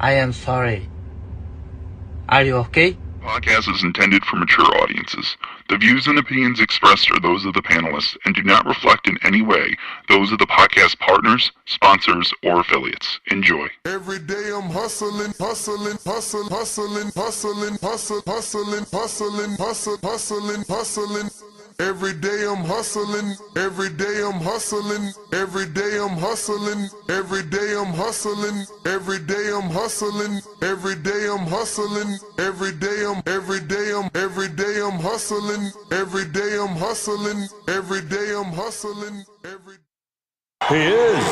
I am sorry. Are you okay? Podcast is intended for mature audiences. The views and opinions expressed are those of the panelists and do not reflect in any way those of the podcast partners, sponsors, or affiliates. Enjoy. Every day I'm hustling, hustling, hustling, hustling, hustling, hustling, hustling, hustling, hustling, hustling, hustling. Every day I'm hustling, every day I'm hustling, every day I'm hustling, every day I'm hustling, every day I'm hustling, every day I'm hustling, every day I'm every day I'm every day I'm hustling, every day I'm hustling, every day I'm hustling, every He is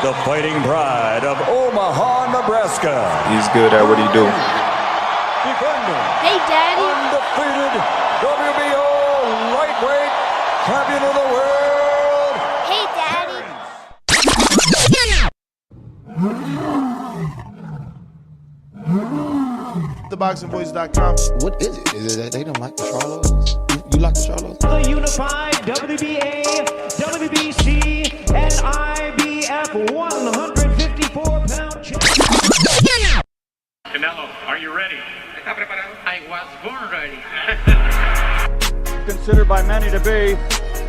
the fighting pride of Omaha, Nebraska. He's good at what he do. Defending. Hey, Daddy. Undefeated WBO lightweight champion of the world. Hey, Daddy. TheBoxingVoice.com. What is it? Is it that they don't like the Charlos? You like the Charlos? The unified WBA, WBC, and IBF 154-pound champion. Canelo, are you ready? I was born ready. Considered by many to be,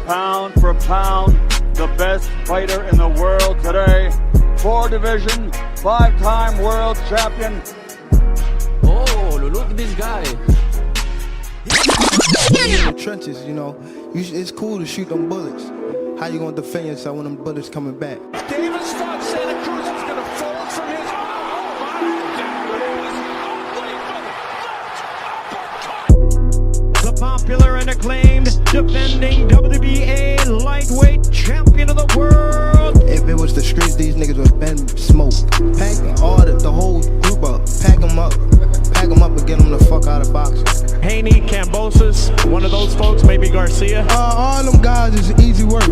pound for pound, the best fighter in the world today. 4-division, 5-time world champion. Oh, look at this guy. In the trenches, you know, it's cool to shoot them bullets. How you gonna defend yourself when them bullets coming back? Davis thought Santa Cruz was going to fold from his... The popular and acclaimed defending WBA lightweight champion of the world. If it was the streets, these niggas would have been smoked. Pack all the whole group up. Pack them up and get them the fuck out of boxing. Haney, Cambosis, one of those folks, maybe Garcia. All them guys is easy work.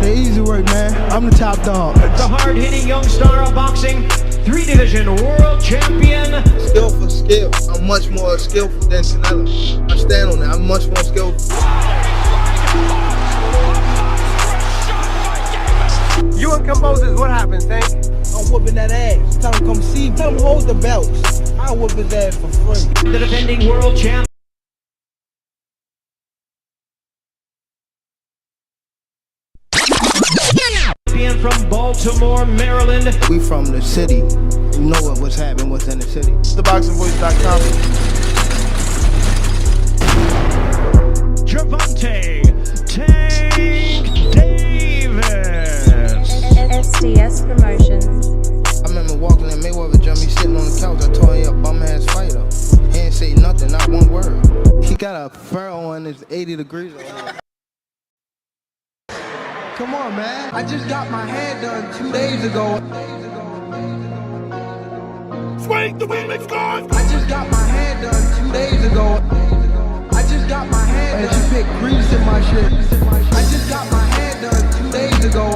They easy work, man. I'm the top dog. The hard-hitting young star of boxing, 3-division world champion. Skill for skill. I'm much more skillful than Canelo. I stand on that. I'm much more skillful. You and Cambosis, what happens, Tank? I'm whooping that ass. Tell him come see me. Tell him hold the belts. I'll whoop his ass for free. The defending world champion. From Baltimore, Maryland. We from the city. You know what's happening within the city. TheBoxingVoice.com. Gervonta Tank Davis. SDS Promotions. I remember walking in Mayweather gym, he sitting on the couch. I told him he a bum ass fighter. He ain't say nothing, not one word. He got a fur on, it's 80 degrees on him. Come on, man. I just got my hair done 2 days ago. Swing the remix guard. I just got my hair done 2 days ago. I just got my hair done. She put grease in my shit. I just got my hair done 2 days ago.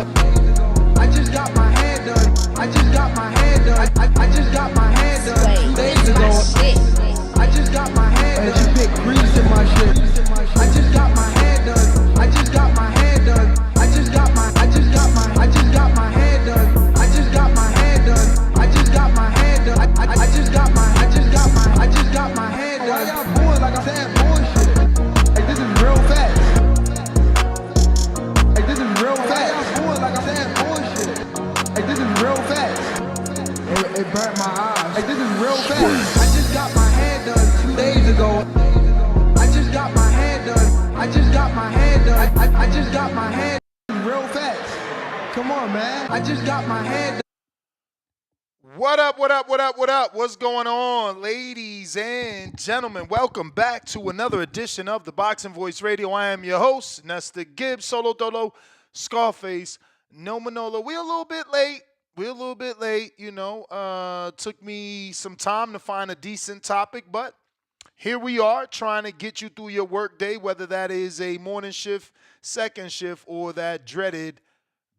I just got my hair done. I just got my hair done. I just got my hair done 2 days ago. I just got my hair done. She put grease in my shit. I just got my hair done. I just got my hair done. I just got my hair done. I just got my hair done. I just got my hair done. I just got my hair done. Why y'all boys like I'm saying bullshit? Like this is real fast. Like this is real fast. Why y'all boys like I'm saying bullshit? Like this is real fast. It burnt my eyes. Like this is real fast. I just got my hair done 2 days ago. I just got my hair done. I just got my hair done. I just got my hair done real fast. Come on, man. I just got my hair done. What up, what up, what up, what up? What's going on, ladies and gentlemen? Welcome back to another edition of the Boxing Voice Radio. I am your host, Nesta Gibbs, Solo Dolo, Scarface, No Manolo. We're a little bit late. You know. Took me some time to find a decent topic, but here we are trying to get you through your work day, whether that is a morning shift, second shift, or that dreaded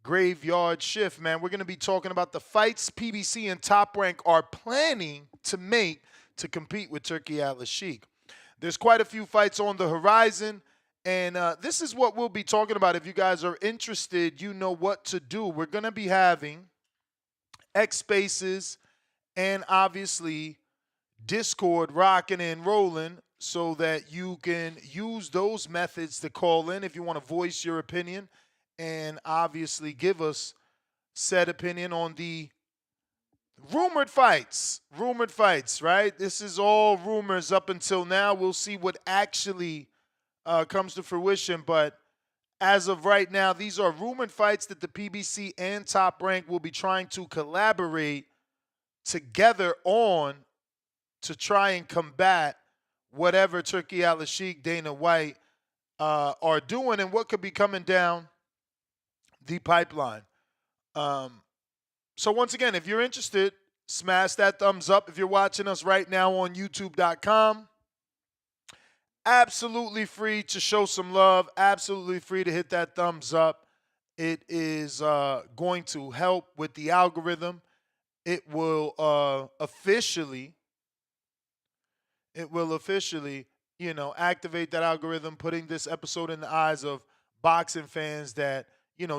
graveyard shift, man. We're going to be talking about the fights PBC and Top Rank are planning to make to compete with Turki Alalshikh. There's quite a few fights on the horizon, and this is what we'll be talking about. If you guys are interested, you know what to do. We're going to be having X Spaces and obviously Discord rocking and rolling so that you can use those methods to call in if you want to voice your opinion and obviously give us said opinion on the rumored fights. Rumored fights, right? This is all rumors up until now. We'll see what actually comes to fruition, but as of right now, these are rumored fights that the PBC and Top Rank will be trying to collaborate together on to try and combat whatever Turki Alalshikh, Dana White are doing and what could be coming down the pipeline. So once again, if you're interested, smash that thumbs up. If you're watching us right now on youtube.com, absolutely free to show some love, absolutely free to hit that thumbs up. It is going to help with the algorithm. It will officially, activate that algorithm, putting this episode in the eyes of boxing fans that,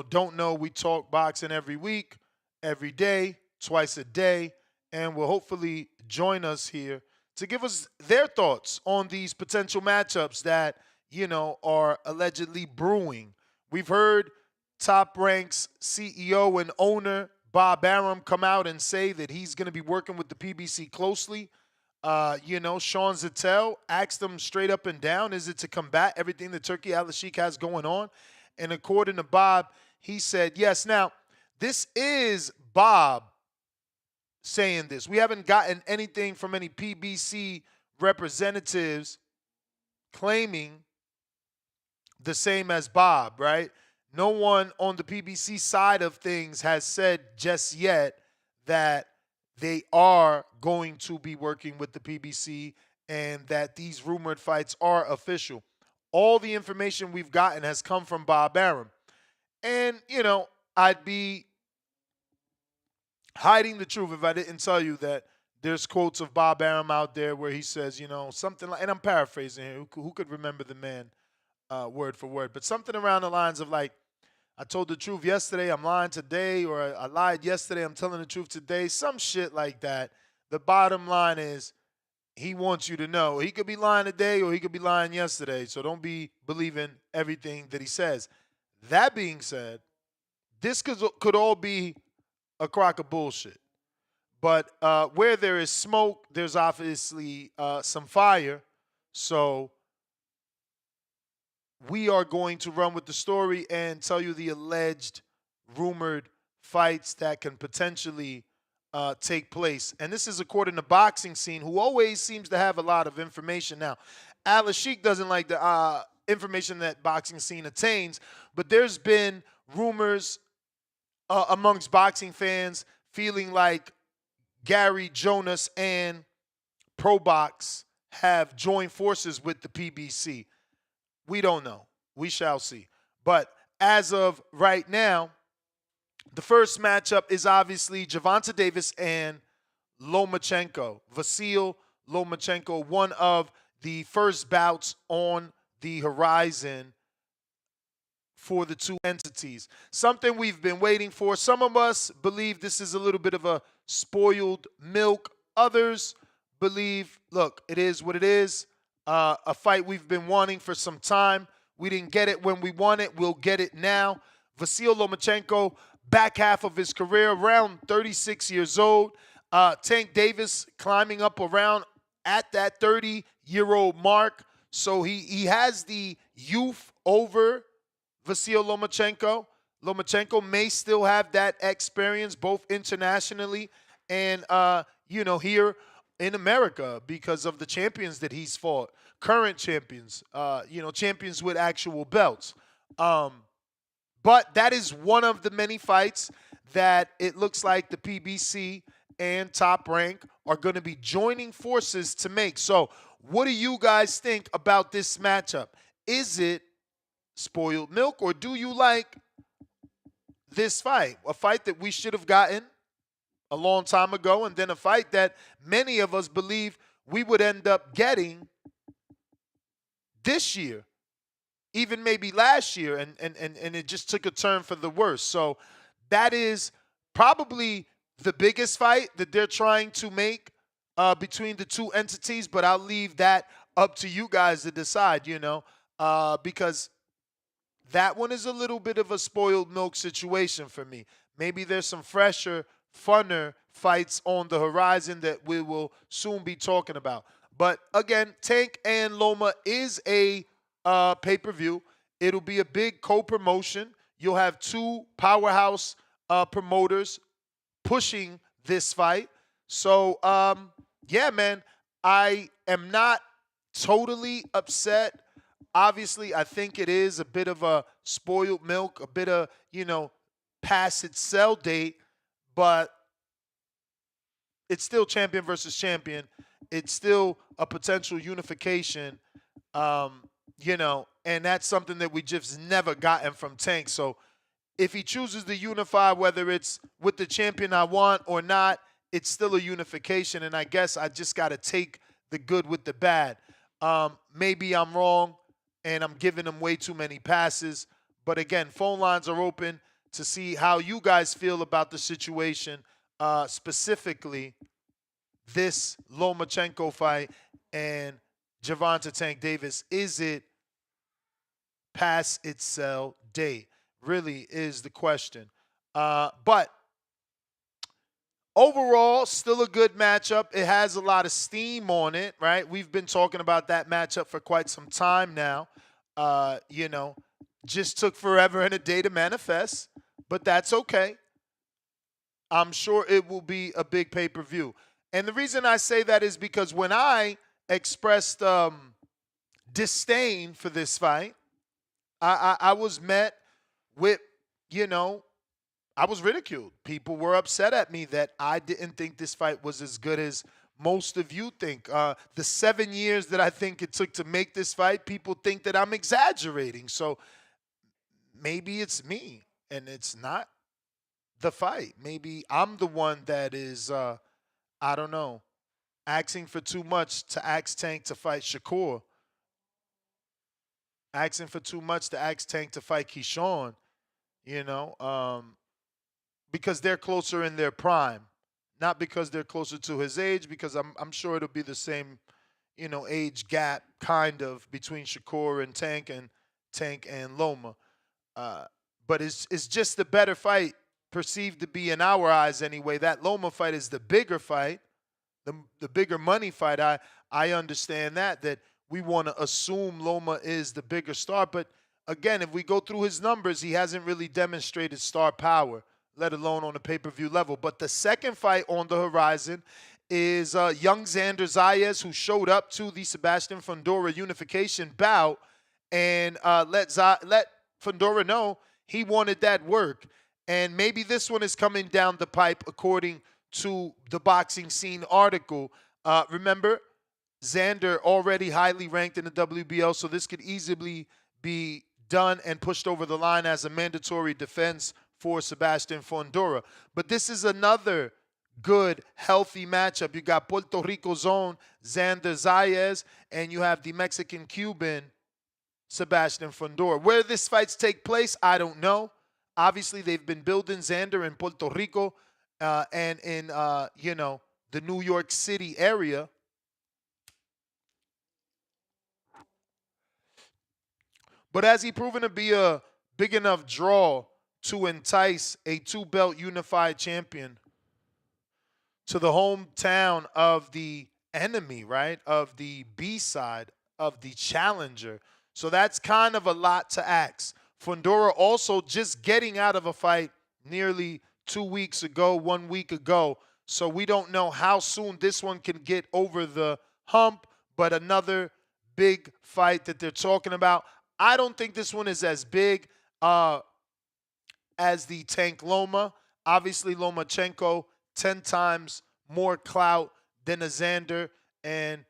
don't know we talk boxing every week, every day, twice a day, and will hopefully join us here to give us their thoughts on these potential matchups that, are allegedly brewing. We've heard Top Rank's CEO and owner, Bob Arum, come out and say that he's going to be working with the PBC closely. Sean Zettel asked him straight up and down, is it to combat everything that Turki Alalshikh has going on? And according to Bob, he said yes. Now, this is Bob saying this. We haven't gotten anything from any PBC representatives claiming the same as Bob, right? No one on the PBC side of things has said just yet that they are going to be working with the PBC and that these rumored fights are official. All the information we've gotten has come from Bob Arum. And, I'd be hiding the truth if I didn't tell you that there's quotes of Bob Arum out there where he says, something like, and I'm paraphrasing here, who could remember the man word for word, but something around the lines of like, I told the truth yesterday, I'm lying today, or I lied yesterday, I'm telling the truth today, some shit like that. The bottom line is he wants you to know he could be lying today or he could be lying yesterday, so don't be believing everything that he says. That being said, this could all be a crock of bullshit. But where there is smoke, there's obviously some fire. So we are going to run with the story and tell you the alleged rumored fights that can potentially take place. And this is according to Boxing Scene, who always seems to have a lot of information. Now, Alalshikh doesn't like the information that Boxing Scene attains, but there's been rumors amongst boxing fans feeling like Gary Jonas and ProBox have joined forces with the PBC. We don't know. We shall see. But as of right now, the first matchup is obviously Gervonta Davis and Lomachenko. Vasyl Lomachenko, one of the first bouts on the horizon for the two entities. Something we've been waiting for. Some of us believe this is a little bit of a spoiled milk. Others believe, look, it is what it is. A fight we've been wanting for some time. We didn't get it when we want it. We'll get it now. Vasyl Lomachenko, back half of his career, around 36 years old. Tank Davis climbing up around at that 30-year-old mark. So he has the youth over Vasyl Lomachenko. Lomachenko may still have that experience both internationally and, here in America because of the champions that he's fought. Current champions, champions with actual belts. But that is one of the many fights that it looks like the PBC and Top Rank are going to be joining forces to make. So what do you guys think about this matchup? Is it spoiled milk, or do you like this fight? A fight that we should have gotten a long time ago, and then a fight that many of us believe we would end up getting this year, even maybe last year, and it just took a turn for the worse. So that is probably the biggest fight that they're trying to make between the two entities, but I'll leave that up to you guys to decide, because that one is a little bit of a spoiled milk situation for me. Maybe there's some fresher, funner fights on the horizon that we will soon be talking about. But again, Tank and Loma is a pay-per-view. It'll be a big co-promotion. You'll have two powerhouse promoters pushing this fight. So, yeah, man, I am not totally upset. Obviously, I think it is a bit of a spoiled milk, a bit of, past its sell date, but it's still champion versus champion. It's still a potential unification, and that's something that we just never gotten from Tank. So if he chooses to unify, whether it's with the champion I want or not, it's still a unification, and I guess I just got to take the good with the bad. Maybe I'm wrong, and I'm giving him way too many passes. But again, phone lines are open to see how you guys feel about the situation, specifically this Lomachenko fight and Gervonta Tank Davis. Is it past its sell date? Really is the question. But overall, still a good matchup. It has a lot of steam on it, right? We've been talking about that matchup for quite some time now. Just took forever and a day to manifest, but that's okay. I'm sure it will be a big pay-per-view. And the reason I say that is because when I expressed disdain for this fight, I was met with, I was ridiculed. People were upset at me that I didn't think this fight was as good as most of you think. The 7 years that I think it took to make this fight, people think that I'm exaggerating. So maybe it's me and it's not the fight. Maybe I'm the one that is, I don't know, asking for too much to ask Tank to fight Shakur. Asking for too much to ask Tank to fight Keyshawn, because they're closer in their prime. Not because they're closer to his age, because I'm sure it'll be the same, age gap kind of between Shakur and Tank and Loma. But it's just the better fight, perceived to be in our eyes anyway. That Loma fight is the bigger fight, the bigger money fight. I understand that we want to assume Loma is the bigger star. But again, if we go through his numbers, he hasn't really demonstrated star power, let alone on a pay-per-view level. But the second fight on the horizon is young Xander Zayas, who showed up to the Sebastian Fundora unification bout and let Fundora know he wanted that work. And maybe this one is coming down the pipe according to the Boxing Scene article. Remember, Xander already highly ranked in the WBO, so this could easily be done and pushed over the line as a mandatory defense for Sebastian Fundora. But this is another good, healthy matchup. You got Puerto Rico's own Xander Zayas, and you have the Mexican-Cuban Sebastian Fundora. Where this fights take place, I don't know. Obviously, they've been building Xander in Puerto Rico and in, the New York City area. But has he proven to be a big enough draw to entice a two-belt unified champion to the hometown of the enemy, right? Of the B-side, of the challenger. So that's kind of a lot to ask. Fundora also just getting out of a fight nearly 2 weeks ago, 1 week ago. So we don't know how soon this one can get over the hump, but another big fight that they're talking about. I don't think this one is as big as the Tank Loma. Obviously, Lomachenko, 10 times more clout than a Xander. And,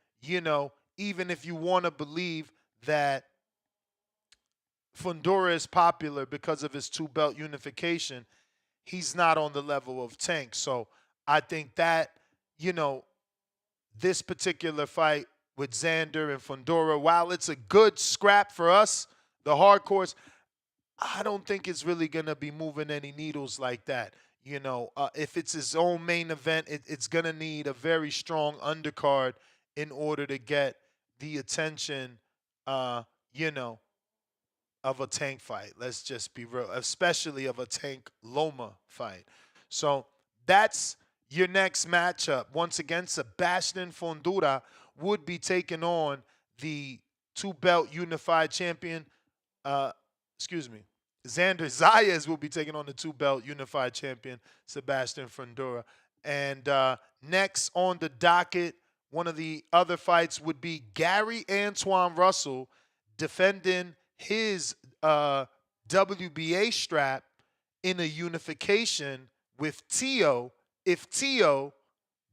even if you want to believe that Fundora is popular because of his two-belt unification, he's not on the level of Tank. So I think that, this particular fight with Xander and Fundora, while it's a good scrap for us, the hardcores, I don't think it's really going to be moving any needles like that. If it's his own main event, it's going to need a very strong undercard in order to get the attention, you know, of a Tank fight. Let's just be real, especially of a Tank Loma fight. So that's your next matchup. Once again, Sebastian Fundora would be taking on the two-belt unified champion. Excuse me. Xander Zayas will be taking on the two-belt unified champion, Sebastian Fundora. And next on the docket, one of the other fights would be Gary Antoine Russell defending his WBA strap in a unification with Tio if Tio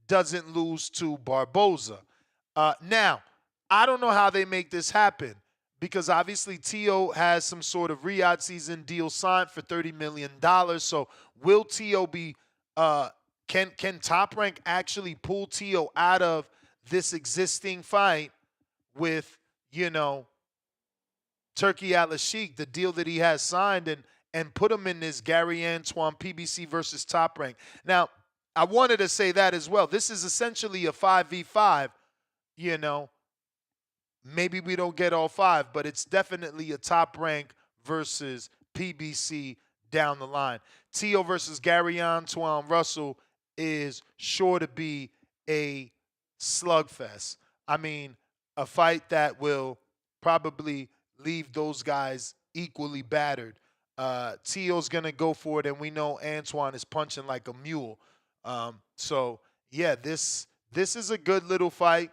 doesn't lose to Barboza. Now, I don't know how they make this happen because obviously Tio has some sort of Riyadh season deal signed for $30 million. So will Tio be can Top Rank actually pull Tio out of this existing fight with, Turki Alalshikh, the deal that he has signed, and put him in this Gary Antoine PBC versus Top Rank? Now, I wanted to say that as well. This is essentially a 5v5, Maybe we don't get all five, but it's definitely a Top Rank versus PBC down the line. Tio versus Gary Antoine Russell is sure to be a slugfest. I mean, a fight that will probably leave those guys equally battered. Tio's going to go for it, and we know Antoine is punching like a mule. So, yeah, this is a good little fight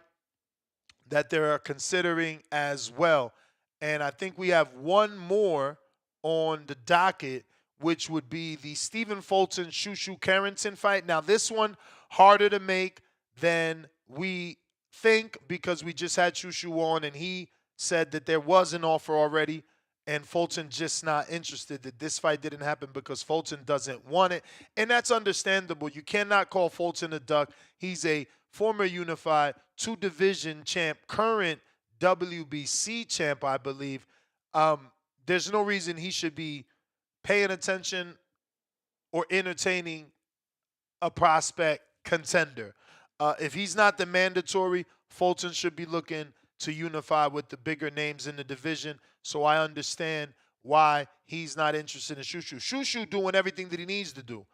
that they're considering as well. And I think we have one more on the docket, which would be the Stephen Fulton Shushu Carrington fight. Now, this one harder to make than we think because we just had Shushu on and he said that there was an offer already and Fulton just not interested, that this fight didn't happen because Fulton doesn't want it. And that's understandable. You cannot call Fulton a duck. He's a former unified two-division champ, current WBC champ, I believe. There's no reason he should be paying attention or entertaining a prospect contender. If he's not the mandatory, Fulton should be looking to unify with the bigger names in the division. So I understand why he's not interested in Shushu. Shushu doing everything that he needs to do.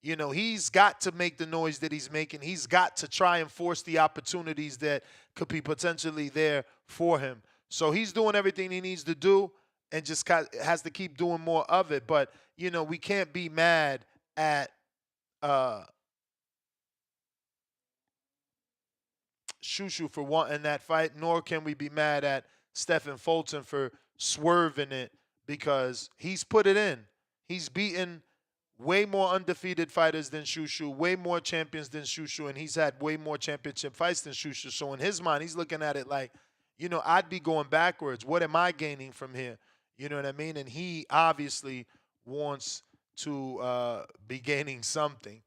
He's got to make the noise that he's making. He's got to try and force the opportunities that could be potentially there for him. So he's doing everything he needs to do and just has to keep doing more of it. But, we can't be mad at Shushu for wanting that fight, nor can we be mad at Stephen Fulton for swerving it because he's put it in. He's beaten way more undefeated fighters than Shushu, way more champions than Shushu, and he's had way more championship fights than Shushu. So in his mind, he's looking at it like, I'd be going backwards. What am I gaining from here? You know what I mean? And he obviously wants to be gaining something.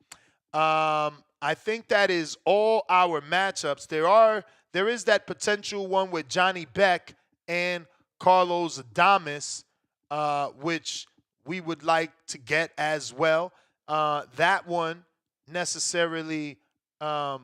I think that is all our matchups. There is that potential one with Johnny Beck and Carlos Adames, which we would like to get as well. That one necessarily, that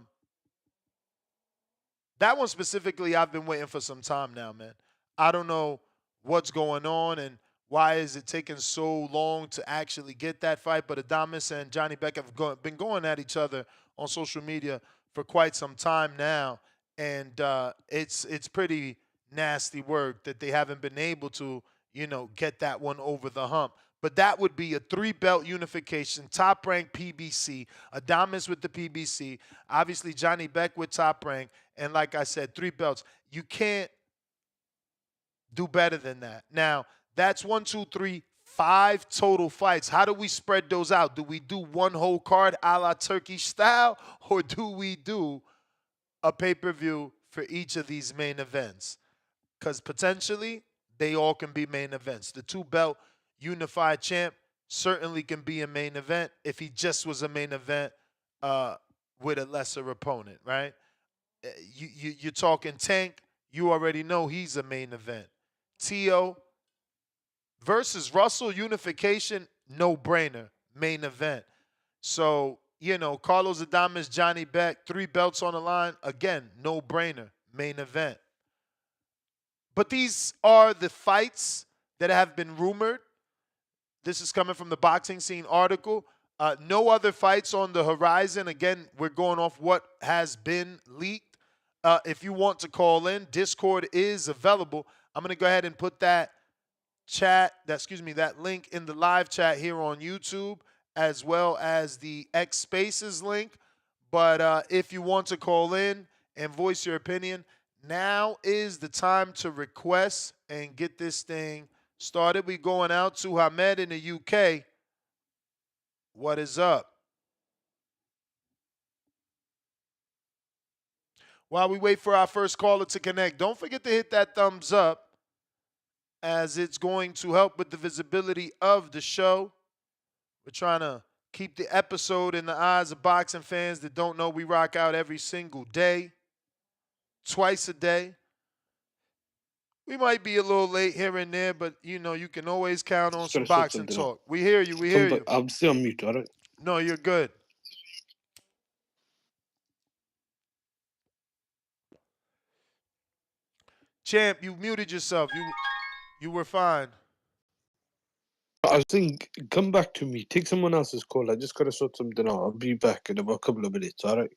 one specifically, I've been waiting for some time now, man. I don't know what's going on and why is it taking so long to actually get that fight. But Adames and Johnny Beck have been going at each other on social media for quite some time now. And it's pretty nasty work that they haven't been able to, get that one over the hump. But that would be a 3-belt unification, Top Rank PBC, Adames with the PBC, obviously Johnny Beck with Top Rank, and like I said, 3 belts. You can't do better than that. Now, that's 1, 2, 3, 5 total fights. How do we spread those out? Do we do one whole card a la Turkish style, or do we do a pay-per-view for each of these main events? Because potentially, they all can be main events. The 2-belt unified champ certainly can be a main event if he just was a main event with a lesser opponent, right? You're talking Tank. You already know he's a main event. Tio versus Russell unification, no-brainer, main event. So, Carlos Adames, Johnny Beck, 3 belts on the line. Again, no brainer, main event. But these are the fights that have been rumored. This is coming from the Boxing Scene article. No other fights on the horizon. Again, we're going off what has been leaked. If you want to call in, Discord is available. I'm going to go ahead and put that link in the live chat here on YouTube, as well as the X Spaces link. But if you want to call in and voice your opinion, now is the time to request and get this thing started. We going out to Hamed in the UK. What is up? While we wait for our first caller to connect, don't forget to hit that thumbs up, as it's going to help with the visibility of the show. We're trying to keep the episode in the eyes of boxing fans that don't know we rock out every single day, twice a day. We might be a little late here and there, but you can always count on some boxing talk. We hear you. We hear you. I'm still on mute, all right? No, you're good. Champ, you muted yourself. You were fine. I was saying, come back to me. Take someone else's call. I just got to sort something out. I'll be back in about a couple of minutes, all right?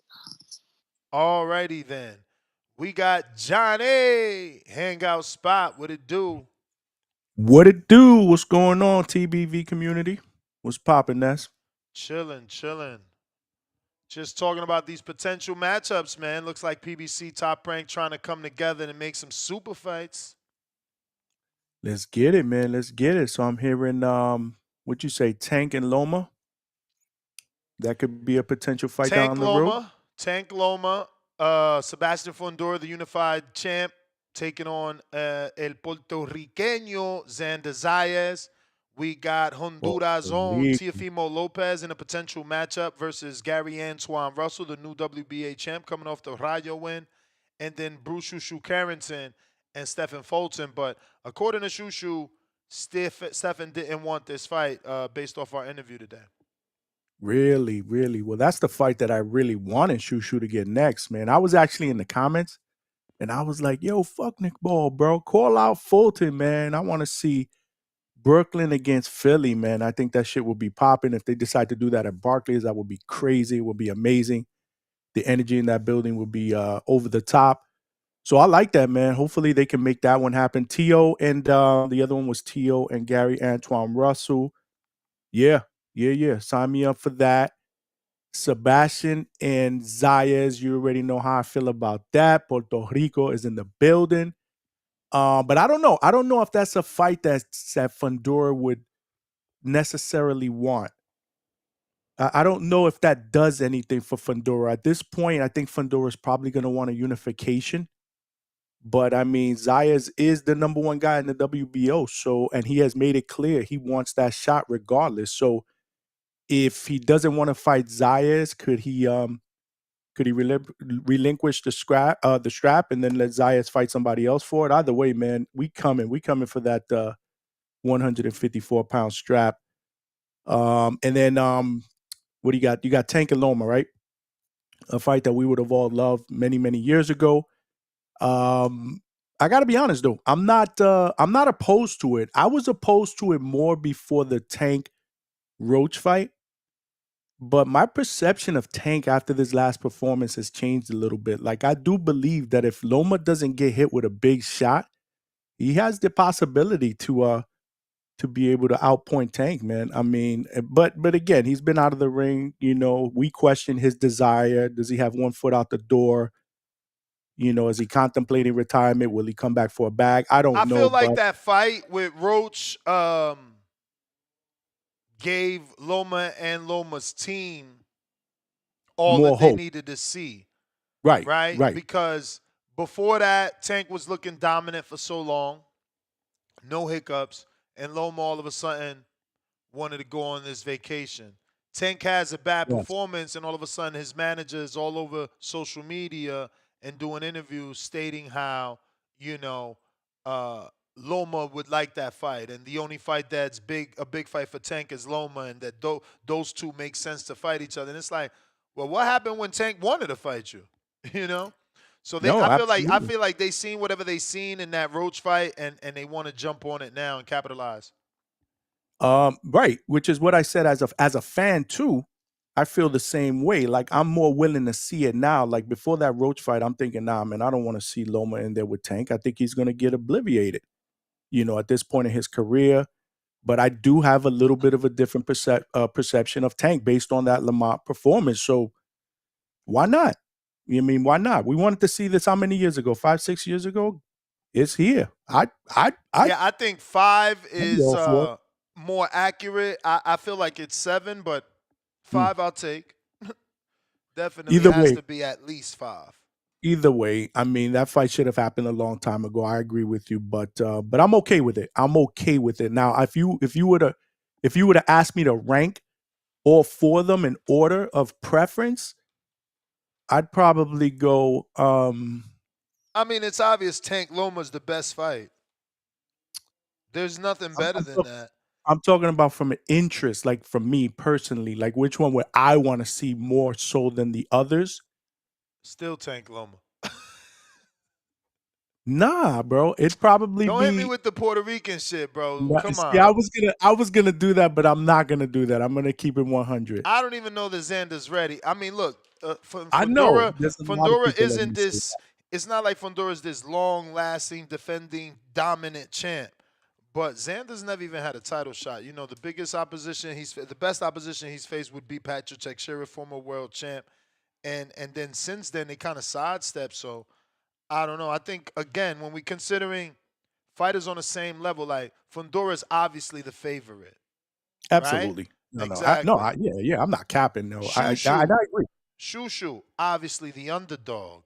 Alrighty then. We got Johnny. Hangout spot. What it do? What it do? What's going on, TBV community? What's poppin', Ness? Chilling. Just talking about these potential matchups, man. Looks like PBC Top Rank trying to come together and make some super fights. Let's get it, man. Let's get it. So I'm hearing, what you say, Tank and Loma? That could be a potential fight down the road. Tank Loma, Sebastian Fundora, the unified champ, taking on El Puertorriqueño Xander Zayas. We got Honduras' own Teofimo Lopez in a potential matchup versus Gary Antoine Russell, the new WBA champ, coming off the Rayo win. And then Bruce Shushu Carrington and Stephen Fulton. But according to Shushu, Stephen didn't want this fight based off our interview today. Really? Well, that's the fight that I really wanted Shushu to get next, man. I was actually in the comments, and I was like, yo, fuck Nick Ball, bro. Call out Fulton, man. I want to see Brooklyn against Philly, man. I think that shit will be popping. If they decide to do that at Barclays, that would be crazy. It would be amazing. The energy in that building would be over the top. So I like that, man. Hopefully they can make that one happen. Tio and the other one was Tio and Gary Antoine Russell. Yeah. Sign me up for that. Sebastian and Zayas, you already know how I feel about that. Puerto Rico is in the building. But I don't know. I don't know if that's a fight that Fundora would necessarily want. I don't know if that does anything for Fundora. At this point, I think Fundora is probably going to want a unification. But I mean, Zayas is the number one guy in the WBO. So, and he has made it clear he wants that shot regardless. So if he doesn't want to fight Zayas, could he relinquish the strap and then let Zayas fight somebody else for it? Either way, man, we coming for that 154-pound strap. And then what do you got? You got Tank and Loma, right? A fight that we would have all loved many years ago. I got to be honest though, I'm not opposed to it. I was opposed to it more before the Tank Roach fight. But my perception of Tank after this last performance has changed a little bit. Like, I do believe that if Loma doesn't get hit with a big shot, he has the possibility to be able to outpoint Tank, man. I mean, but again, he's been out of the ring. We question his desire. Does he have one foot out the door? Is he contemplating retirement? Will he come back for a bag? I don't know. I feel like that fight with Roach gave Loma and Loma's team all more that they hope. needed to see. Right. Because before that, Tank was looking dominant for so long, no hiccups, and Loma all of a sudden wanted to go on this vacation. Tank has a bad performance, and all of a sudden his manager is all over social media and doing interviews stating how, Loma would like that fight, and the only fight that's a big fight for Tank is Loma, and that those two make sense to fight each other. And it's like, well, what happened when Tank wanted to fight you? You know? So No, I absolutely. feel like they seen whatever they seen in that Roach fight, and they want to jump on it now and capitalize. Right, which is what I said as a fan too. I feel the same way. Like I'm more willing to see it now. Like before that Roach fight, I'm thinking, nah, man, I don't want to see Loma in there with Tank. I think he's gonna get obliviated. At this point in his career. But I do have a little bit of a different perception of Tank based on that Lamont performance. So why not? You mean why not? We wanted to see this how many years ago? 5, 6 years ago. It's here. Yeah, I think 5 I'd be is all for it. more accurate. I feel like it's 7, but Mm. 5 I'll take. Definitely Either has way, to be at least 5. I mean that fight should have happened a long time ago. I agree with you, but I'm okay with it. I'm okay with it. Now, if you were to ask me to rank all 4 of them in order of preference, I'd probably go I mean, it's obvious Tank Loma's the best fight. There's nothing better than that. I'm talking about from an interest, like for me personally, like which one would I want to see more so than the others? Still Tank Loma. Nah, bro. It'd probably Don't hit me be. with the Puerto Rican shit, bro. Nah, Come see, on. I was gonna do that, but I'm not gonna do that. I'm gonna keep it 100. I don't even know that Xander's ready. I mean, look, I know Fundora, there's a lot of Fundora people that isn't say this. It's not like Fundora's this long-lasting, defending, dominant champ. But Xander's never even had a title shot. The biggest opposition the best opposition he's faced would be Patrick Teixeira, former world champ, and then since then they kind of sidestepped. So I don't know. I think again when we considering fighters on the same level, like Fundora's obviously the favorite. absolutely. No, Exactly. yeah. I'm not capping. No, I Shushu, agree. Shushu, obviously the underdog.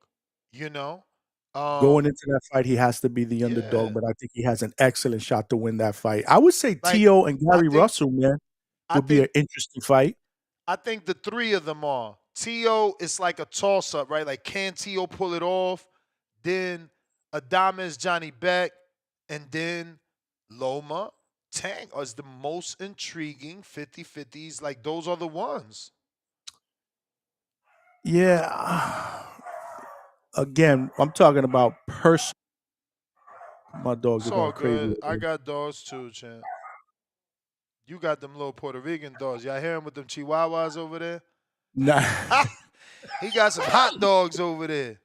Going into that fight, he has to be the Yeah. underdog, but I think he has an excellent shot to win that fight. I would say Like, Tio and Gary think- Russell, man, I would be an think interesting fight. I think the 3 of them are. Tio is like a toss-up, right? Like, can Tio pull it off? Then Adames, Johnny Beck, and then Loma. Tank is the most intriguing 50-50s. Like, those are the ones. Yeah. Again, I'm talking about person. My dogs It's are all going crazy. good. I got dogs too, champ. You got them little Puerto Rican dogs. Y'all hear him with them chihuahuas over there? Nah, He got some hot dogs over there.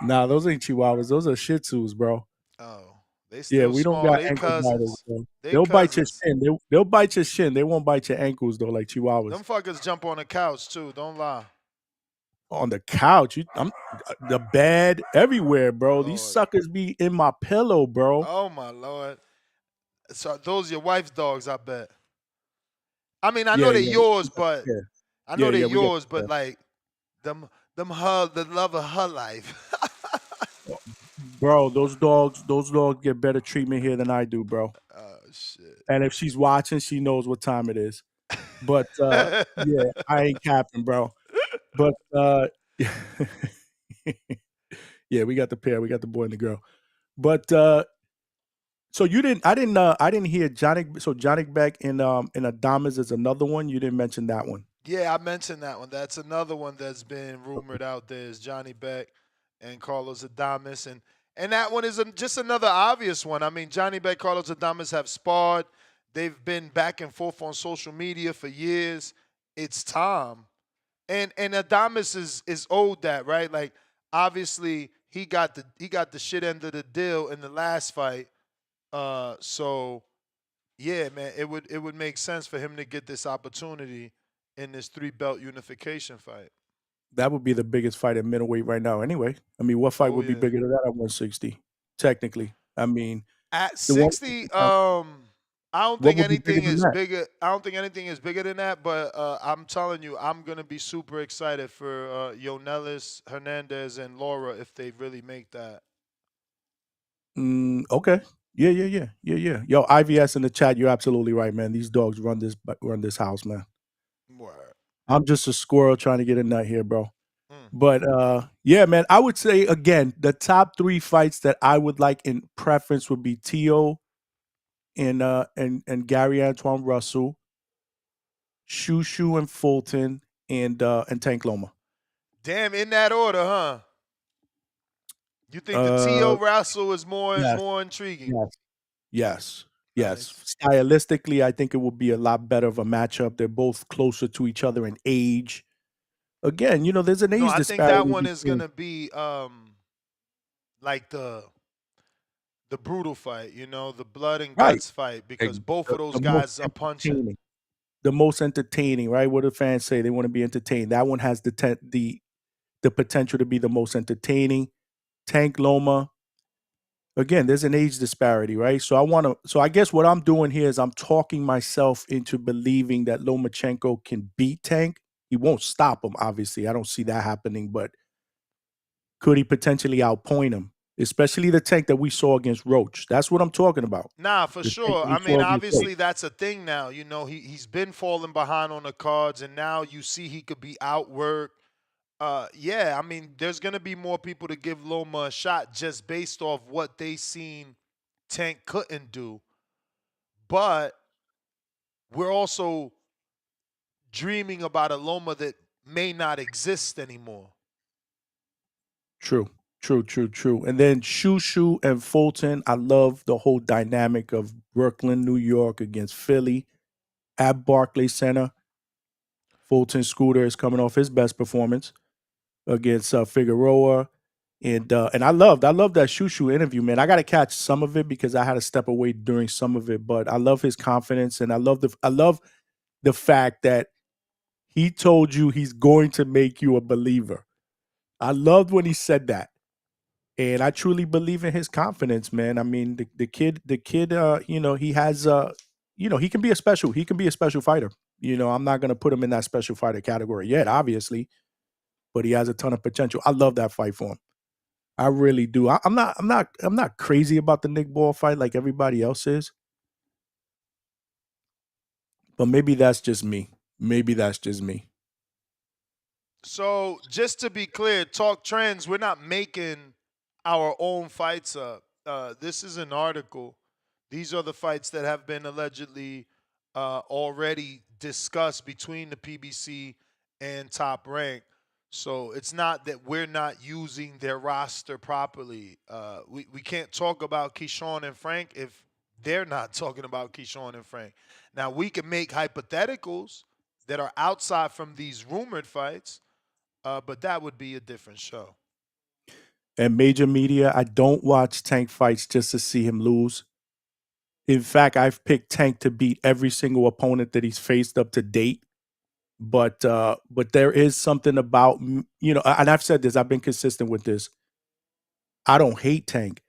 nah, those ain't Chihuahuas. Those are Shih Tzus, bro. Oh, they still Yeah, we small. don't got They ankle cousins. biters, bro. They They'll bite your cousins. shin. They'll bite your shin. They won't bite your ankles though, like Chihuahuas. Them fuckers jump on the couch too. Don't lie. On the couch, I'm the bed everywhere, bro. These Lord. suckers be in my pillow, bro. Oh my Lord. So those your wife's dogs, I bet. I mean, I know they're yours, but Yeah. I know they're we got- yours, but like them her the love of her life. Bro, those dogs get better treatment here than I do, bro. Oh shit. And if she's watching, she knows what time it is. But yeah, I ain't capping, bro. But yeah, we got the pair. We got the boy and the girl. But so I didn't hear Johnny. So Johnny Beck in Adames is another one. You didn't mention that one. Yeah, I mentioned that one. That's another one that's been rumored out there is Johnny Beck and Carlos Adames. And that one is just another obvious one. I mean, Johnny Beck, Carlos Adames have sparred. They've been back and forth on social media for years. It's time. And Adames is owed that, right? Like, obviously, he got the shit end of the deal in the last fight. So yeah, man, it would make sense for him to get this opportunity in this 3-belt unification fight. That would be the biggest fight at middleweight right now. Anyway, I mean, what fight would be bigger than that at 160? Technically, I mean, at 60, I don't think anything is bigger. I don't think anything is bigger than that. But I'm telling you, I'm gonna be super excited for Yonelis, Hernandez, and Laura if they really make that. Okay. Yeah. Yo, IVS in the chat. You're absolutely right, man. These dogs run this house, man. Word. I'm just a squirrel trying to get a nut here, bro. But yeah, man, I would say again, the top 3 fights that I would like in preference would be Tio and Gary Antoine Russell, Shushu and Fulton, and Tank Loma. Damn, in that order, huh? You think the Uh, T.O. Russell is more yes, intriguing? yes, yes, yes. Nice. Stylistically, I think it would be a lot better of a matchup. They're both closer to each other in age. Again, there's an No, age I think that disparity one is between. gonna be like the brutal fight, the blood and Right. guts fight, Like, because both of those the most guys are punching. entertaining. The most entertaining, right? What do fans say? They want to be entertained. That one has the potential to be the most entertaining. Tank Loma. Again, there's an age disparity, right? So I guess what I'm doing here is I'm talking myself into believing that Lomachenko can beat Tank. He won't stop him, obviously. I don't see that happening, but could he potentially outpoint him? Especially the Tank that we saw against Roach. That's what I'm talking about. Nah, for The Tank sure. that we I mean, saw against Roach. obviously that's a thing now. He's been falling behind on the cards, and now you see he could be outworked. Yeah, I mean, there's gonna be more people to give Loma a shot just based off what they seen Tank couldn't do. But we're also dreaming about a Loma that may not exist anymore. True, true, true, true. And then Shushu and Fulton, I love the whole dynamic of Brooklyn, New York against Philly at Barclays Center. Fulton Scooter is coming off his best performance against Figueroa. And I loved that Shushu interview, man. I got to catch some of it because I had to step away during some of it, but I love his confidence, and I love the fact that he told you he's going to make you a believer. I loved when he said that. And I truly believe in his confidence, man. I mean, the kid, he has, he can be a special fighter. I'm not gonna put him in that special fighter category yet, obviously, but he has a ton of potential. I love that fight for him. I really do. I'm not crazy about the Nick Ball fight like everybody else is, but maybe that's just me. Maybe that's just me. So just to be clear, Talk Trends, we're not making our own fights up. This is an article. These are the fights that have been allegedly already discussed between the PBC and Top Rank. So it's not that we're not using their roster properly. We can't talk about Keyshawn and Frank if they're not talking about Keyshawn and Frank. Now, we can make hypotheticals that are outside from these rumored fights, but that would be a different show. And major media, I don't watch Tank fights just to see him lose. In fact, I've picked Tank to beat every single opponent that he's faced up to date. But there is something about, and I've said this, I've been consistent with this. I don't hate Tank.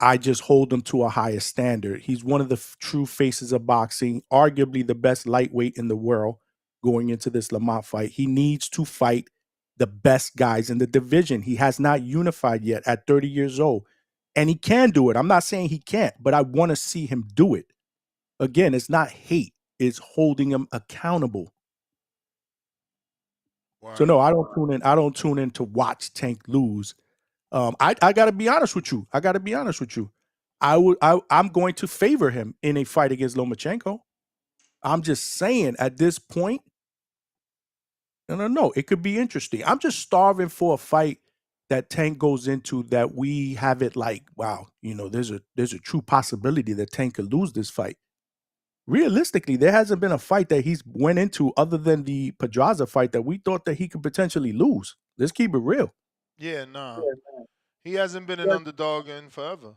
I just hold him to a higher standard. He's one of the true faces of boxing, arguably the best lightweight in the world going into this Lamont fight. He needs to fight the best guys in the division. He has not unified yet at 30 years old, and he can do it. I'm not saying he can't, but I want to see him do it. Again, it's not hate, it's holding him accountable. So no, I don't tune in. I don't tune in to watch Tank lose. I got to be honest with you. I'm going to favor him in a fight against Lomachenko. I'm just saying at this point, no, it could be interesting. I'm just starving for a fight that Tank goes into that we have it like, wow, there's a true possibility that Tank could lose this fight. Realistically, there hasn't been a fight that he's went into other than the Pedraza fight that we thought that he could potentially lose. Let's keep it real. Yeah, nah. He hasn't been an underdog in forever.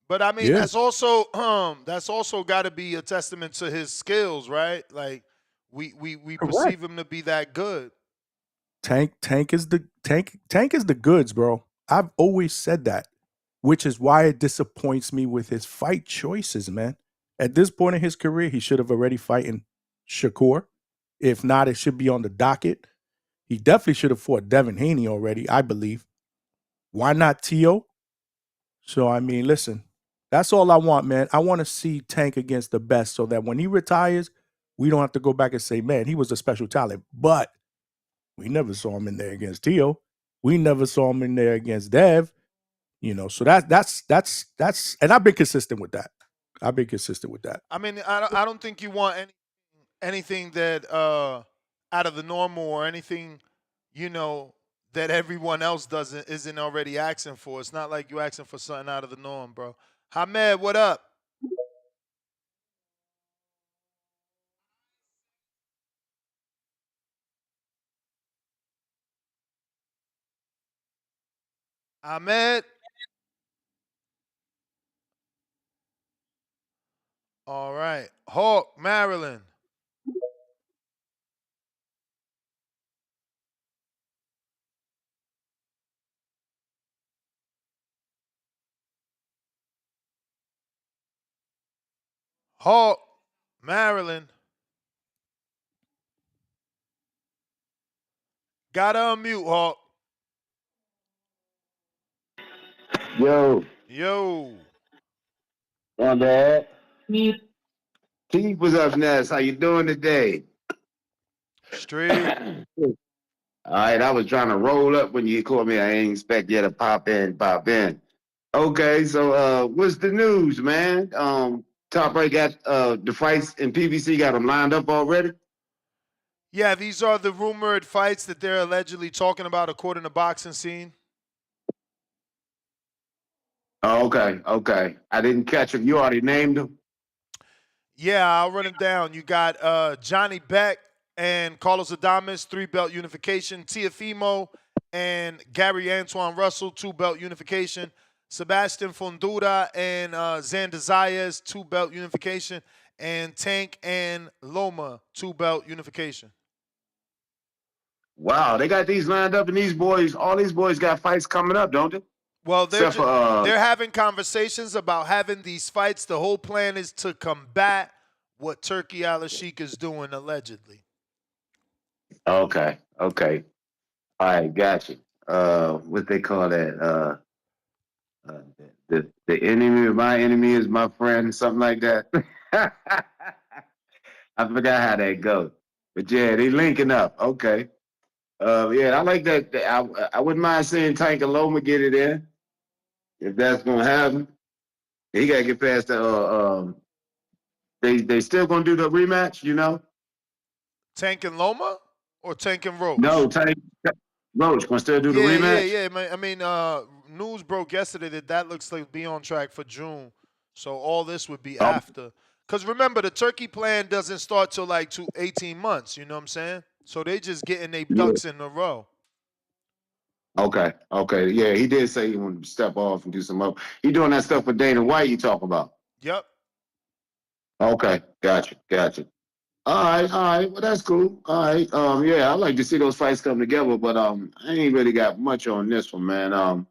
But I mean, that's also got to be a testament to his skills, right? Like we perceive him to be that good. Tank is the goods, bro. I've always said that, which is why it disappoints me with his fight choices, man. At this point in his career, he should have already fighting Shakur. If not, it should be on the docket. He definitely should have fought Devin Haney already, I believe. Why not Tio? So, I mean, listen, that's all I want, man. I want to see Tank against the best so that when he retires, we don't have to go back and say, man, he was a special talent. But We never saw him in there against Tio. We never saw him in there against Dev. So that's and I've been consistent with that. I've been consistent with that. I mean, I don't think you want anything that out of the normal or anything, that everyone else isn't already asking for. It's not like you asking for something out of the norm, bro. Hamed, what up? Ahmed. All right. Hawk, Maryland. Hawk, Maryland. Gotta unmute, Hawk. Yo, Yo. my bad. Keith was up next. How you doing today? Straight. All right, I was trying to roll up when you called me. I ain't expect you to pop in. Okay, so what's the news, man? Top Rank got the fights in PBC, got them lined up already? Yeah, these are the rumored fights that they're allegedly talking about according to Boxing Scene. Oh, okay. I didn't catch them. You already named them? Yeah, I'll run it down. You got Johnny Beck and Carlos Adames, 3-belt unification. Tiafimo and Gary Antoine Russell, 2-belt unification. Sebastian Fondura and Xander Zayas, 2-belt unification. And Tank and Loma, 2-belt unification. Wow, they got these lined up, and all these boys got fights coming up, don't they? Well, they're having conversations about having these fights. The whole plan is to combat what Turki Alalshikh is doing, allegedly. Okay. All right, gotcha. What they call that? The enemy of my enemy is my friend, something like that. I forgot how that goes. But yeah, they linking up. Okay. Yeah, I like that. I wouldn't mind seeing Tank and Loma get it in. If that's gonna happen. He gotta get past the they still gonna do the rematch, Tank and Loma or Tank and Roach? No, Tank Roach gonna still do the rematch. Yeah. I mean, news broke yesterday that looks like be on track for June. So all this would be after. Because remember, the Turkey plan doesn't start till like 18 months. You know what I'm saying? So they just getting their ducks in a row. Okay. Yeah, he did say he wanted to step off and do some up. He doing that stuff with Dana White you talk about. Yep. Okay, gotcha. All right. Well, that's cool. All right. Yeah, I like to see those fights come together, but I ain't really got much on this one, man.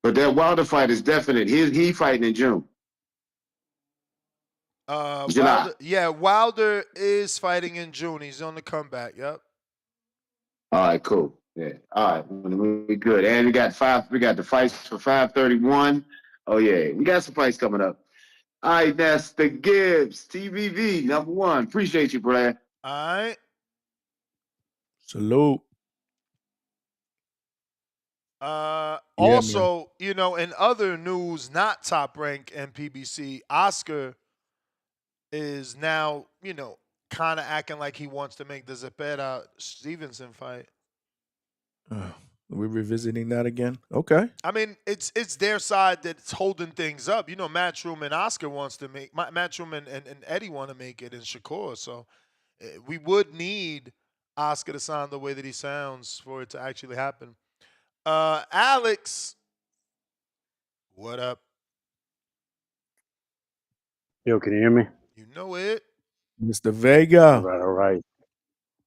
But that Wilder fight is definite. He fighting in June. Wilder is fighting in June. He's on the comeback. Yep. All right, cool. Yeah. All right, we good. And we got the fights for 531. Oh yeah, we got some fights coming up. All right, that's the Gibbs TVV #1. Appreciate you, Brad. All right. Salute. Also, in other news, not Top Rank and PBC, Oscar is now, kind of acting like he wants to make the Zepeda Stevenson fight. We're revisiting that again. Okay. I mean, it's their side that's holding things up. Matchroom and Oscar wants to make Matchroom and Eddie want to make it in Shakur. So we would need Oscar to sound the way that he sounds for it to actually happen. Alex, what up? Yo, can you hear me? You know it. Mr. Vega. All right.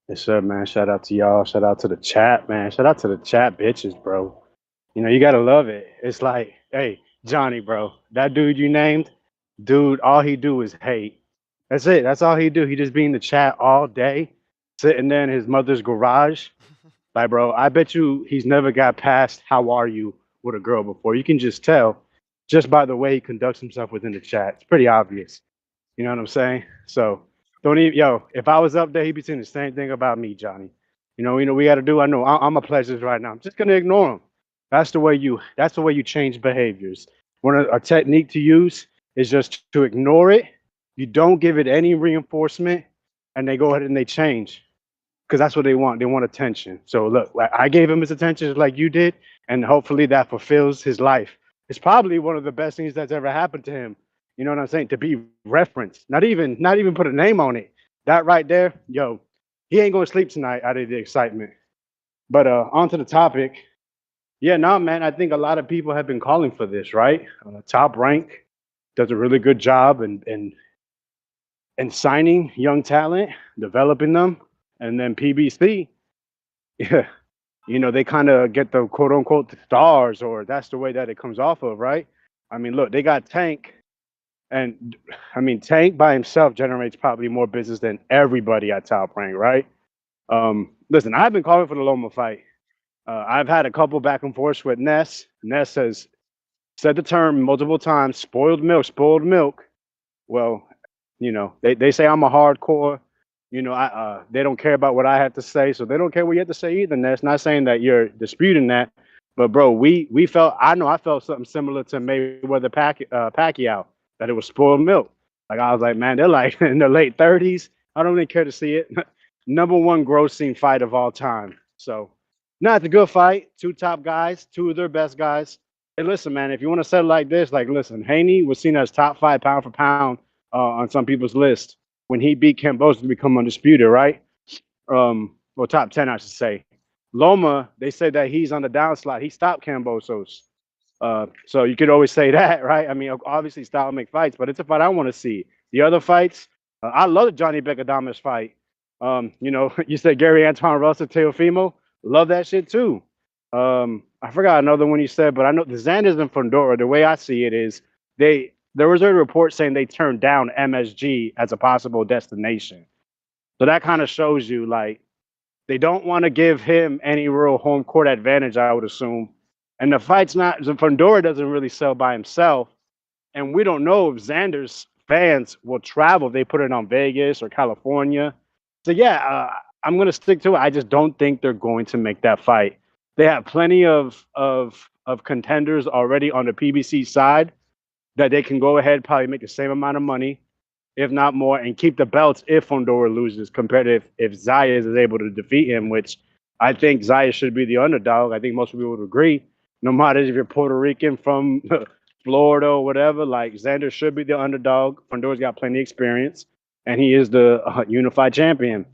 Yes, sir, man. Shout out to y'all. Shout out to the chat, man. Shout out to the chat bitches, bro. You got to love it. It's like, hey, Johnny, bro, that dude you named, all he do is hate. That's it. That's all he do. He just be in the chat all day, sitting there in his mother's garage. Like, bro, I bet you he's never got past how are you with a girl before. You can just tell just by the way he conducts himself within the chat. It's pretty obvious. You know what I'm saying? So don't even, if I was up there, he'd be saying the same thing about me, Johnny. We got to do. I know I'm a pleasures right now. I'm just gonna ignore them. That's the way you. That's the way you change behaviors. A technique to use is just to ignore it. You don't give it any reinforcement, and they go ahead and they change because that's what they want. They want attention. So look, like I gave him his attention just like you did, and hopefully that fulfills his life. It's probably one of the best things that's ever happened to him. You know what I'm saying? To be referenced, not even put a name on it. That right there, yo, he ain't gonna sleep tonight out of the excitement. But on to the topic. Yeah, no, man. I think a lot of people have been calling for this, right? Top Rank does a really good job in signing young talent, developing them, and then PBC, yeah, they kind of get the quote unquote stars, or that's the way that it comes off of, right? I mean, look, they got Tank, and I mean, Tank by himself generates probably more business than everybody at Top Rank, right? Listen, I've been calling for the Loma fight. I've had a couple back and forths with Ness. Ness has said the term multiple times, spoiled milk, spoiled milk. Well, they say I'm a hardcore. They don't care about what I have to say, so they don't care what you have to say either. And that's not saying that you're disputing that, but bro, we felt. I felt something similar to Mayweather Pacquiao, that it was spoiled milk. Like I was like, man, they're like in their late 30s. I don't really care to see it. Number one grossing fight of all time. So, no, it's a good fight. Two top guys, two of their best guys. Hey, listen, man, if you want to say it like this, like, listen, Haney was seen as top 5 pound for pound on some people's list when he beat Cambosos to become undisputed, right? Well, top 10, I should say. Loma, they say that he's on the downslide. He stopped Cambosos. So you could always say that, right? I mean, obviously, style make fights, but it's a fight I want to see. The other fights, I love the Johnny Becadamas fight. You said Gary Antoine Russell, Teofimo. Love that shit too. I forgot another one you said, but I know the Xanders and Fundora, the way I see it is there was a report saying they turned down MSG as a possible destination. So that kind of shows you like they don't want to give him any real home court advantage, I would assume. And the fight's not Fundora doesn't really sell by himself. And we don't know if Xander's fans will travel if they put it on Vegas or California. So yeah, I'm gonna stick to it. I just don't think they're going to make that fight. They have plenty of contenders already on the PBC side that they can go ahead, probably make the same amount of money, if not more, and keep the belts if Fundora loses, compared to if Zayas is able to defeat him, which I think Zayas should be the underdog. I think most people would agree. No matter if you're Puerto Rican from Florida or whatever, like Xander should be the underdog. Fundora's got plenty of experience, and he is the unified champion.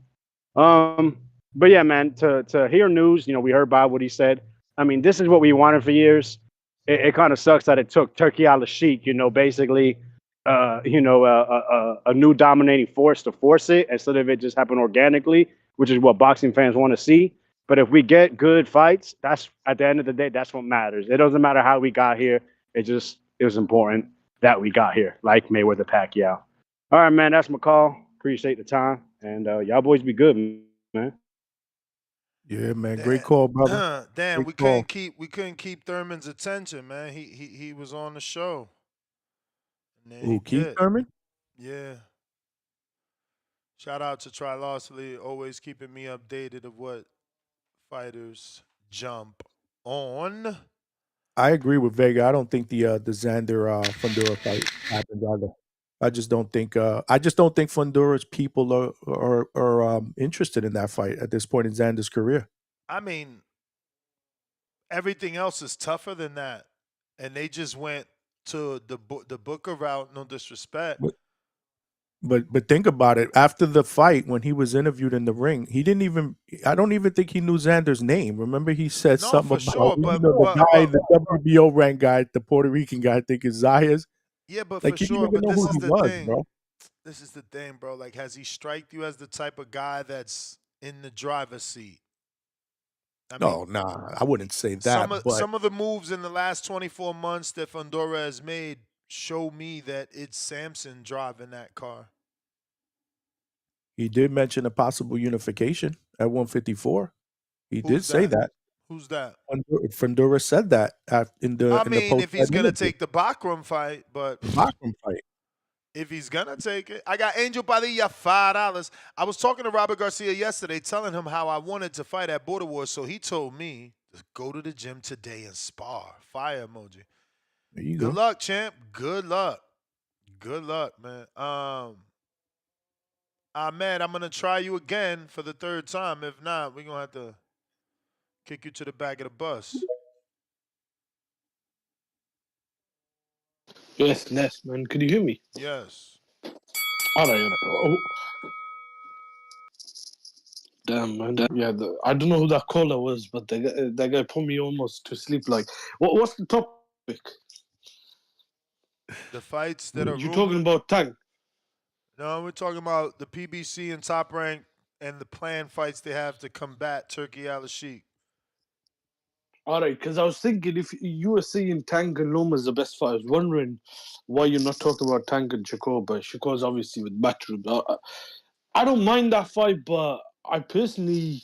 But yeah, man, to hear news, we heard Bob what he said. I mean, this is what we wanted for years. It kind of sucks that it took Turki Alalshikh, basically, a new dominating force to force it instead of it just happen organically, which is what boxing fans want to see. But if we get good fights, that's at the end of the day, that's what matters. It doesn't matter how we got here. It was important that we got here, like Mayweather Pacquiao. All right, man, that's my call. Appreciate the time, and y'all boys be good, man. Yeah, man. Great call, brother. Damn, Great we couldn't keep Thurman's attention, man. He was on the show. And then he Keith did. Thurman? Yeah. Shout out to Trilosity, always keeping me updated of what fighters jump on. I agree with Vega. I don't think the Xander Fundora fight happened either. I just don't think Fundura's people are interested in that fight at this point in Xander's career. I mean, everything else is tougher than that, and they just went to the Booker route. No disrespect. But think about it. After the fight, when he was interviewed in the ring, he didn't even. I don't even think he knew Xander's name. Remember, he said something about the WBO rank guy, the Puerto Rican guy. I think is Zayas. Yeah, but like, for sure. But this is the thing, bro. This is the thing, bro. Like, has he striked you as the type of guy that's in the driver's seat? No, nah, I wouldn't say that. Some of the moves in the last 24 months that Fundora has made show me that it's Samson driving that car. He did mention a possible unification at 154. He did say that. Who's that? Fundora said that in the. I mean, if he's gonna take the Bakram fight, but Bakram fight. If he's gonna take it, I got Angel Padilla $5. I was talking to Robert Garcia yesterday, telling him how I wanted to fight at Border Wars, so he told me to go to the gym today and spar. Fire emoji. There you Good go. luck, champ. Good luck. Good luck, man. Ahmed, I'm gonna try you again for the third time. If not, we're gonna have to kick you to the back of the bus. Yes, man. Can you hear me? Yes. All right. Oh, damn, man. Yeah, I don't know who that caller was, but that guy put me almost to sleep. Like, what's the topic? The fights that are You talking rumored. about Tank? No, we're talking about the PBC and Top Rank and the planned fights they have to combat Turki Alalshikh. All right, because I was thinking if you were saying Tank and Loma is the best fight, I was wondering why you're not talking about Tank and Shakur, but Shakur's obviously with Matchroom. I don't mind that fight, but I personally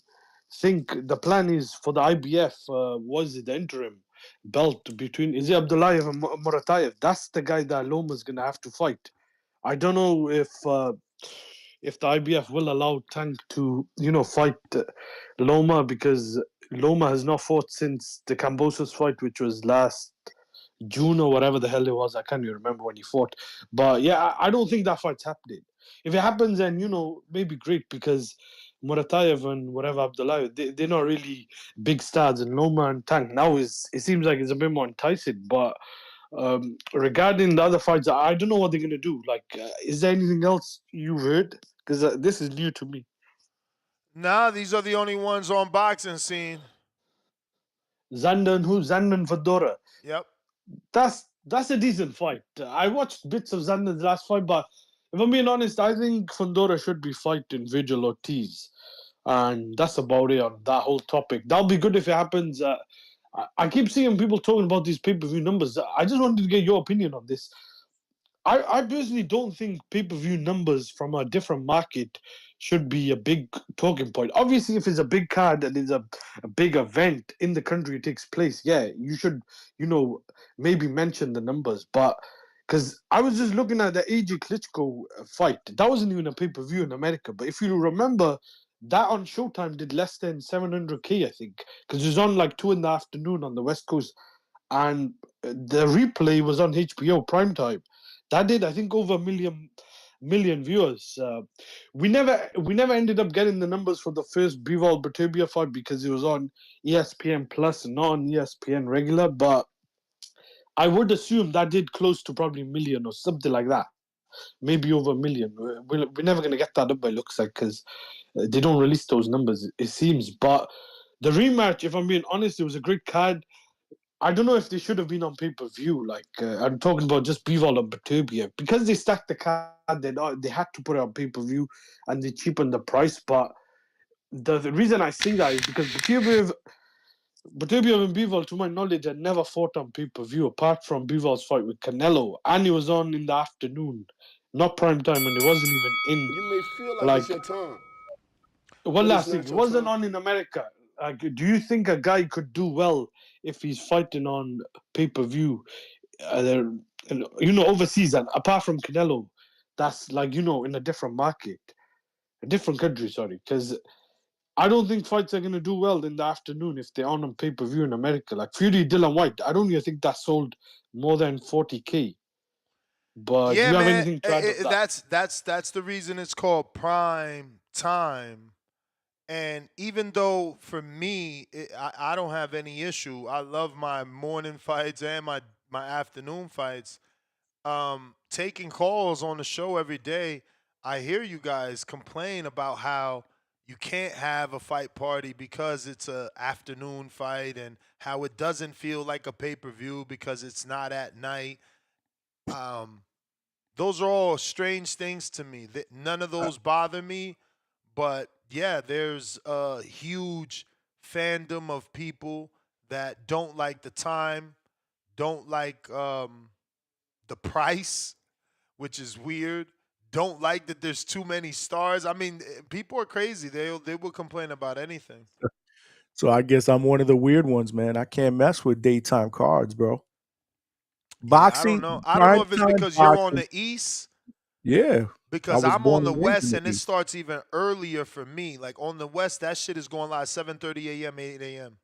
think the plan is for the IBF, was it the interim belt between, is it Abdullayev and Muratayev? That's the guy that Loma's going to have to fight. I don't know if the IBF will allow Tank to, fight Loma, because Loma has not fought since the Cambosos fight, which was last June or whatever the hell it was. I can't even remember when he fought. But yeah, I don't think that fight's happening. If it happens, then, maybe great, because Muratayev and whatever Abdullah, they're not really big stars. And Loma and Tank now it seems like it's a bit more enticing. But regarding the other fights, I don't know what they're going to do. Like, is there anything else you've heard? Because this is new to me. Nah, these are the only ones on boxing scene. Zandan who? Zandan Fedora. Yep. That's a decent fight. I watched bits of Zandan's last fight, but if I'm being honest, I think Fedora should be fighting Vigil Ortiz. And that's about it on that whole topic. That'll be good if it happens. I keep seeing people talking about these pay-per-view numbers. I just wanted to get your opinion on this. I personally don't think pay-per-view numbers from a different market should be a big talking point. Obviously, if it's a big card and it's a big event in the country it takes place, yeah, you should, maybe mention the numbers. But because I was just looking at the AJ Klitschko fight, that wasn't even a pay-per-view in America. But if you remember, that on Showtime did less than 700K, I think, because it was on like 2 in the afternoon on the West Coast, and the replay was on HBO primetime. That did, I think, over a million viewers. We never ended up getting the numbers for the first Bivol Batubia fight because it was on ESPN Plus and not on ESPN regular. But I would assume that did close to probably a million or something like that. Maybe over a million. We're never going to get that up, it looks like, because they don't release those numbers, it seems. But the rematch, if I'm being honest, it was a great card. I don't know if they should have been on pay-per-view. Like, I'm talking about just Bivol and Batubia. Because they stacked the card, they had to put it on pay-per-view and they cheapened the price. But the reason I say that is because Batubia and Bivol, to my knowledge, had never fought on pay-per-view apart from Bivol's fight with Canelo. And it was on in the afternoon, not prime time, and it wasn't even in. You may feel like it's your time. One but last it's thing, not it your wasn't time. on in America. Do you think a guy could do well if he's fighting on pay-per-view? Overseas, and apart from Canelo, that's like, in a different market, a different country, sorry, because I don't think fights are going to do well in the afternoon if they're on pay-per-view in America. Like Fury, Dylan White, I don't even think that sold more than 40K. But do Yeah, you have man. anything to add on that? That's the reason it's called prime time. And even though for me, I don't have any issue. I love my morning fights and my afternoon fights. Taking calls on the show every day, I hear you guys complain about how you can't have a fight party because it's a afternoon fight and how it doesn't feel like a pay-per-view because it's not at night. Those are all strange things to me. None of those bother me, but yeah, there's a huge fandom of people that don't like the time, don't like the price, which is weird. Don't like that there's too many stars. I mean, people are crazy. They will complain about anything. So I guess I'm one of the weird ones, man. I can't mess with daytime cards, bro. Yeah, I don't Boxing, know. I don't know prime if it's time because you're on boxing. the East Yeah, I Because was I'm on born the and raised West in the and it East. starts even earlier for me. Like on the West, that shit is going live 7:30 a.m., 8 a.m.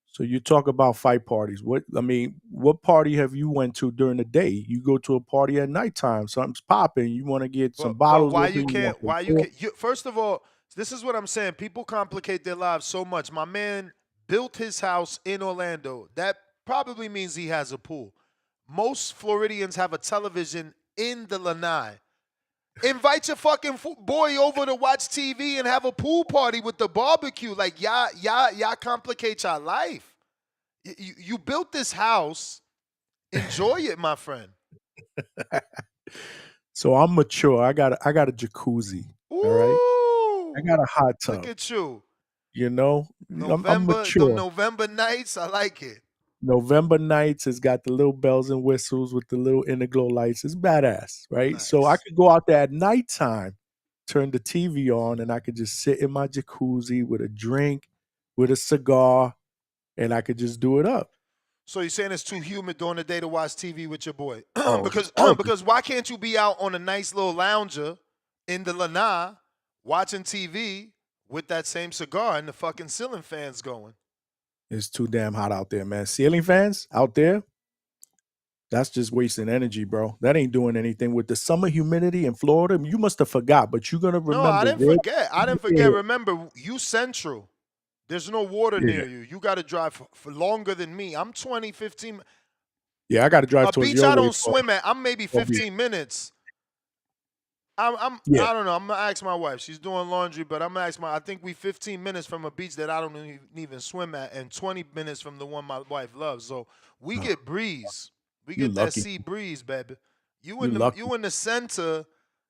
So you talk about fight parties. What party have you went to during the day? You go to a party at nighttime. Something's popping. You want to get some But bottles why open. you You want can't? some Why you pork. can't? First of all, this is what I'm saying. People complicate their lives so much. My man built his house in Orlando. That probably means he has a pool. Most Floridians have a television in the lanai. Invite your fucking boy over to watch TV and have a pool party with the barbecue. Like y'all complicate your life. You built this house. Enjoy it, my friend. So I'm mature. I got a jacuzzi. All right. I got a hot tub. Look at you. You know, I'm November, the mature. November nights, I like it. November nights, it's got the little bells and whistles with the little inner glow lights. It's badass, right? Nice. So I could go out there at nighttime, turn the TV on, and I could just sit in my jacuzzi with a drink, with a cigar, and I could just do it up. So you're saying it's too humid during the day to watch TV with your boy? Oh, because why can't you be out on a nice little lounger in the lanai watching TV with that same cigar and the fucking ceiling fans going? it's too damn hot out there, man. Ceiling fans out there, that's just wasting energy, bro. That ain't doing anything with the summer humidity in Florida. You must have forgot, but you're gonna remember. No, I didn't real- forget. I didn't forget. Remember, you central. There's no water Yeah. near you. You got to drive for longer than me. I'm 20, 15. Yeah, I got to drive A towards beach your I way don't for- swim at. I'm maybe for beer. 15 minutes. I don't know. I'm gonna ask my wife. She's doing laundry, but I'm gonna ask I think we 15 minutes from a beach that I don't even swim at, and 20 minutes from the one my wife loves. So we get breeze. We You get that lucky. sea breeze, baby. You You lucky. in the center.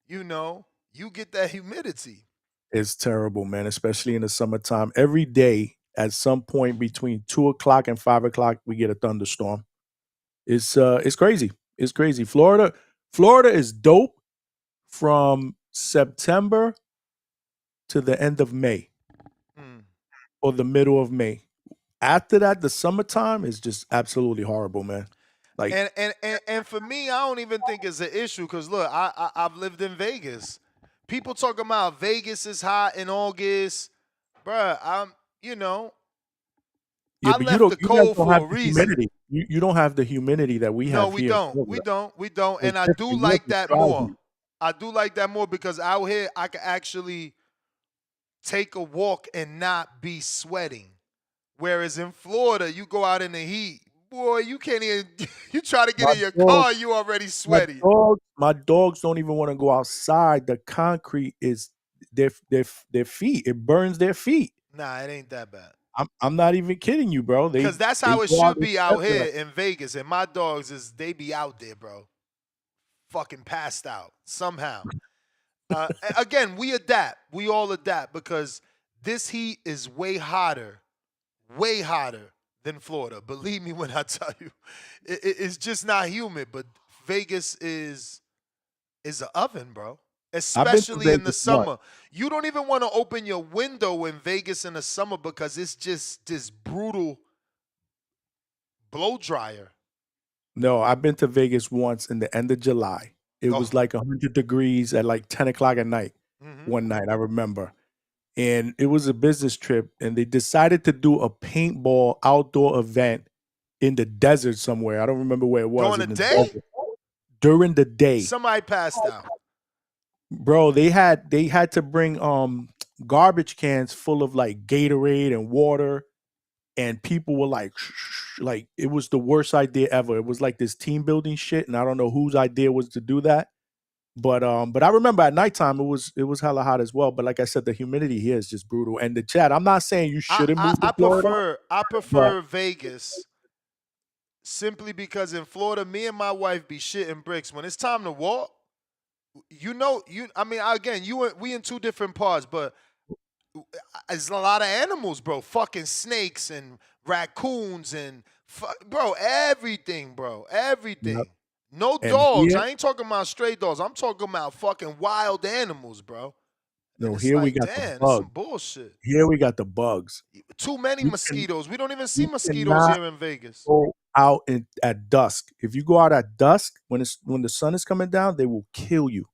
You know, you get that humidity. It's terrible, man, especially in the summertime. Every day, at some point between 2 o'clock and 5 o'clock, we get a thunderstorm. It's crazy. It's crazy. Florida is dope from September to the end of May or the middle of May. After that, the summertime is just absolutely horrible, man. Like, And for me, I don't even think it's an issue because look, I've lived in Vegas. People talking about Vegas is hot in August, bruh. yeah, I but left you the guys cold don't for have a the reason. humidity. You don't have the humidity that we No, have we here. in don't. Florida. We don't. And It's I do different. You have like to that strive more. it. I do like that more because out here I can actually take a walk and not be sweating. Whereas in Florida, you go out in the heat, boy, you can't even. You try to get My in your dog- car, you already sweaty. My dogs don't even want to go outside. The concrete is their feet. It burns their feet. Nah, it ain't that bad. I'm not even kidding you, bro. Because that's they how it go out should be and out sweat here like- in Vegas. And my dogs they be out there, bro. Fucking passed out somehow. Again, we adapt. We all adapt because this heat is way hotter than Florida. Believe me when I tell you, it's just not humid. But Vegas is an oven, bro. Especially in the Vegas summer. once. You don't even want to open your window in Vegas in the summer because it's just this brutal blow dryer. No, I've been to Vegas once in the end of July. It was like 100 degrees at like 10 o'clock at night. One night, I remember. And it was a business trip, and they decided to do a paintball outdoor event in the desert somewhere. I don't remember where it was. During in the the day? desert. During the day. Somebody passed out. Bro, they had to bring garbage cans full of like Gatorade and water, and people were like it was the worst idea ever. It was like this team building shit, and I don't know whose idea was to do that. But I remember at nighttime it was hella hot as well. But like I said, the humidity here is just brutal. And the chat, I'm not saying you shouldn't move to Florida. I prefer Vegas simply because in Florida, me and my wife be shitting bricks. When it's time to walk, we in two different parts, but it's a lot of animals, bro. Fucking snakes and raccoons and everything, bro. Everything. Yep. No And dogs. here- I ain't talking about stray dogs. I'm talking about fucking wild animals, bro. No, It's here we like, got damn, the this bugs. some bullshit. Here we got the bugs. Too many You mosquitoes. We don't even see you mosquitoes cannot here in Vegas. Go out at dusk. If you go out at dusk when the sun is coming down, they will kill you.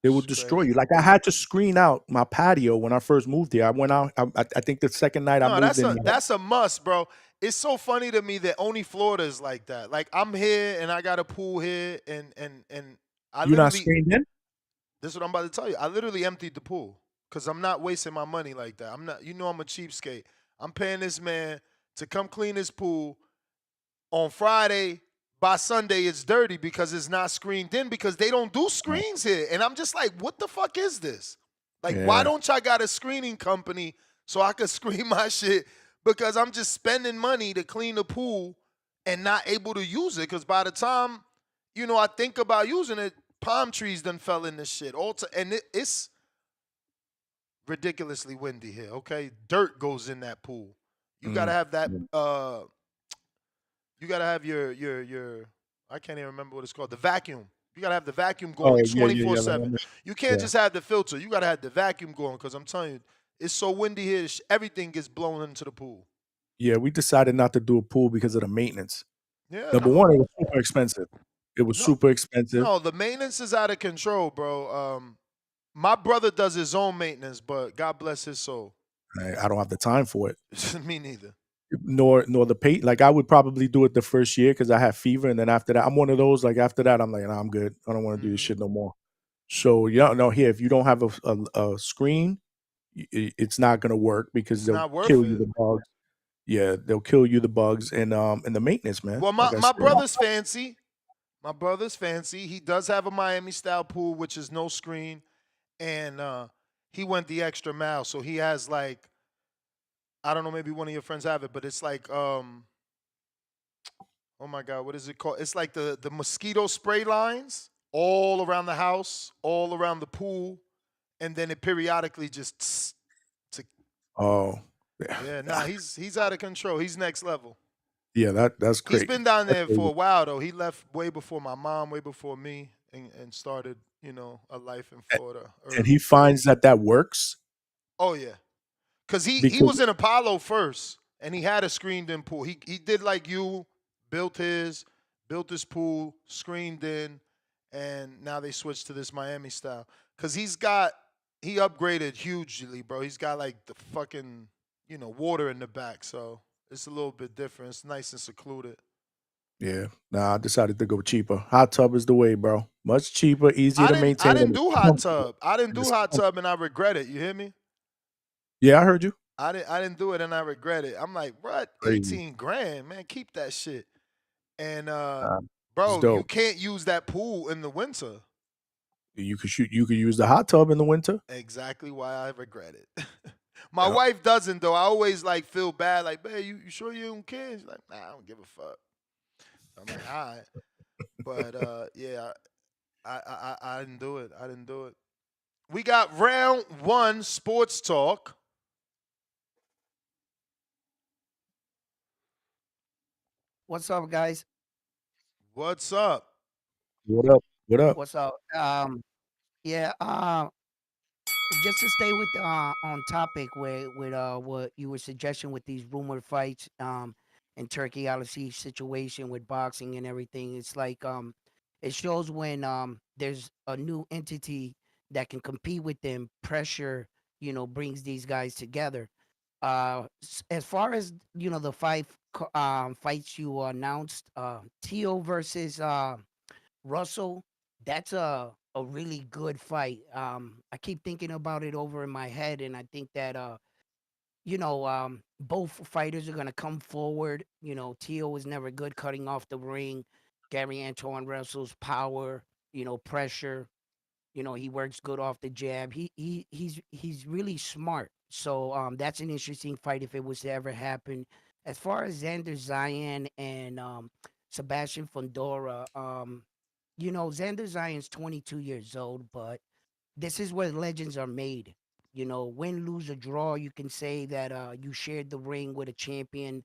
They will destroy you. Like I had to screen out my patio when I first moved here. I went out. I think the second night I No, moved in. that's a must, bro. It's so funny to me that only Florida is like that. Like I'm here and I got a pool here, and I You're not literally. screened in. This is what I'm about to tell you. I literally emptied the pool because I'm not wasting my money like that. I'm not. You know, I'm a cheapskate. I'm paying this man to come clean his pool on Friday. By Sunday, it's dirty because it's not screened in because they don't do screens here. And I'm just like, what the fuck is this? Like, why Yeah. don't y'all got a screening company so I could screen my shit? Because I'm just spending money to clean the pool and not able to use it. Because by the time, I think about using it, palm trees done fell in this shit. And it's ridiculously windy here, okay? Dirt goes in that pool. You gotta have that you gotta have your I can't even remember what it's called. The vacuum. You gotta have the vacuum Oh going yeah. 24/7. You can't just have the filter. You gotta have the vacuum going because I'm telling you, it's so windy here. Everything gets blown into the pool. Yeah, we decided not to do a pool because of the maintenance. Yeah, Number one, it was super expensive. It was super expensive. No, the maintenance is out of control, bro. My brother does his own maintenance, but God bless his soul. I don't have the time for it. Me neither. Nor the pay. Like I would probably do it the first year because I have fever, and then after that, I'm one of those. Like after that, I'm like, nah, I'm good. I don't want to do this shit no more. So yeah, no. Here, if you don't have a screen, it's not gonna work because It's they'll not worth kill it. you the bugs. Yeah, they'll kill you the bugs and the maintenance, man. Well, Like I my said. brother's fancy. My brother's fancy. He does have a Miami style pool, which is no screen, and he went the extra mile. So he has like, I don't know, maybe one of your friends have it, but it's like, oh my God, what is it called? It's like the mosquito spray lines all around the house, all around the pool, and then it periodically just. Oh, Yeah, nah, he's out of control. He's next level. yeah, that's great. He's been down That's there crazy. for a while though. He left way before my mom, way before me, and started, a life in Florida. And he finds that works Oh yeah, cause he because was in Apollo first, and he had a screened in pool. He did like you, built his pool, screened in, and now they switched to this Miami style. Cause he upgraded hugely, bro. He's got like the fucking water in the back, so it's a little bit different. It's nice and secluded. yeah. Nah, I decided to go cheaper. Hot tub is the way, bro. Much cheaper, easier to I maintain. didn't And do it's hot comfortable. tub. I didn't And do it's hot comfortable. tub, and I regret it. You hear me? Yeah, I heard you. I didn't do it, and I regret it. I'm like, what? Crazy. 18 grand, man. Keep that shit. And It's bro, you dope. can't use that pool in the winter. You could use the hot tub in the winter. Exactly why I regret it. My Yeah. wife doesn't though. I always like feel bad, like, man, you sure you don't care? She's like, nah, I don't give a fuck. I'm like, all right. But yeah, I didn't do it. I didn't do it. We got round one sports talk. What's up, guys? What's up? What up? What up? What's up? Yeah. Just to stay with on topic with what you were suggesting with these rumored fights and Turkey Alalshikh situation with boxing and everything. It's like it shows when there's a new entity that can compete with them. Pressure, brings these guys together. As far as the fights you announced, Tio versus Russell, that's a really good fight. I keep thinking about it over in my head, and I think that both fighters are gonna come forward. Tio was never good cutting off the ring. Gary Antoine Russell's power, pressure. He works good off the jab. He's really smart. So that's an interesting fight if it was to ever happen. As far as Xander Zion and Sebastian Fundora, Xander Zion's 22 years old, but this is where legends are made. Win, lose, or draw, you can say that you shared the ring with a champion,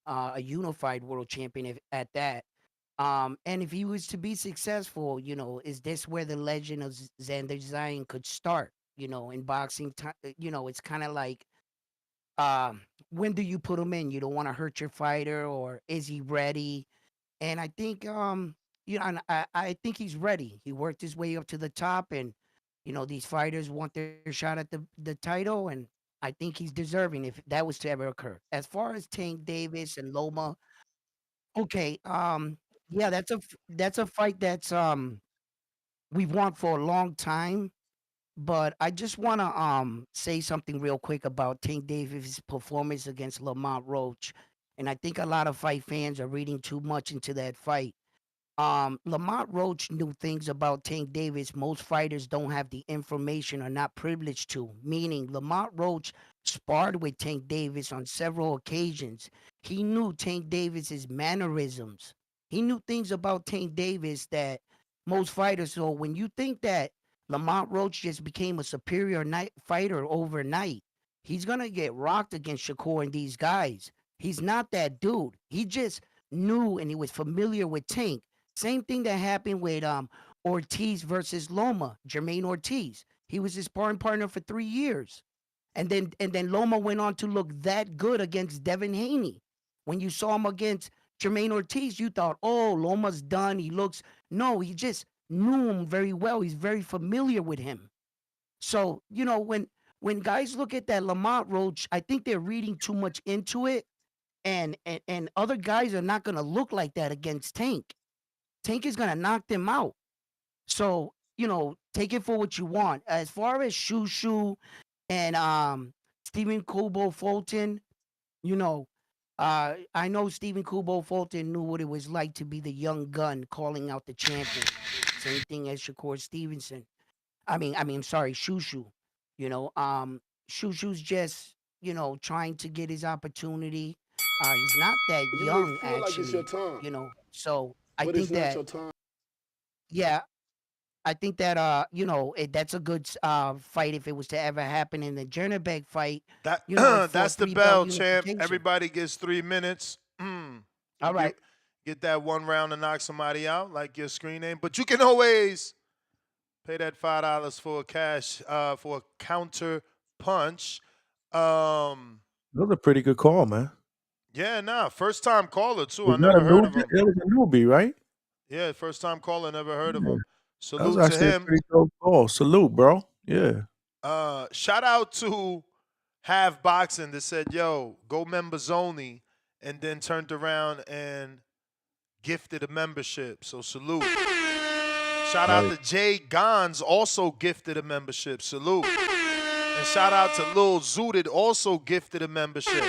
a unified world champion at that. And if he was to be successful, is this where the legend of Xander Zion could start? In boxing, it's kind of like, when do you put him in? You don't want to hurt your fighter, or is he ready? And I think, and I think he's ready. He worked his way up to the top, and These fighters want their shot at the title, and I think he's deserving if that was to ever occur. As far as Tank Davis and Loma, okay, yeah, that's a fight that's we've want for a long time. But I just want to say something real quick about Tank Davis' performance against Lamont Roach, and I think a lot of fight fans are reading too much into that fight. Lamont Roach knew things about Tank Davis most fighters don't have the information or not privileged to. Meaning, Lamont Roach sparred with Tank Davis on several occasions. He knew Tank Davis's mannerisms. He knew things about Tank Davis that most fighters. So when you think that Lamont Roach just became a superior fighter overnight, he's gonna get rocked against Shakur and these guys. He's not that dude. He just knew and he was familiar with Tank. Same thing that happened with Ortiz versus Loma, Jermaine Ortiz. He was his sparring partner for 3 years. And then Loma went on to look that good against Devin Haney. When you saw him against Jermaine Ortiz, you thought, oh, Loma's done. He looks no, he just knew him very well. He's very familiar with him. So, when guys look at that Lamont Roach, I think they're reading too much into it. And other guys are not gonna look like that against Tank. Tank is gonna knock them out. So, take it for what you want. As far as Shushu and Stephen Kubo Fulton, I know Stephen Kubo Fulton knew what it was like to be the young gun calling out the champion. Same thing as Shakur Stevenson. Sorry, Shushu. Shushu's just, trying to get his opportunity. He's not that You may young, feel like it's your actually. time, So I but think it's not that, your time. yeah, I think that that's a good fight if it was to ever happen in the Jernabek fight. That For that's the 3 belt bell, champ. unification. Everybody gets 3 minutes. You All right. get that one round to knock somebody out, like your screen name. But you can always pay that $5 for a cash for a counter punch. That was a pretty good call, man. Yeah, first time caller too. Was I that never a heard of newbie? him. It was a newbie, right? Yeah, first time caller, never heard of Yeah. him. That was Salute to actually a him. pretty dope call. Salute, bro. Yeah. Shout out to Have Boxing that said, "Yo, go members only," and then turned around and gifted a membership. So salute. Shout out to Jay Gons, also gifted a membership. Salute. And shout out to Lil Zooted, also gifted a membership.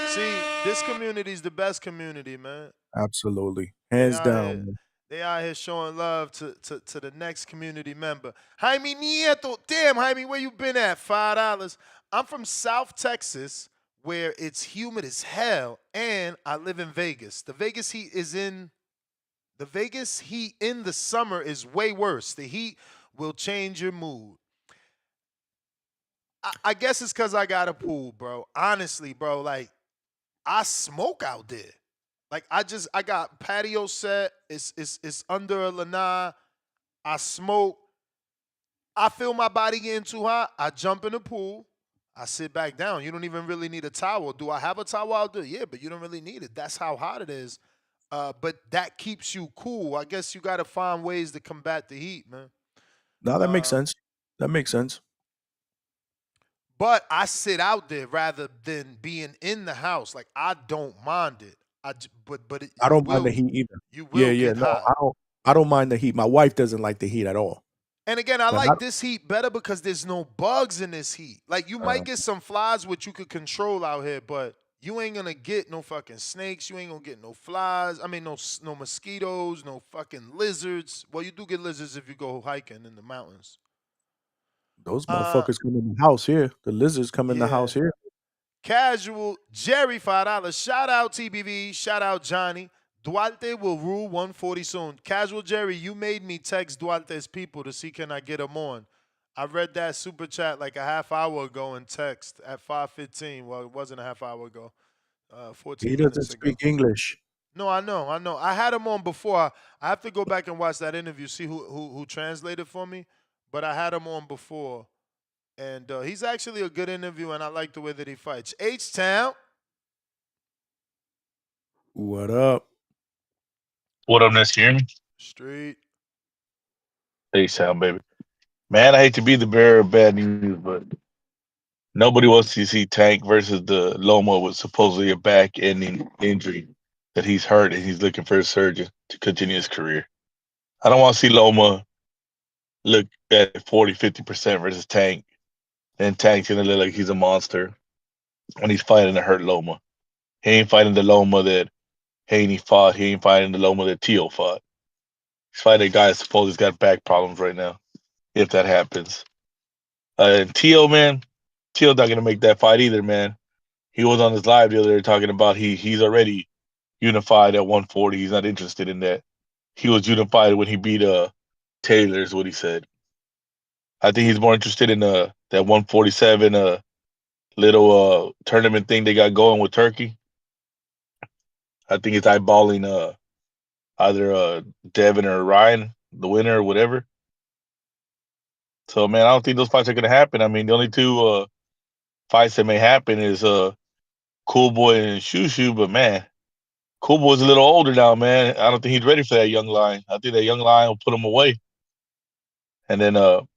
See, this community is the best community, man. Absolutely. Hands down. They out here showing love to the next community member. Jaime Nieto. Damn, Jaime, where you been at? $5. I'm from South Texas, where it's humid as hell, and I live in Vegas. The Vegas heat in the summer is way worse. The heat will change your mood. I guess it's because I got a pool, bro. Honestly, bro, like, I smoke out there. Like, I got patio set. It's under a lanai. I smoke. I feel my body getting too hot. I jump in the pool. I sit back down. You don't even really need a towel. Do I have a towel out there? Yeah, but you don't really need it. That's how hot it is. But that keeps you cool. I guess you got to find ways to combat the heat, man. No, that makes sense. That makes sense. But I sit out there rather than being in the house. Like, I don't mind it. I don't mind the heat either. You will get hot. I don't mind the heat. My wife doesn't like the heat at all. And again, I like this heat better because there's no bugs in this heat. Like, you might get some flies which you could control out here, but you ain't gonna get no fucking snakes. You ain't gonna get no flies. I mean, no mosquitoes, no fucking lizards. Well, you do get lizards if you go hiking in the mountains. Those motherfuckers come in the house here. The lizards come in the house here. Casual Jerry, $5. Shout out TBV. Shout out Johnny. Duarte will rule 140 soon. Casual Jerry, you made me text Duarte's people to see can I get him on. I read that super chat like a half hour ago in text at 5:15. Well, it wasn't a half hour ago. 14 He minutes doesn't ago. speak English. No, I know. I had him on before. I have to go back and watch that interview, see who translated for me. But I had him on before. And he's actually a good interview, and I like the way that he fights. H-Town. What up? What up, next year? Street. H-Town, baby. Man, I hate to be the bearer of bad news, but nobody wants to see Tank versus the Loma with supposedly a back-ending injury that he's hurt and he's looking for a surgeon to continue his career. I don't want to see Loma look at 40, 50% versus Tank, and Tank's gonna look like he's a monster when he's fighting a hurt Loma. He ain't fighting the Loma that Haney fought. He ain't fighting the Loma that Teo fought. He's fighting a guy that supposedly has got back problems right now. If that happens, and Teo, man, Teo's not gonna make that fight either, man. He was on his live the other day talking about he's already unified at 140. He's not interested in that. He was unified when he beat Taylor, is what he said. I think he's more interested in that 147 little tournament thing they got going with Turkey. I think he's eyeballing either Devin or Ryan, the winner or whatever. So man, I don't think those fights are gonna happen. I mean, the only two fights that may happen is Cool Boy and Shushu, but man, Cool Boy's a little older now, man. I don't think he's ready for that young lion. I think that young lion will put him away. And then the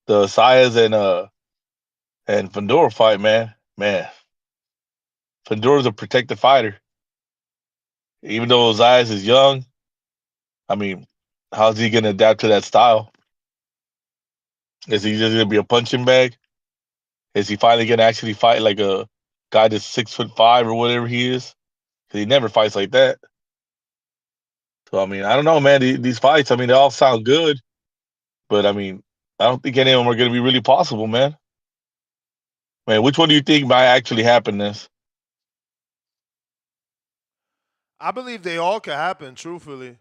Sayas and Fandora fight, man, Fandora's a protected fighter. Even though Zayas is young, I mean, how's he gonna adapt to that style? Is he just gonna be a punching bag? Is he finally gonna actually fight like a guy that's 6'5" or whatever he is? Because he never fights like that. So I mean, I don't know, man. These fights, I mean, they all sound good, but I mean, I don't think any of them are gonna be really possible, man. Man, which one do you think might actually happen? This, I believe they all could happen. Truthfully,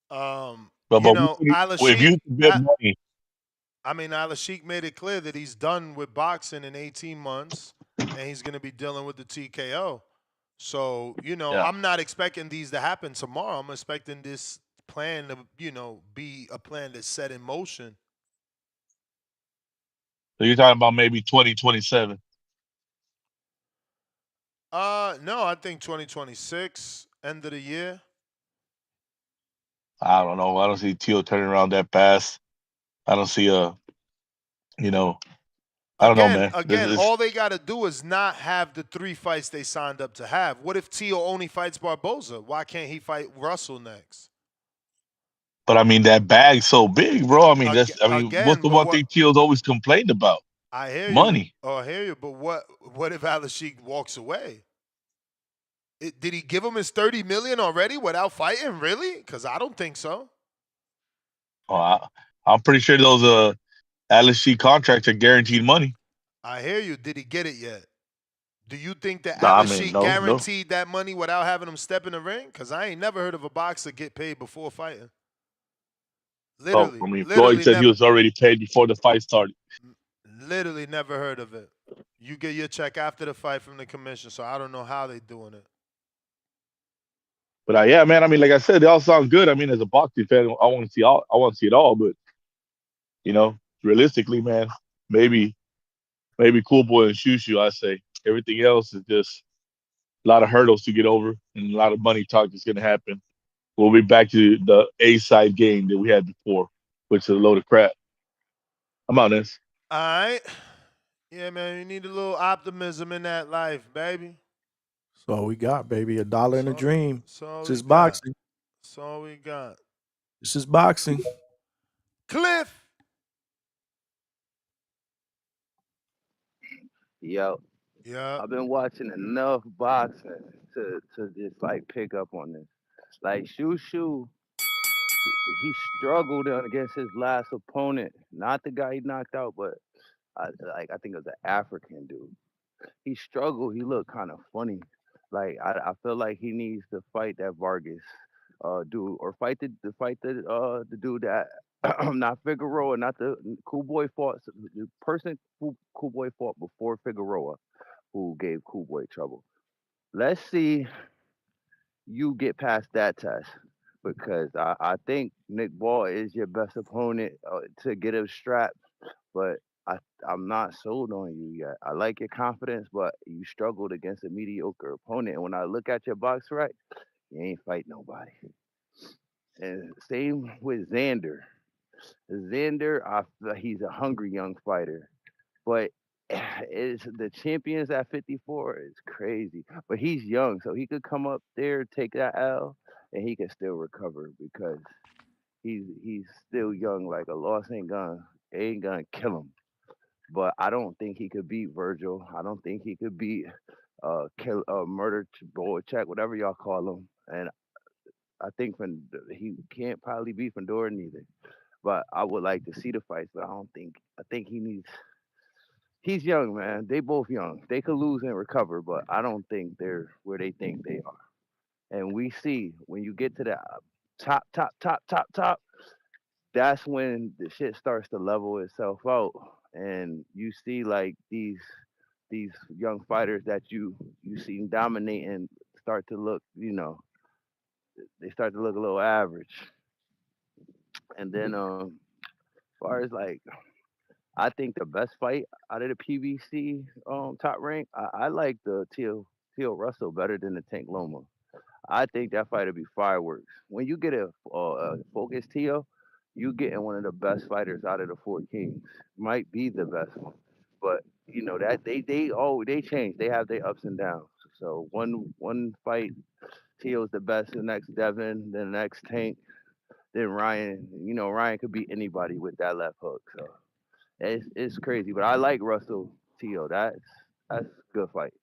but if Alalshikh. you could bet money, I mean, Alalshikh made it clear that he's done with boxing in 18 months, and he's going to be dealing with the TKO. So, yeah. I'm not expecting these to happen tomorrow. I'm expecting this plan to, be a plan that's set in motion. So you're talking about maybe 2027. No, I think 2026, end of the year. I don't know. I don't see Teal turning around that fast. I don't see I don't know, man. Again, all they got to do is not have the 3 fights they signed up to have. What if Tio only fights Barboza? Why can't he fight Russell next? But I mean, that bag's so big, bro. I mean, what's Again, the but one thing Teal's always complained about? I hear you. Money. Oh, I hear you. But what if Alalshikh walks away? Did he give him his $30 million already without fighting? Really? Because I don't think so. Oh, I'm pretty sure those LSC contracts are guaranteed money. I hear you. Did he get it yet? Do you think that I mean, Alalshikh guaranteed that money without having him step in the ring? Because I ain't never heard of a boxer get paid before fighting. Literally. I mean, Floyd literally said he was already paid before the fight started. Literally never heard of it. You get your check after the fight from the commission, so I don't know how they doing it. But yeah, man. I mean, like I said, they all sound good. I mean, as a boxing fan, I want to see all. I want to see it all. But realistically, man, maybe Cool Boy and Shushu. I say everything else is just a lot of hurdles to get over and a lot of money talk that's going to happen. We'll be back to the A side game that we had before, which is a load of crap. I'm on this. All right. Yeah, man, you need a little optimism in that life, baby. That's all we got, baby. $1 and a dream. This is got. boxing. That's all we got. This is boxing. Cliff. Yo. Yeah. I've been watching enough boxing to just like pick up on this. Like Shushu, he struggled against his last opponent. Not the guy he knocked out, but I think it was an African dude. He struggled. He looked kind of funny. Like I feel like he needs to fight that Vargas dude, or fight the dude that not Figueroa, not the Cool Boy fought the person who Cool Boy fought before Figueroa, who gave Cool Boy trouble. Let's see you get past that test, because I think Nick Ball is your best opponent to get him strapped, but I'm not sold on you yet. I like your confidence, but you struggled against a mediocre opponent. And when I look at your box right, you ain't fight nobody. And same with Xander. Xander, I feel like he's a hungry young fighter, but it's the champions at 54 is crazy. But he's young, so he could come up there, take that L, and he can still recover because he's still young. Like a loss ain't gonna kill him. But I don't think he could beat Virgil. I don't think he could beat murder boy check, whatever y'all call him. And I think he can't probably beat Fedora neither. But I would like to see the fights, but I don't think. I think he needs. He's young, man. They both young. They could lose and recover, but I don't think they're where they think they are. And we see when you get to the top, that's when the shit starts to level itself out, and you see like these young fighters that you see dominating start to look, they start to look a little average. And then as far as like, I think the best fight out of the PBC top rank, I like the Teal Russell better than the Tank Loma. I think that fight would be fireworks. When you get a focused Teal, you getting one of the best fighters out of the four kings. Might be the best one, but that they change. They have their ups and downs. So one fight, Teal's the best. The next Devin, the next Tank, then Ryan. Ryan could beat anybody with that left hook. So it's crazy. But I like Russell Teal. That's a good fight.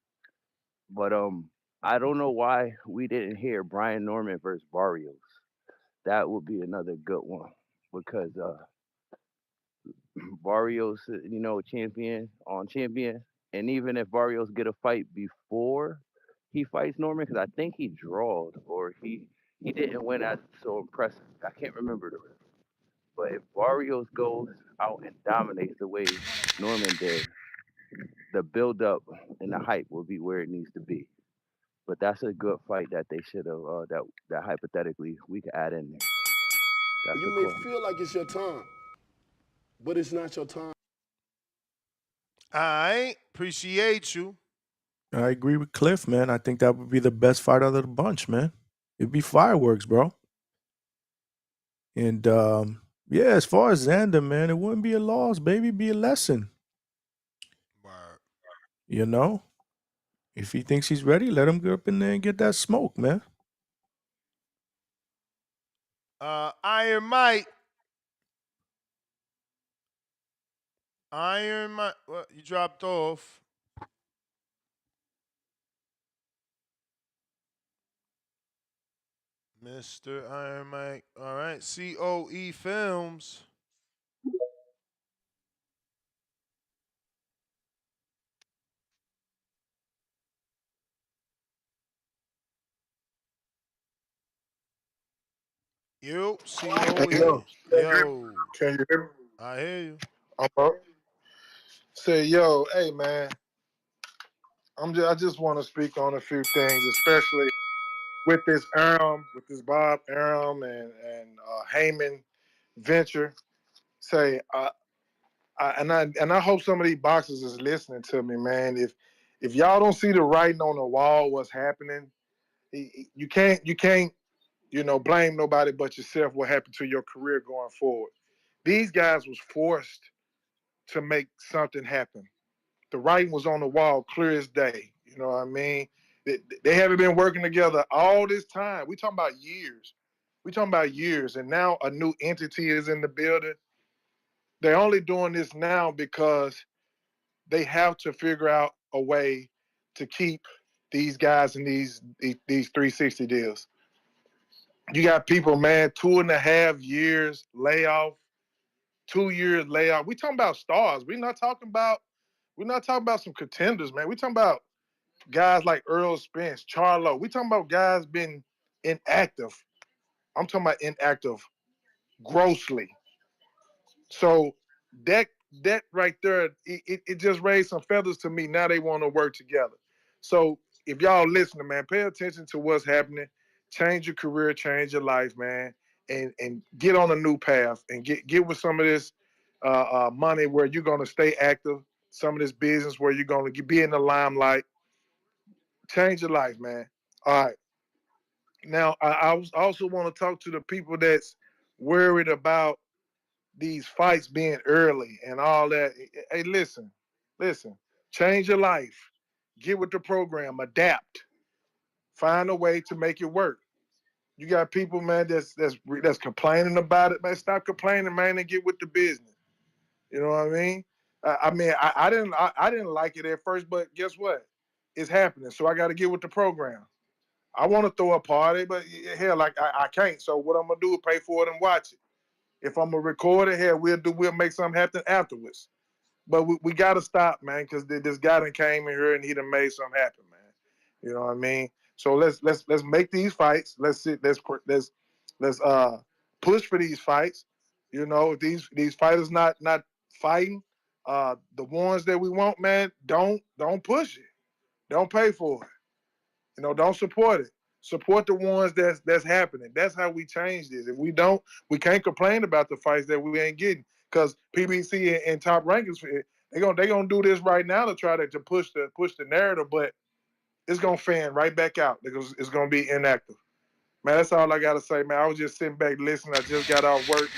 But I don't know why we didn't hear Brian Norman versus Barrios. That would be another good one because Barrios, champion on champion, and even if Barrios get a fight before he fights Norman, because I think he drawed or he didn't win as so impressive. I can't remember the rest. But if Barrios goes out and dominates the way Norman did, the build up and the hype will be where it needs to be. But that's a good fight that they should have that hypothetically we could add in there. That's You a may call. feel like it's your time, but it's not your time. All right. Appreciate you. I agree with Cliff, man. I think that would be the best fight out of the bunch, man. It'd be fireworks, bro. And yeah, as far as Xander, man, it wouldn't be a loss, baby. It'd be a lesson. You know? If he thinks he's ready, let him go up in there and get that smoke, man. Iron Mike. Iron Mike. What? You dropped off. Mr. Iron Mike. All right. COE Films. Yo, Hey, yo, COE. Yo. can you hear me? I hear you. I'm up. Say, yo, hey man, I just want to speak on a few things, especially with this Bob Arum and Heyman venture. Say, I hope some of these boxers is listening to me, man. If y'all don't see the writing on the wall, what's happening, you can't blame nobody but yourself. What happened to your career going forward? These guys was forced to make something happen. The writing was on the wall, clear as day. You know what I mean? They haven't been working together all this time. We talking about years. We talking about years, and now a new entity is in the building. They're only doing this now because they have to figure out a way to keep these guys in these 360 deals. You got people, man, 2.5 years layoff, 2 years layoff. We talking about stars. We're not talking about some contenders, man. We talking about guys like Earl Spence, Charlo. We talking about guys been inactive. I'm talking about inactive grossly. So that right there, it just raised some feathers to me. Now they want to work together. So if y'all listening, man, pay attention to what's happening. Change your career, change your life, man, and get on a new path and get with some of this money where you're gonna stay active. Some of this business where you're gonna be in the limelight. Change your life, man. All right. Now I also want to talk to the people that's worried about these fights being early and all that. Hey, listen. Change your life. Get with the program. Adapt. Find a way to make it work. You got people, man, that's complaining about it. Man, stop complaining, man, and get with the business. You know what I mean? I didn't like it at first, but guess what? It's happening. So I got to get with the program. I want to throw a party, but hell, like I can't. So what I'm gonna do is pay for it and watch it. If I'm gonna record it, hell, we'll make something happen afterwards. But we got to stop, man, because this guy done came in here and he done made something happen, man. You know what I mean? So let's make these fights. Let's push for these fights. You know, if these fighters not fighting, the ones that we want, man, don't push it. Don't pay for it. You know, don't support it. Support the ones that's happening. That's how we change this. If we don't, we can't complain about the fights that we ain't getting. Because PBC and Top Rank they gonna do this right now to try to push the narrative, but it's gonna fan right back out because it's gonna be inactive. Man, that's all I gotta say, man. I was just sitting back listening. I just got off work,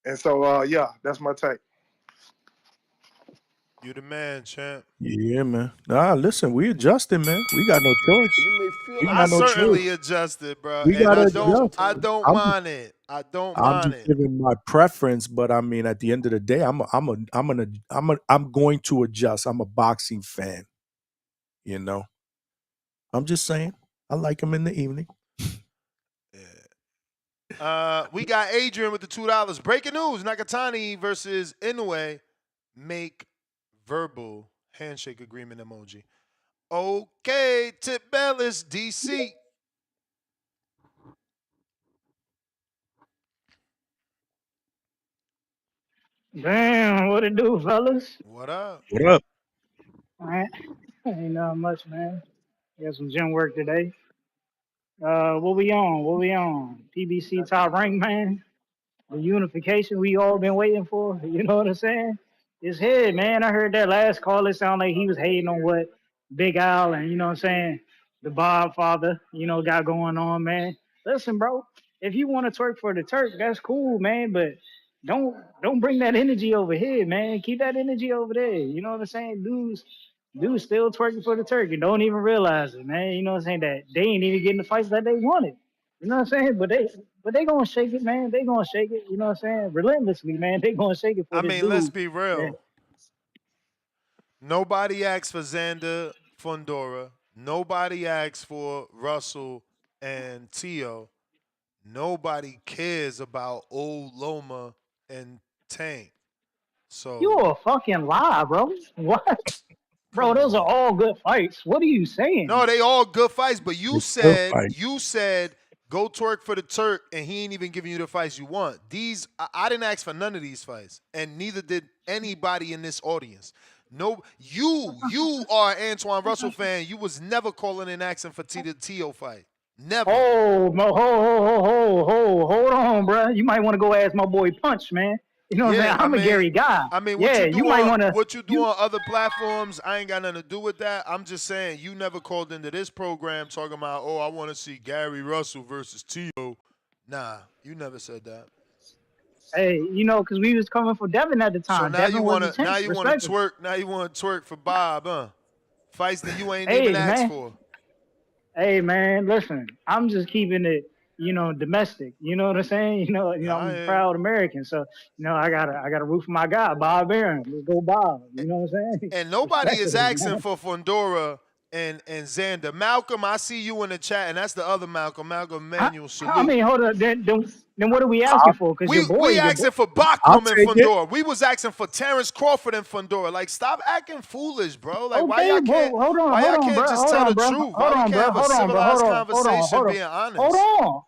and so yeah, that's my take. You the man, champ. Yeah, man. Nah, listen, we adjusting, man. We got no choice. We I got no certainly choice. adjusted, bro, We and gotta adjust. I don't mind it. I don't I'm mind just it. giving my preference, but I mean, at the end of the day, I'm going to adjust. I'm a boxing fan, you know. I'm just saying, I like him in the evening. We got Adrian with the $2. Breaking news: Nakatani versus Inoue make verbal handshake agreement emoji. Okay, Tip Bellis, DC. Damn, what it do, fellas? What up? What up? All right. Ain't not much, man. Got some gym work today. What we on? What we on? PBC Top Rank, man. The unification we all been waiting for. You know what I'm saying? It's here, man. I heard that last call. It sounded like he was hating on what Big Al and, you know what I'm saying, the Bob father, got going on, man. Listen, bro, if you want to twerk for the Turk, that's cool, man. But don't bring that energy over here, man. Keep that energy over there. You know what I'm saying? Dudes still twerking for the Turk and don't even realize it, man. You know what I'm saying? That they ain't even getting the fights that they wanted. You know what I'm saying? But they gonna shake it, man. They gonna shake it. You know what I'm saying? Relentlessly, man. They gonna shake it for I this mean, let's dude. be Yeah. real. Nobody asked for Xander Fundora. Nobody asked for Russell and Tio. Nobody cares about old Loma and Tank. You So a fucking lie, bro. What? Bro, come those are on. all good fights. What are you saying? No, they all good fights, but you It's still said fight. go twerk for the Turk, and he ain't even giving you the fights you want. I didn't ask for none of these fights, and neither did anybody in this audience. No, you are an Antoine Russell fan. You was never calling and asking for Tio fight. Never. Hold on, bro. You might want to go ask my boy Punch, man. You know what I'm saying? Yeah, I'm a Gary guy. what Yeah, you do you might on want to. other platforms, I ain't got nothing to do with that. I'm just saying you never called into this program talking about, oh, I want to see Gary Russell versus Tio. Nah, you never said that. Hey, because we was coming for Devin at the So time. Devin was the champ. Respect him. Now you want to twerk for Bob, huh? Fights that you ain't even Hey, asked man. for. Hey, man. Listen, I'm just keeping it, domestic. You know what I'm saying? I'm a proud American, so I gotta root for my guy, Bob Aaron. Let's go, Bob. You know what I'm saying? And nobody is Respectfully, asking man. for Fundora and Xander. Malcolm, I see you in the chat, and that's the other Malcolm Manuel Salute. I mean, hold on. Then what are we asking for? Because We asking for I'll Bachram and take it. Fundora. We was asking for Terrence Crawford and Fundora. Like, stop acting foolish, bro. Like, why Okay, y'all bro. can't? Hold on, Why y'all bro. can't just Hold tell on, the bro. truth? Hold Why we on, can't bro. have a Hold on, bro. civilized Hold conversation on. being honest?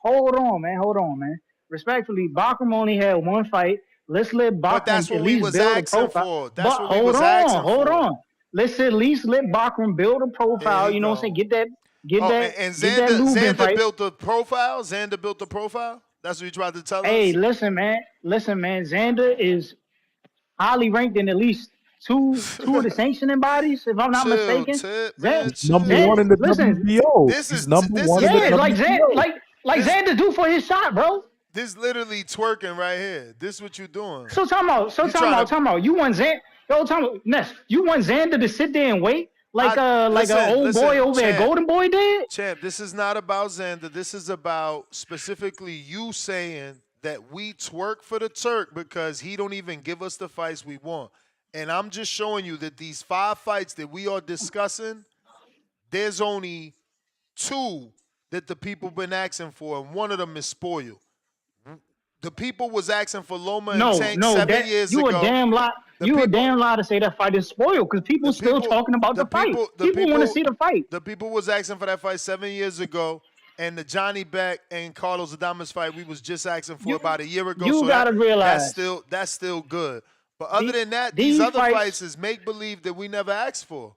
Hold on, man. Hold on, man. Respectfully, Bachram only had one fight. Let's let But that's Bachram what at we least was build a asking profile. for. That's But what we was asking hold for. on. Let's at least let Bachram build a profile. Here he You know what I'm go. saying? Get And that Lubin Xander fight. built the profile. Xander built the profile. That's what you tried to tell Hey, us. listen, man. Xander is highly ranked in at least two of the sanctioning bodies, if I'm not Chill, mistaken. Tip, man, He's number chill. one in the Listen, WBO. This He's is number this one is in the yeah, the like WBO. Xander due for his shot, bro. This literally twerking right here. This what you doing. So time out. You want Ness, you want Xander to sit there and wait like an old boy over at Golden Boy did? Champ, this is not about Xander. This is about specifically you saying that we twerk for the Turk because he don't even give us the fights we want. And I'm just showing you that these 5 fights that we are discussing, there's only 2 that the people been asking for, and one of them is spoiled. The people was asking for Loma and Tank 7 years ago. You a damn lie. You a damn lie to say that fight is spoiled because people still talking about the fight. People want to see the fight. The people was asking for that fight 7 years ago, and the Johnny Beck and Carlos Adames fight we was just asking for about a year ago. You gotta realize that's still good. But other than that, these other fights is make believe that we never asked for.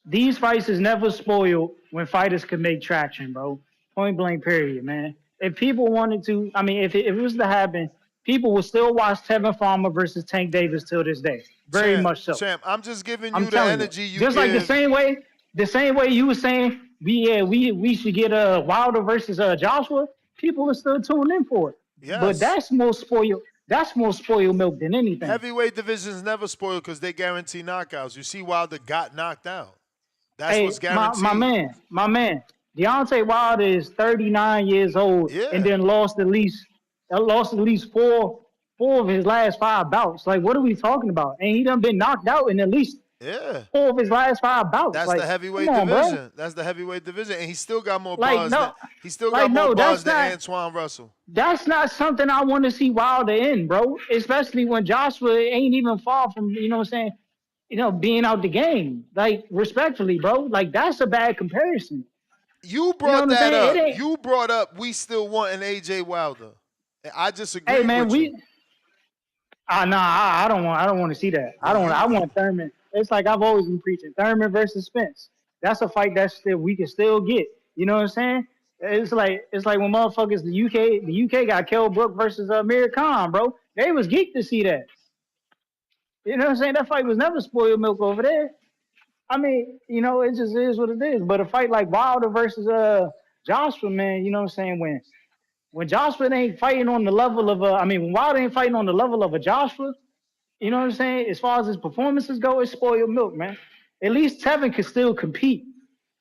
These fights is never spoiled when fighters can make traction, bro. Point blank, period, man. If people wanted to, I mean, if it was to happen, people would still watch Tevin Farmer versus Tank Davis till this day. Very much so. Champ, I'm just giving you the energy you just give. like the same way you were saying, we should get Wilder versus Joshua. People are still tuning in for it. Yes. But that's more spoiled. That's more spoiled milk than anything. Heavyweight divisions never spoiled because they guarantee knockouts. You see, Wilder got knocked out. That's what's guaranteed. My man. Deontay Wilder is 39 years old and then lost at least 4 of his last 5 bouts. Like, what are we talking about? And he done been knocked out in at least 4 of his last 5 bouts. That's like, the heavyweight division. Bro. That's the heavyweight division, and he still got more bars. Than Antoine Russell. That's not something I want to see Wilder in, bro. Especially when Joshua ain't even far from, you know what I'm saying, being out the game. Like, respectfully, bro. Like, that's a bad comparison. You brought that up. You brought up we still want an AJ Wilder. I disagree hey, man, with you. I don't want to see that. I want Thurman. It's like I've always been preaching. Thurman versus Spence. That's a fight we can still get. You know what I'm saying? It's like when motherfuckers the UK got Kell Brook versus Amir Khan, bro. They was geeked to see that. You know what I'm saying? That fight was never spoiled milk over there. I mean, it just is what it is. But a fight like Wilder versus Joshua, man, you know what I'm saying? When Joshua ain't fighting on the level of when Wilder ain't fighting on the level of a Joshua, you know what I'm saying? As far as his performances go, it's spoiled milk, man. At least Tevin can still compete.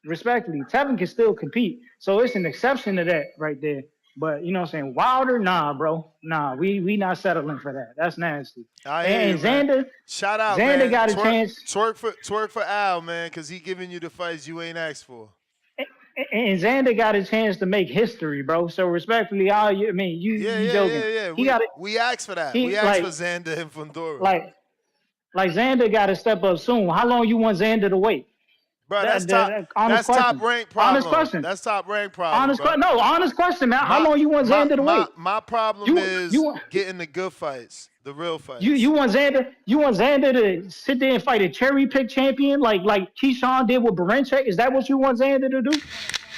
Respectfully, Tevin can still compete. So it's an exception to that right there. But you know what I'm saying? Wilder, nah, bro. Nah, we not settling for that. That's nasty. And Xander, shout out, Xander man. got a chance. Twerk for Al, man, because he giving you the fights you ain't asked for. And Xander got a chance to make history, bro. So respectfully, you joking. Yeah. We asked for that. We asked for Xander and Fundora. Like Xander got to step up soon. How long you want Xander to wait? Bro, that's top rank problem. Honest question. That's top rank problem. Honest question, man. How long you want Xander to wait? My problem is getting the good fights, the real fights. You want Xander to sit there and fight a cherry pick champion like Keyshawn did with Barenchek? Is that what you want Xander to do?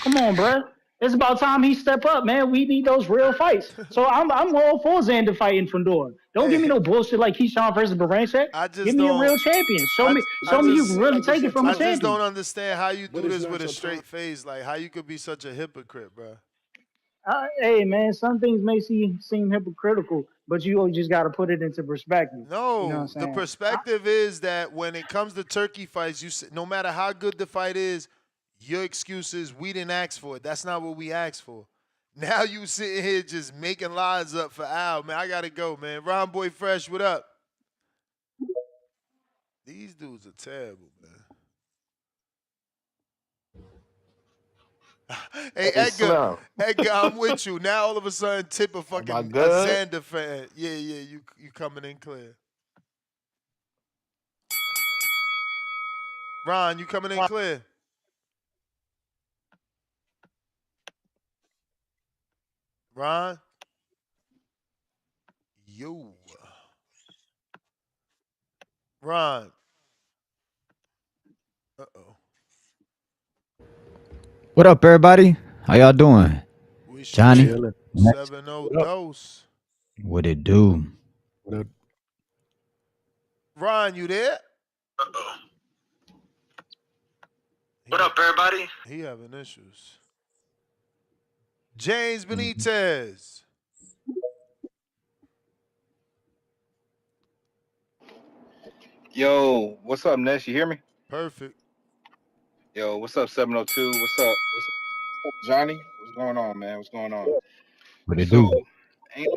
Come on, bro. It's about time he step up, man. We need those real fights. So I'm all for Xander fighting Fundora. Don't give me no bullshit like Keyshawn versus Barenchek. Give me a real champion. Show me you can really take it from a champion. I just don't understand how you do this with a straight face. Like, how you could be such a hypocrite, bro. Hey, man, some things may seem hypocritical, but you just got to put it into perspective. No, you know what I'm the perspective is that when it comes to turkey fights, no matter how good the fight is, your excuse is we didn't ask for it. That's not what we asked for. Now you sitting here just making lines up for Al. Man, I got to go, man. Ron Boy Fresh, what up? These dudes are terrible, man. Hey, Edgar, I'm with you. Now all of a sudden, Tip a fucking a Xander fan. Yeah, you coming in clear. Ron, you coming in clear. Ron? Yo. Ron. Uh-oh. What up, everybody? How y'all doing? Johnny? 7-0 dose. What it do? Ron, you there? Uh-oh. What up, everybody? He having issues. James Benitez. Yo, what's up, Ness? You hear me? Perfect. Yo, what's up, 702? What's up? What's up, Johnny? What's going on, man? What's going on? What it So, do? ain't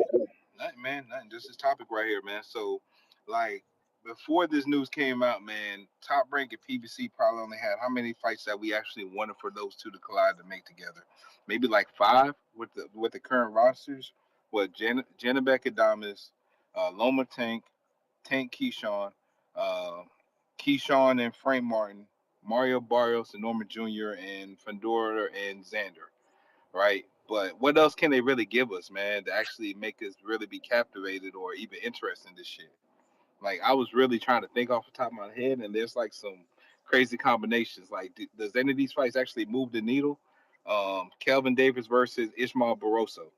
nothing, man. Nothing. Just this topic right here, man. So, like, before this news came out, man, Top Rank and PBC probably only had how many fights that we actually wanted for those two to collide to make together? Maybe like 5 with the current rosters. What Janabek Adamas, Loma Tank, Tank Keyshawn, uh, Keyshawn and Frank Martin, Mario Barrios and Norman Jr. and Fedora and Xander, right? But what else can they really give us, man, to actually make us really be captivated or even interested in this shit? Like, I was really trying to think off the top of my head, and there's like some crazy combinations. Like, does any of these fights actually move the needle? Kelvin Davis versus Ismael Barroso.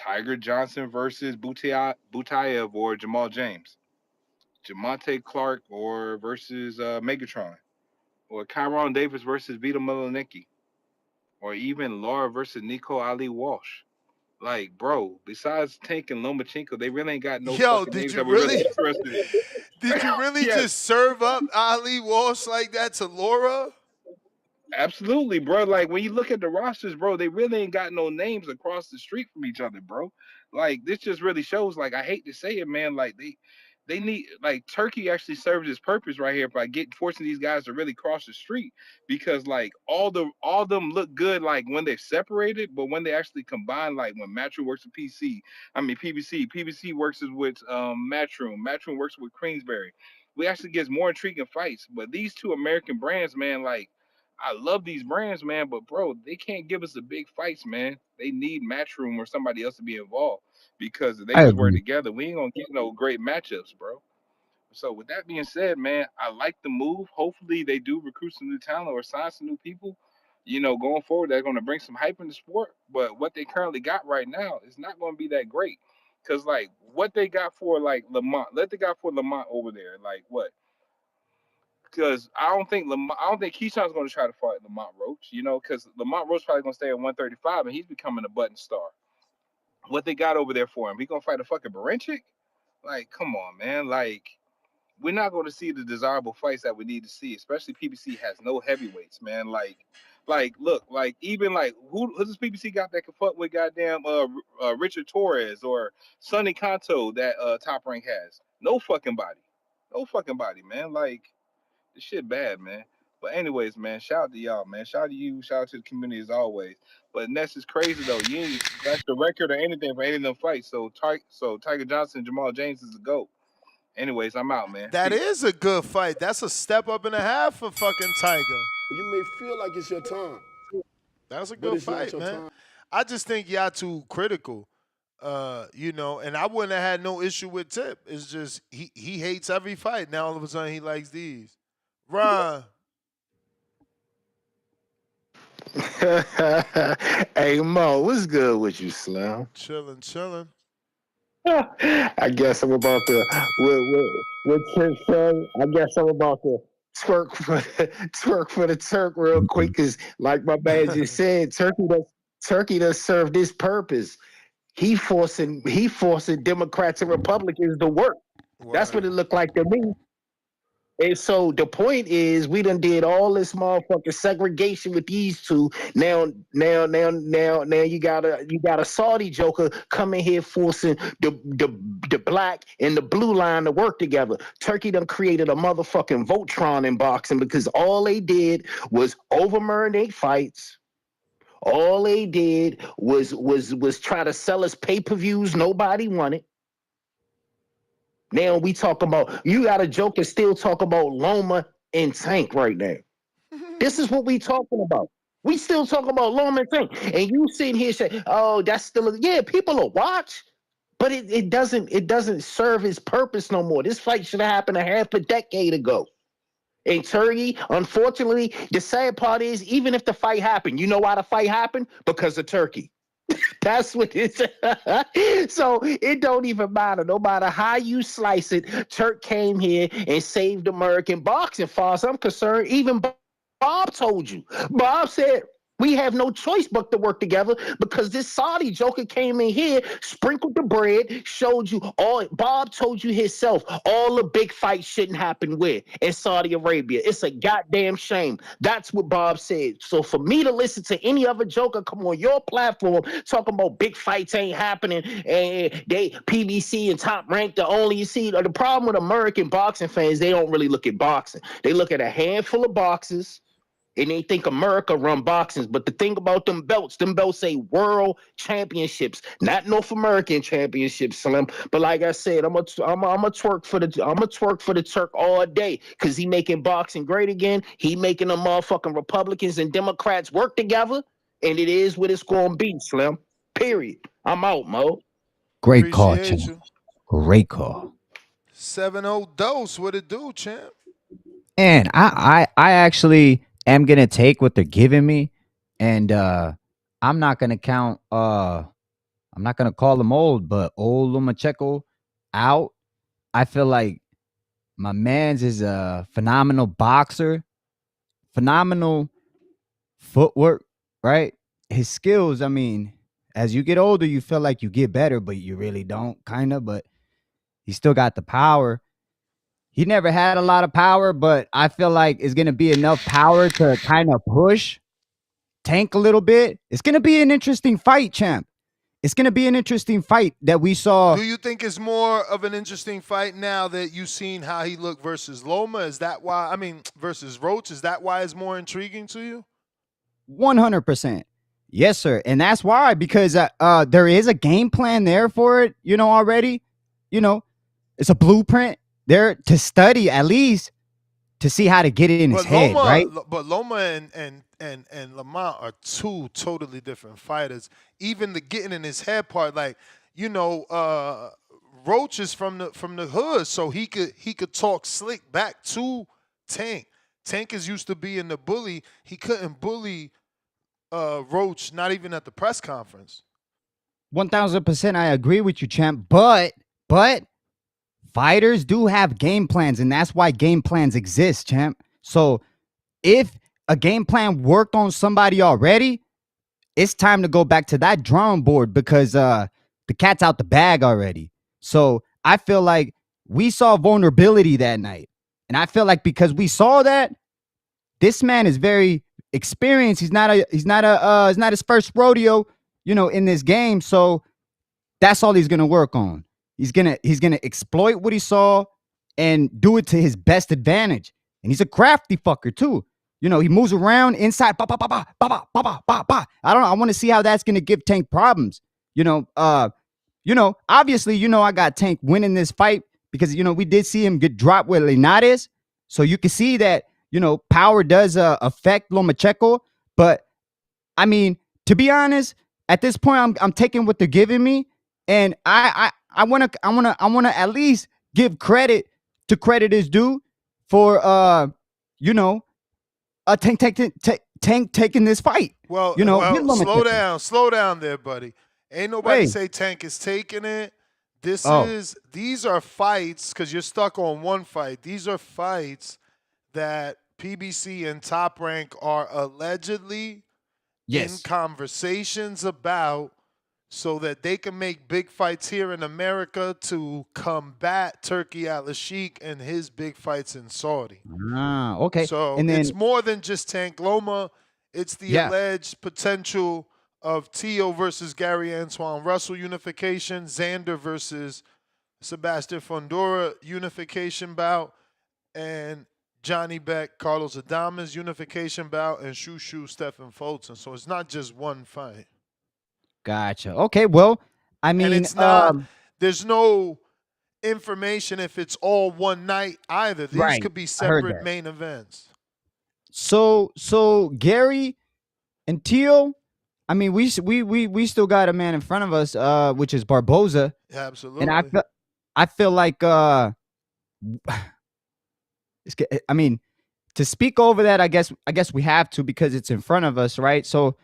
Tiger Johnson versus Butayev or Jamal James. Jamonte Clark or versus Megatron. Or Kyron Davis versus Vito Melanicki. Or even Laura versus Nico Ali Walsh. Like, bro, besides Tank and Lomachenko, they really ain't got no Yo, fucking did names you that we're really really? interested in. Did you really Yes, just serve up Ali Walsh like that to Laura? absolutely, bro. Like, when you look at the rosters, bro, they really ain't got no names across the street from each other, bro. Like, this just really shows, like, I hate to say it, man, like, they need, like, Turkey actually serves its purpose right here by forcing these guys to really cross the street, because like all them look good like when they're separated, but when they actually combine, like when Matchroom works with PBC works with Matchroom works with Queensberry, we actually get more intriguing fights. But these two American brands, man, like, I love these brands, man, but bro, they can't give us the big fights, man. They need Matchroom or somebody else to be involved, because if they I just work agree. together, we ain't gonna get no great matchups, bro. So with that being said, man, I like the move. Hopefully they do recruit some new talent or sign some new people. Going forward, they're going to bring some hype in the sport. But what they currently got right now is not going to be that great. Cause like what they got for like Lamont, let the guy for Lamont over there. Like what? Because I don't think Keyshawn's going to try to fight Lamont Roach. Because Lamont Roach probably going to stay at 135 and he's becoming a button star. What they got over there for him? He going to fight a fucking Barenchik? Like, come on, man. Like, we're not going to see the desirable fights that we need to see, especially PBC has no heavyweights, man. Look, like even like who does PBC got that can fuck with goddamn Richard Torres or Sonny Kanto that Top Rank has? No fucking body, man. Like, this shit bad, man. But anyways, man, shout out to y'all, man. Shout out to you, shout out to the community as always. But Ness is crazy though. You ain't scratched the record or anything for any of them fights. So Tiger Johnson, Jamal James is the GOAT. Anyways, I'm out, man. That Peace. is a good fight. That's a step up and a half for fucking Tiger. You may feel like it's your time, That's a but good it's not fight, your man. time. I just think y'all too critical. And I wouldn't have had no issue with Tip. It's just he hates every fight. Now all of a sudden he likes these. Ron, Hey Mo, what's good with you, Slim? chilling. I guess I'm about to what Chip said. I guess I'm about to twerk for the Turk real quick, because like my man just said, Turkey does serve this purpose. He forcing Democrats and Republicans to work. That's what Word. it looked like to me. And so the point is, we done did all this motherfucking segregation with these two. Now you got a Saudi joker coming here forcing the black and the blue line to work together. Turkey done created a motherfucking Voltron in boxing, because all they did was over-marinate fights. All they did was try to sell us pay-per-views nobody wanted. Now we talk about, you got a joker still talk about Loma and Tank right now. This is what we talking about. We still talking about Loma and Tank. And you sitting here saying, oh, that's still yeah, people will watch, but it doesn't serve its purpose no more. This fight should have happened a half a decade ago. And Turkey, unfortunately, the sad part is, even if the fight happened, you know why the fight happened? Because of Turkey. That's what it's. So it don't even matter. No matter how you slice it, Turk came here and saved American boxing. Far as I'm concerned, even Bob told you. Bob said, We have no choice but to work together because this Saudi joker came in here, sprinkled the bread, showed you all. Bob told you himself all the big fights shouldn't happen where in Saudi Arabia. It's a goddamn shame. That's what Bob said. So for me to listen to any other joker come on your platform talking about big fights ain't happening and they PBC and Top Rank the only you see the problem with American boxing fans, they don't really look at boxing. They look at a handful of boxers and they think America run boxing. But the thing about them belts say world championships, not North American championships, Slim. But like I said, I'm a twerk for the Turk all day because he making boxing great again. He making the motherfucking Republicans and Democrats work together, and it is what it's gonna be, Slim. Period. I'm out, Mo. Great call, Appreciate champ. you. Great call. 7-0 dose. What it do, champ? And I actually am gonna take what they're giving me, and I'm not gonna count. I'm not gonna call him old, but old Lomachenko out. I feel like my man's is a phenomenal boxer, phenomenal footwork, right? His skills. I mean, as you get older, you feel like you get better, but you really don't, kind of. But he still got the power. He never had a lot of power, but I feel like it's going to be enough power to kind of push Tank a little bit. It's going to be an interesting fight, champ. It's going to be an interesting fight that we saw. Do you think it's more of an interesting fight now that you've seen how he looked versus Loma? Is that why, versus Roach? Is that why it's more intriguing to you? 100%. Yes, sir. And that's why, because there is a game plan there for it, already. It's a blueprint there to study, at least to see how to get it in his head, right? But Loma and Lamont are two totally different fighters. Even the getting in his head part, like Roach is from the hood, so he could talk slick back to Tank. Tank is used to being the bully. He couldn't bully Roach, not even at the press conference. 1000% I agree with you, champ. But fighters do have game plans, and that's why game plans exist, champ. So if a game plan worked on somebody already, it's time to go back to that drawing board because the cat's out the bag already. So I feel like we saw vulnerability that night. And I feel like because we saw that, this man is very experienced. He's not his first rodeo, in this game. So that's all he's gonna work on. He's gonna exploit what he saw and do it to his best advantage. And he's a crafty fucker too. He moves around inside. Ba, ba, ba, ba, ba, ba, ba, ba, ba, ba. I don't know. I want to see how that's gonna give Tank problems. Obviously, I got Tank winning this fight because we did see him get dropped with Linares. So you can see that, power does affect Lomachenko. But I mean, to be honest, at this point, I'm taking what they're giving me. And I wanna at least give credit to credit is due for Tank taking this fight. Well, slow down there, buddy. Ain't nobody say Tank is taking it. These are fights because you're stuck on one fight. These are fights that PBC and Top Rank are allegedly in conversations about, so that they can make big fights here in America to combat Turki Alalshikh and his big fights in Saudi. Okay. So and then, it's more than just Tank Loma. It's the alleged potential of Tio versus Gary Antoine Russell unification, Xander versus Sebastian Fondora unification bout, and Johnny Beck, Carlos Adames unification bout, and Shushu Stephen Fulton. So it's not just one fight. Gotcha. Okay, well, I mean, and it's not. There's no information if it's all one night either. These could be separate main events. So Gary and Tio, I mean, we still got a man in front of us, which is Barboza. Absolutely. And I feel like I mean, to speak over that, I guess we have to because it's in front of us, right? So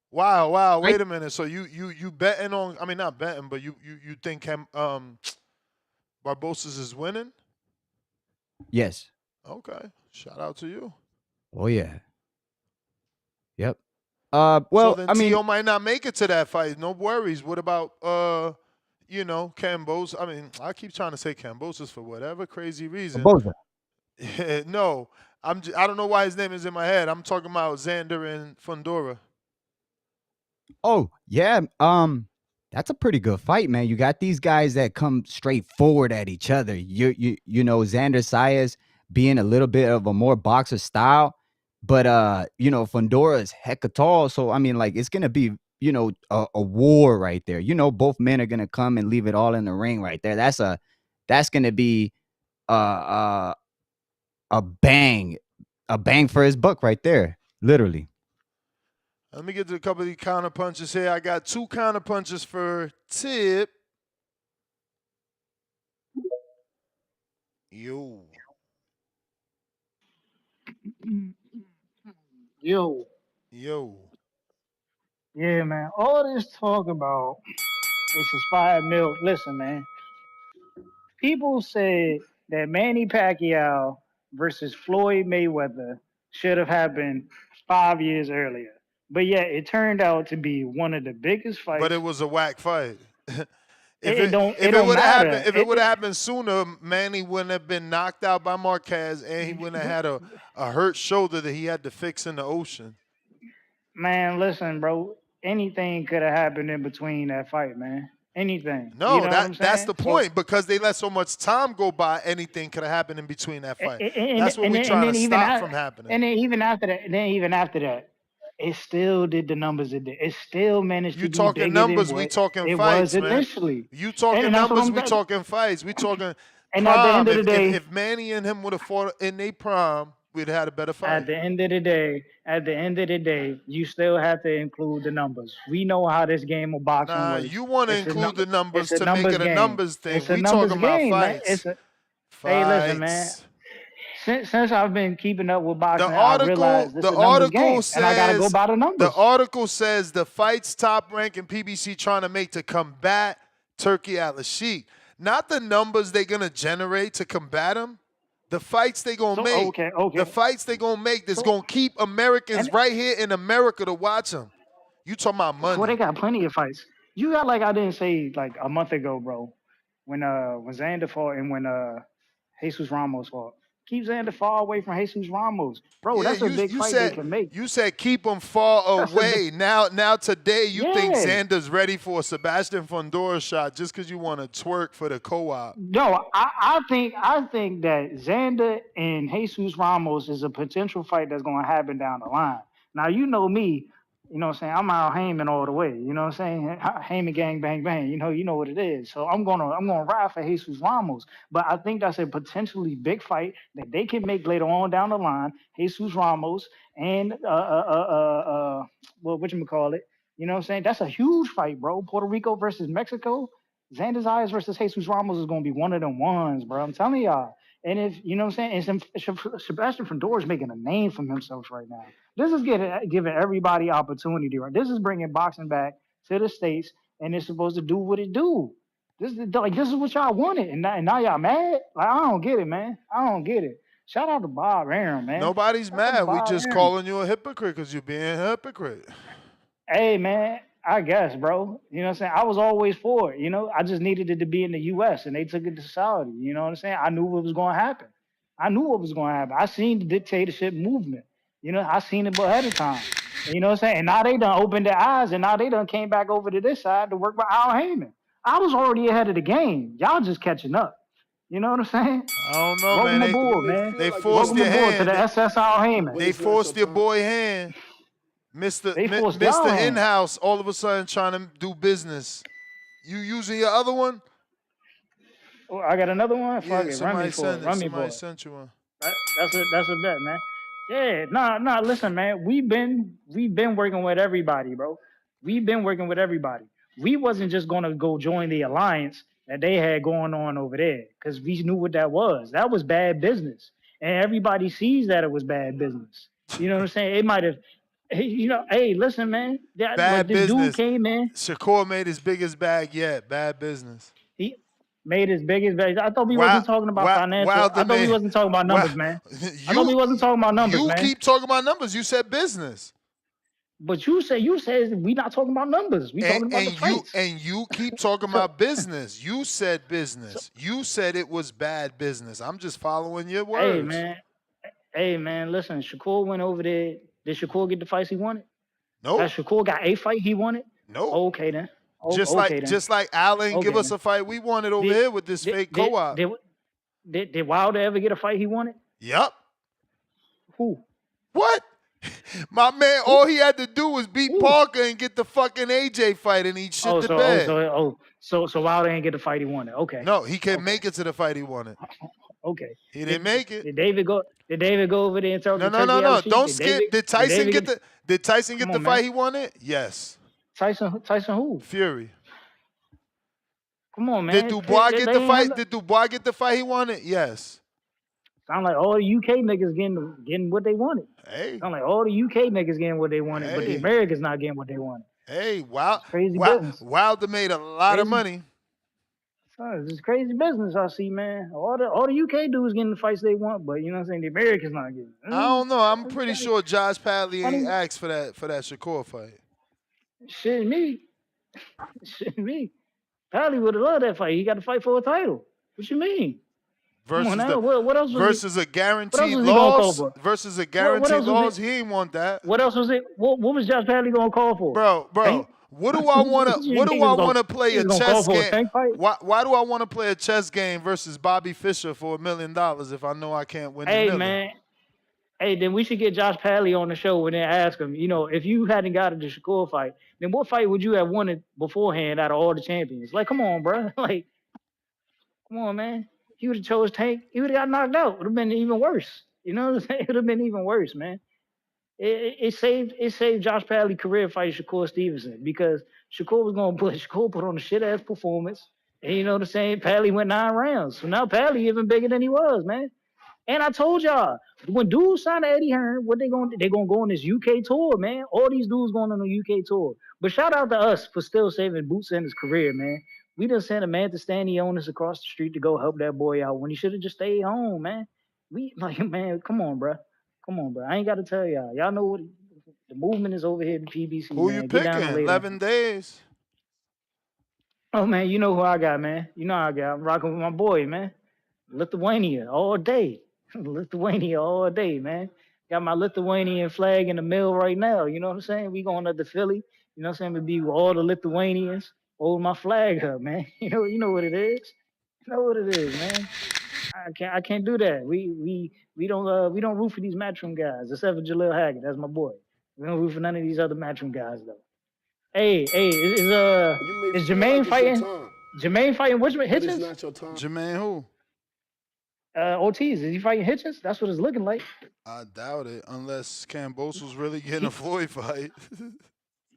wow, wait a minute. So you betting on? I mean, not betting, but you think Barbosa's is winning? Yes. Okay. Shout out to you. Oh yeah. Yep. So Well, then I mean, T.O. might not make it to that fight. No worries. What about Cambos? I mean, I keep trying to say Cambosis for whatever crazy reason. Barboza. No, I don't know why his name is in my head. I'm talking about Xander and Fundora. Oh yeah, that's a pretty good fight, man. You got these guys that come straight forward at each other. You know Xander Sayas being a little bit of a more boxer style, but Fundora is hecka tall. So I mean, like it's gonna be a war right there. Both men are gonna come and leave it all in the ring right there. That's gonna be uh a bang, a bang for his buck right there, literally. Let me get to a couple of these counter punches here. I got 2 counter punches for Tip. Yo. Yo. Yeah, man. All this talk about it's inspired milk. Listen, man. People said that Manny Pacquiao versus Floyd Mayweather should have happened 5 years earlier. But yet it turned out to be one of the biggest fights. But it was a whack fight. It don't would have matter. happened, if it would have happened sooner, Manny wouldn't have been knocked out by Marquez, and he wouldn't have had a hurt shoulder that he had to fix in the ocean. Man, listen, bro. Anything could have happened in between that fight, man. Anything. No, you know what I'm that's saying? the point. Because they let so much time go by, anything could have happened in between that fight. And, That's what we're trying to stop from happening. And then even after that, it still did the numbers it did. It still managed You to be talking bigger numbers, than we what talking it fights, was man. initially. You talking And that's what numbers, I'm we saying. talking fights. We talking And at the prime. end of the day, If Manny and him would have fought in their prime, we'd have had a better fight. at the end of the day, you still have to include the numbers. We know how this game of boxing Nah, works. you want to It's include the numbers it's a to make numbers it a game. numbers thing. It's a We numbers talking about game, man. fights. Hey, listen, man. Since I've been keeping up with The boxing, I realized this is a numbers game, and I gotta go by the numbers. The article says the fights Top Rank and PBC trying to make to combat Turki Alalshikh. Not the numbers they're gonna generate to combat him. The fights they gonna make. Okay. The fights they gonna make that's gonna keep Americans right here in America to watch them. You talking about money? Well, they got plenty of fights. You got like I didn't say like a month ago, bro. When Xander fought and when Jesus Ramos fought. Keep Xander far away from Jesus Ramos, bro. Yeah, That's a big fight they can make. You said keep them far away. Now today you think Yeah. Xander's ready for a Sebastian Fundora shot just because you want to twerk for the co-op. No, I think that Xander and Jesus Ramos is a potential fight that's going to happen down the line. Now you know me, you know what I'm saying? I'm out Heyman all the way. You know what I'm saying? Heyman gang bang bang. You know what it is. So I'm gonna ride for Jesus Ramos. But I think that's a potentially big fight that they can make later on down the line. Jesus Ramos and whatchamacallit. You know what I'm saying? That's a huge fight, bro. Puerto Rico versus Mexico. Xander Zayas versus Jesus Ramos is gonna be one of them ones, bro. I'm telling y'all. And if you know what I'm saying, and Sebastian Fundora is making a name for himself right now. This is giving everybody opportunity, right? This is bringing boxing back to the States, and it's supposed to do what it do. This is what y'all wanted, and now y'all mad? Like, I don't get it, man. I don't get it. Shout out to Bob Arum, man. Nobody's Shout out to mad. We Bob just Arum. calling you a hypocrite because you're being a hypocrite. Hey, man, I guess, bro. You know what I'm saying? I was always for it. You know, I just needed it to be in the U.S. and they took it to Saudi. You know what I'm saying? I knew what was going to happen. I seen the dictatorship movement. You know, I seen it ahead of time. And you know what I'm saying? And now they done opened their eyes, and now they done came back over to this side to work with Al Heyman. I was already ahead of the game. Y'all just catching up. You know what I'm saying? I don't know, Welcome man. aboard, man. They forced Welcome your aboard hand. to the SS Al Heyman. They forced your boy hand. Mr. In-house all of a sudden trying to do business. You using your other one? Oh, I got another one? Yeah, Fuck it. Run me for it. Run me for somebody it. sent you one. That's a bet, man. Yeah, nah. Listen, man. We've been working with everybody, bro. We've been working with everybody. We wasn't just gonna go join the alliance that they had going on over there because we knew what that was. That was bad business, and everybody sees that it was bad business. You know what I'm saying? It might have. You know, hey, listen, man. Bad this business. dude came in. Shakur made his biggest bag yet. Bad business. He made his biggest bag. I thought we wasn't talking about financial. I thought we wasn't talking about numbers, man. I thought we wasn't talking about numbers, man. You keep talking about numbers. You said business. But you said we not talking about numbers. We talking about the fights. And you keep talking So, about business. You said business. You said it was bad business. I'm just following your hey words. man, listen. Shakur went over there. Did Shakur get the fights he wanted? Nope. Has Shakur got a fight he wanted? Nope. Okay then. Just Okay then. like Allen give Okay us then. a fight we wanted over here with this fake co-op. Did Wilder ever get a fight he wanted? Yep. Who? What? My man, all he had to do was beat Parker and get the fucking AJ fight, and he shit the bed. So Wilder ain't get the fight he wanted. Okay. No, he can't make it to the fight he wanted. Okay. He didn't make it. Did David go over there and talk to Turki No. Alalshikh? Don't skip. Did Tyson get the fight he wanted? Yes. Tyson who? Fury. Come on, man. Did Dubois get the fight? Did Dubois get the fight he wanted? Yes. Sound like all the UK niggas getting what they wanted. Hey. Sound like all the UK niggas getting what they wanted, but the Americans not getting what they wanted. Hey, wow. Crazy business. Wilder made a lot of money. Son, this is crazy business I see, man. All the UK dudes getting the fights they want, but you know what I'm saying, the Americans not getting. I don't know. I'm pretty sure Josh Padley ain't asked for that Shakur fight. Shit me. Padley would have loved that fight. He got to fight for a title. What you mean? What else versus a guaranteed loss. Versus a guaranteed loss. He ain't want that. What else was it? What was Josh Padley gonna call for? Bro. What do I want to play a chess game? Why do I want to play a chess game versus Bobby Fischer for $1 million if I know I can't win? Hey man. Hey, then we should get Josh Padley on the show and then ask him, you know, if you hadn't got the Shakur fight, then what fight would you have wanted beforehand out of all the champions? Like, come on, bro. Like, come on, man. He would have chose Tank. He would have got knocked out. It would have been even worse. You know what I'm saying? It would have been even worse, man. It saved Josh Padley's career fighting Shakur Stevenson because Shakur put on a shit ass performance. And you know what I'm saying? Padley went 9 rounds. So now Padley even bigger than he was, man. And I told y'all, when dudes sign to Eddie Hearn, what they gonna go on this UK tour, man. All these dudes going on a UK tour. But shout out to us for still saving Boots in his career, man. We done sent Amanda Stanley on us across the street to go help that boy out when he should have just stayed home, man. Man, come on, bro. I ain't got to tell y'all. Y'all know what the movement is over here at PBC. Who you picking? 11 days. Oh man, you know who I got, man. You know I got. I'm rocking with my boy, man. Lithuania all day. Lithuania all day, man. Got my Lithuanian flag in the mail right now. You know what I'm saying? We going up to Philly. You know what I'm saying? We be with all the Lithuanians. Hold my flag up, man. You know what it is. You know what it is, man. I can't do that. We don't root for these Matchroom guys except for Jaleel Haggett. That's my boy. We don't root for none of these other Matchroom guys though. Hey, is Jermaine fighting? Jermaine fighting which one? Hitchens? It's not your time. Jermaine who? Ortiz. Is he fighting Hitchens? That's what it's looking like. I doubt it, unless Cambosos really getting a Floyd fight.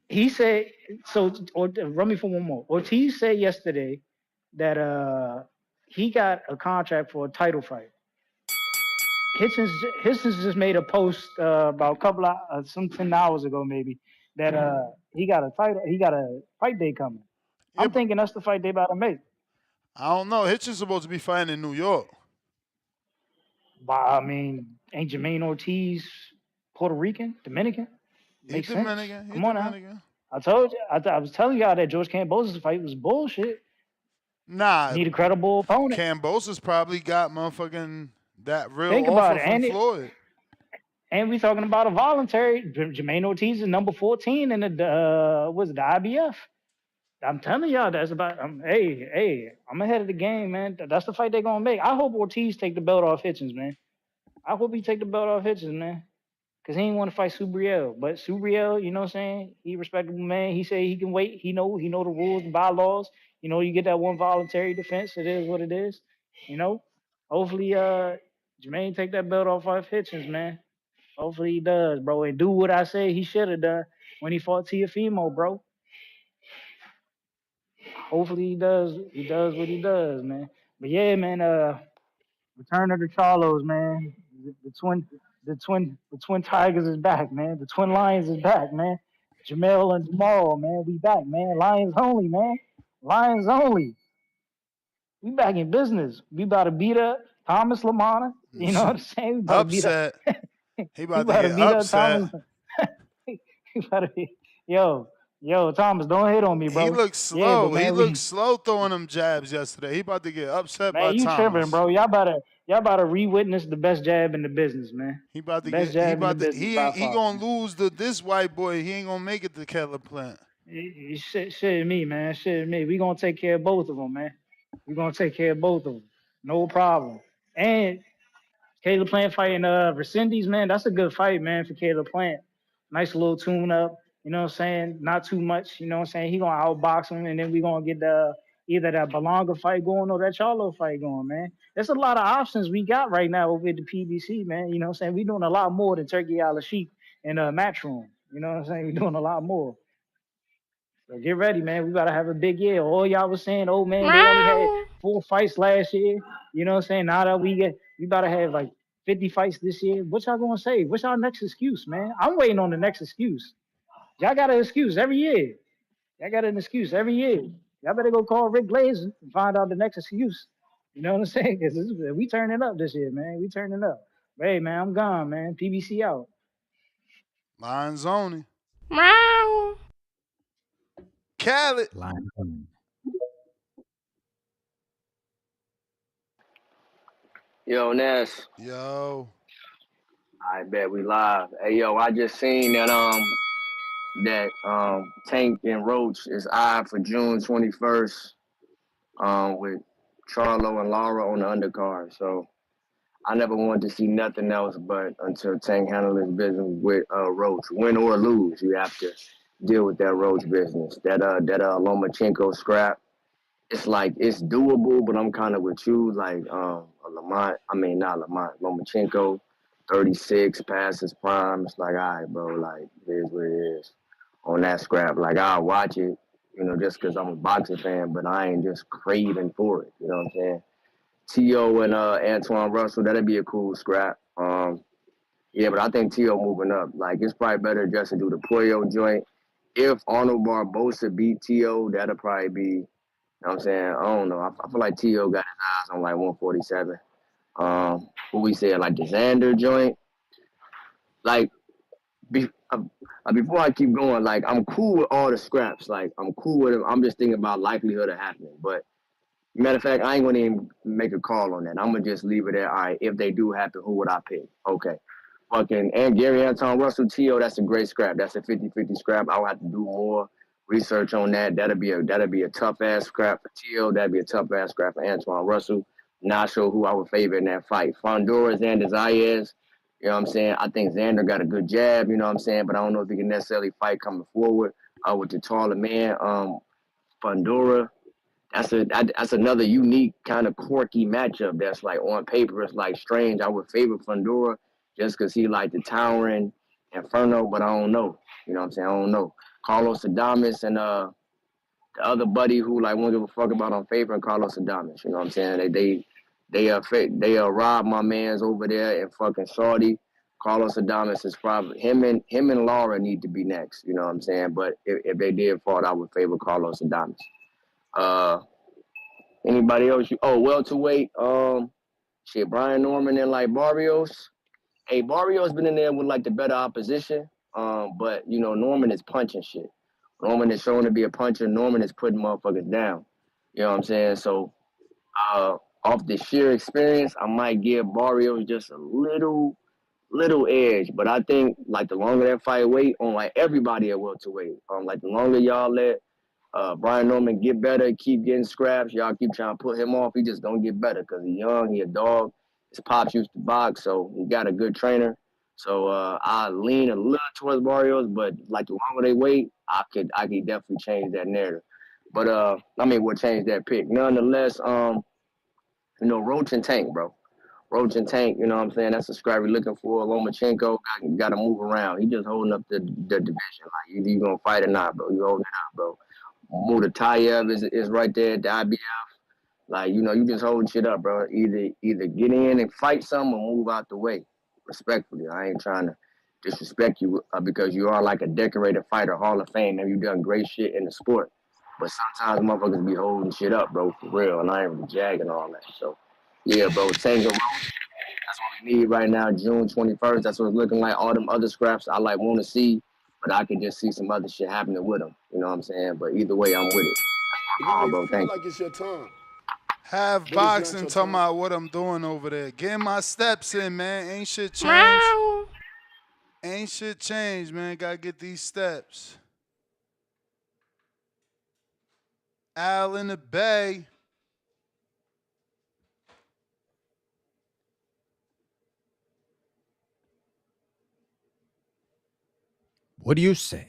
He said so. Run me for one more. Ortiz said yesterday that he got a contract for a title fight. Hitchens just made a post about a couple of some 10 hours ago maybe that he got a fight day coming. Yeah, I'm thinking that's the fight they about to make. I don't know. Hitchens supposed to be fighting in New York. But I mean, ain't Jermaine Ortiz Puerto Rican, Dominican? Makes sense. Come on now. I told you. I was telling y'all that George Kambosos' fight was bullshit. Nah. Need a credible opponent. Cambosos probably got motherfucking that real offer from Floyd. And we talking about a voluntary. Jermaine Ortiz is number 14 in the the IBF. I'm telling y'all, that's about. Hey, I'm ahead of the game, man. That's the fight they're gonna make. I hope Ortiz take the belt off Hitchens, man. I hope he take the belt off Hitchens, man. Cause he ain't want to fight Subriel, but Subriel, you know what I'm saying? He a respectable man. He say he can wait. He know the rules and bylaws. You know, you get that one voluntary defense. It is what it is. You know. Hopefully, Jermaine take that belt off Hitchens, man. Hopefully he does, bro, and do what I say he should have done when he fought Teofimo, bro. Hopefully he does. He does what he does, man. But yeah, man. Return of the Charlos, man. The twin Tigers is back, man. The twin Lions is back, man. Jamel and Jamal, man. We back, man. Lions only, man. Lions only. We back in business. We about to beat up Thomas Lamana. You know what I'm saying? We about upset. He about to beat up Thomas. You gotta be, yo, Thomas, don't hit on me, He bro. looked Yeah, but slow. He man, looked slow throwing them jabs yesterday. He about to get upset by you tripping, Thomas. bro. Y'all better re-witness the best jab in the business, man. He about to Best get. He jab in the about to. business He by ain't. He far, gonna man. lose to this white boy. He ain't gonna make it to Keller Plant. Shit me, man. Shit me. We gonna take care of both of them, man. We gonna take care of both of them. No problem. And Caleb Plant fighting Resendez, man. That's a good fight, man, for Caleb Plant. Nice little tune up. You know what I'm saying? Not too much. You know what I'm saying? He gonna outbox him, and then we gonna get the either that Belonga fight going or that Charlo fight going, man. There's a lot of options we got right now over at the PBC, man. You know what I'm saying? We doing a lot more than Turki Alalshikh and Matchroom. You know what I'm saying? We doing a lot more. So get ready, man. We gotta have a big year. All y'all was saying, oh man, they only had 4 fights last year. You know what I'm saying? Now that we gotta have like 50 fights this year. What y'all gonna say? What's y'all next excuse, man? I'm waiting on the next excuse. Y'all got an excuse every year. Y'all got an excuse every year. Y'all better go call Rick Glazer and find out the next excuse. You know what I'm saying? Because we turning up this year, man. We turning up. But hey, man, I'm gone, man. PBC out. Lions only. Meow. Khaled. Yo, Ness. Yo. I bet we live. Hey, yo, I just seen that Tank and Roach is eyed for June 21st with Charlo and Laura on the undercard. So I never wanted to see nothing else but until Tank handled his business with Roach. Win or lose, you have to deal with that Roach business. That Lomachenko scrap. It's like it's doable, but I'm kind of with you. Like Lamont, I mean not Lamont, Lomachenko, 36 past his prime. It's like, all right, bro, like it is what it is. On that scrap, like I'll watch it, just because I'm a boxing fan, but I ain't just craving for it. You know what I'm saying? T.O. and Antoine Russell, that'd be a cool scrap. Yeah, but I think T.O. moving up. Like it's probably better just to do the Puyo joint. If Arnold Barbosa beat T.O., that'll probably be. You know what I'm saying? I don't know. I feel like T.O. got his eyes on like 147. What we said, like the Xander joint. Like, before I keep going, like, I'm cool with all the scraps. Like, I'm cool with it. I'm just thinking about likelihood of happening. But, matter of fact, I ain't going to even make a call on that. I'm going to just leave it there. All right, if they do happen, who would I pick? Okay. And Gary Anton Russell, T.O., that's a great scrap. That's a 50-50 scrap. I'll have to do more research on that. That'll be a tough ass scrap for T.O. That'd be a tough ass scrap for Antoine Russell. Not sure who I would favor in that fight. Fondora, Xander Zayas. You know what I'm saying? I think Xander got a good jab, you know what I'm saying? But I don't know if he can necessarily fight coming forward with the taller man. Fondora, that's another unique kind of quirky matchup that's like on paper it's like strange. I would favor Fundora just because he like the towering Inferno, but I don't know. You know what I'm saying? I don't know. Carlos Adames and the other buddy who like won't give a fuck about on paper and Carlos Adames. You know what I'm saying? They robbed my man's over there in fucking Saudi. Carlos Adames is probably him and Laura need to be next. You know what I'm saying? But if they did fall, I would favor Carlos Adames. Anybody else? Welterweight. Shit, Brian Norman and like Barrios. Hey, Barrios been in there with like the better opposition. But Norman is punching shit. Norman is shown to be a puncher. Norman is putting motherfuckers down. You know what I'm saying? So, off the sheer experience, I might give Barrios just a little edge. But I think like the longer that fight wait on like everybody at welterweight, like the longer y'all let Brian Norman get better, keep getting scraps. Y'all keep trying to put him off. He just gonna get better because he's young, he a dog. His pops used to box, so he got a good trainer. So I lean a little towards Barrios, but like the longer they wait, I could definitely change that narrative. But we'll change that pick. Nonetheless, Roach and Tank, bro. Roach and Tank, you know what I'm saying? That's a scrap we're looking for. Lomachenko got to move around. He just holding up the division. Like, either you going to fight or not, bro. You holding it up, bro. Mutatayev is right there at the IBF. Like, you just holding shit up, bro. Either get in and fight some or move out the way. Respectfully. I ain't trying to disrespect you because you are like a decorated fighter, Hall of Fame, and you done great shit in the sport. But sometimes motherfuckers be holding shit up, bro, for real. And I ain't really jagging all that. So, yeah, bro, Tango Roach. That's what we need right now, June 21st. That's what it's looking like. All them other scraps I want to see. but I could just see some other shit happening with him. You know what I'm saying? But either way, I'm with it. You may Bro, feel thank like it's your time. Have But it's not boxing your talking time. about what I'm doing over there. Getting my steps in, man. Ain't shit changed. Ain't shit changed, man. Gotta get these steps. Al in the Bay. What do you say?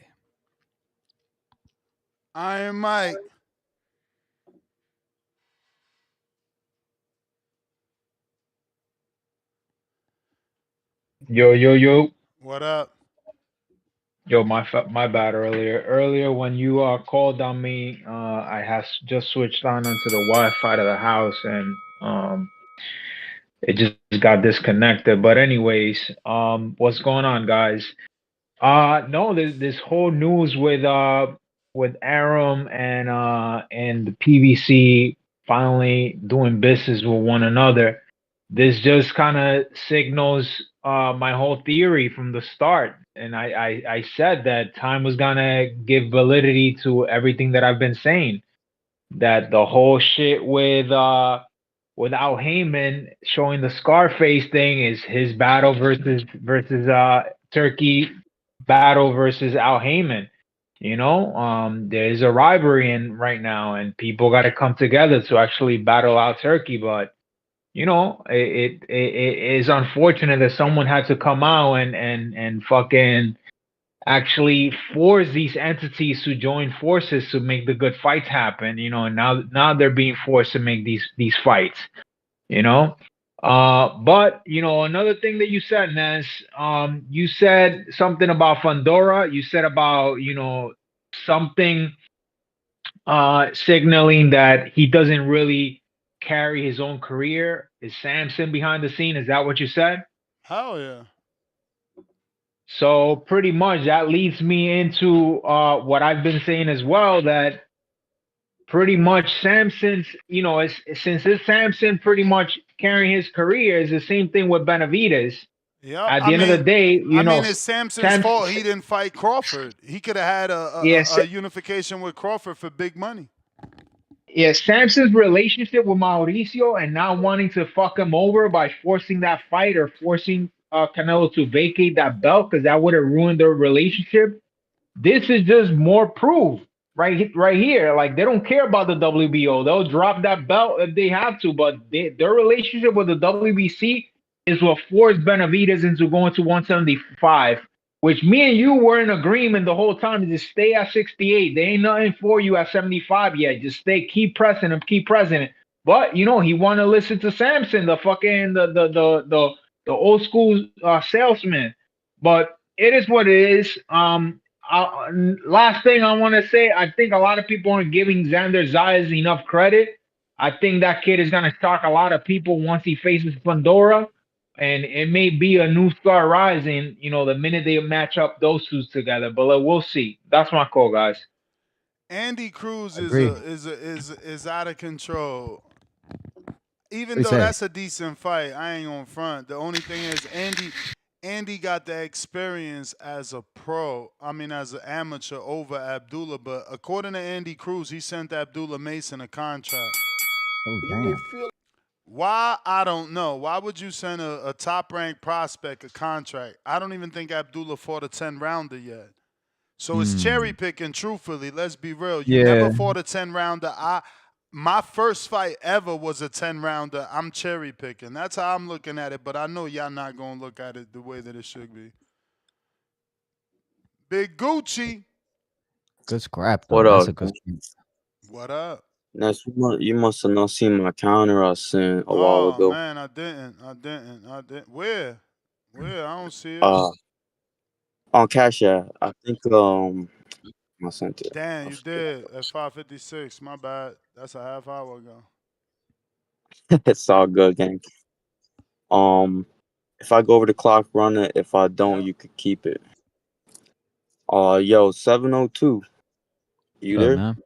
Iron Mike. Yo. What up? Yo, my bad earlier. Earlier when you called on me, I has just switched on onto the Wi-Fi to the house, and it just got disconnected. But anyways, what's going on, guys? No, this whole news with Aram and the PBC finally doing business with one another. This just kind of signals my whole theory from the start, and I said that time was gonna give validity to everything that I've been saying. That the whole shit with Al Heyman showing the Scarface thing is his battle versus Turkey battle versus Al Heyman. You know, there's a rivalry in right now, and people got to come together to actually battle out Turkey. But you know, it is unfortunate that someone had to come out and fucking actually force these entities to join forces to make the good fights happen. You know, and now they're being forced to make these fights. You know, but you know, another thing that you said, Ness, you said something about Fandora. You said about something signaling that he doesn't really carry his own career. Is Samson behind the scene? Is that what you said? Hell yeah. So pretty much that leads me into what I've been saying as well, that pretty much Samson's, since it's Samson pretty much carrying his career, is the same thing with Benavidez. Yep. At the end of the day, It's Samson's Sam, fault he didn't fight Crawford. He could have had yes, a unification with Crawford for big money. yeah, Samson's relationship with Mauricio and not wanting to fuck him over by forcing that fight or forcing Canelo to vacate that belt because that would have ruined their relationship. This is just more proof right here. Like they don't care about the WBO. They'll drop that belt if they have to, but their relationship with the WBC is what forced Benavidez into going to 175, which me and you were in agreement the whole time to just stay at 68. There ain't nothing for you at 75 yet. Just stay, keep pressing him, keep pressing it. But he want to listen to Samson, the fucking the old school salesman. But it is what it is. Last thing I want to say, I think a lot of people aren't giving Xander Zayas enough credit. I think that kid is going to shock a lot of people once he faces Pandora, and it may be a new star rising. The minute they match up those two together, but we'll see. That's my call, guys. Andy Cruz Agree. is out of control. Even What you though say? that's a decent fight, I ain't on front. The only thing is Andy got the experience as a pro. I mean, as an amateur over Abdullah. But according to Andy Cruz, he sent Abdullah Mason a contract. Oh You may damn. feel Why? I don't know. Why would you send a top ranked prospect a contract? I don't even think Abdullah fought a 10 rounder yet. So it's cherry picking, truthfully. Let's be real. You never Yeah. fought a 10 rounder. My first fight ever was a 10 rounder. I'm cherry picking. That's how I'm looking at it, but I know y'all not gonna look at it the way that it should be. Big Gucci. Good scrap though. What That's a up, good gang? scrap. What up? Ness, you must have not seen my counter I sent a while Oh ago. man, I didn't. Where? I don't see it. Uh, on Cash App. I think I sent it. Damn, you did at 5:56. My bad. That's a half hour ago. It's all good, gang. If I go over the clock, run it. If I don't, you could keep it. Yo, 702. You What up, there? man?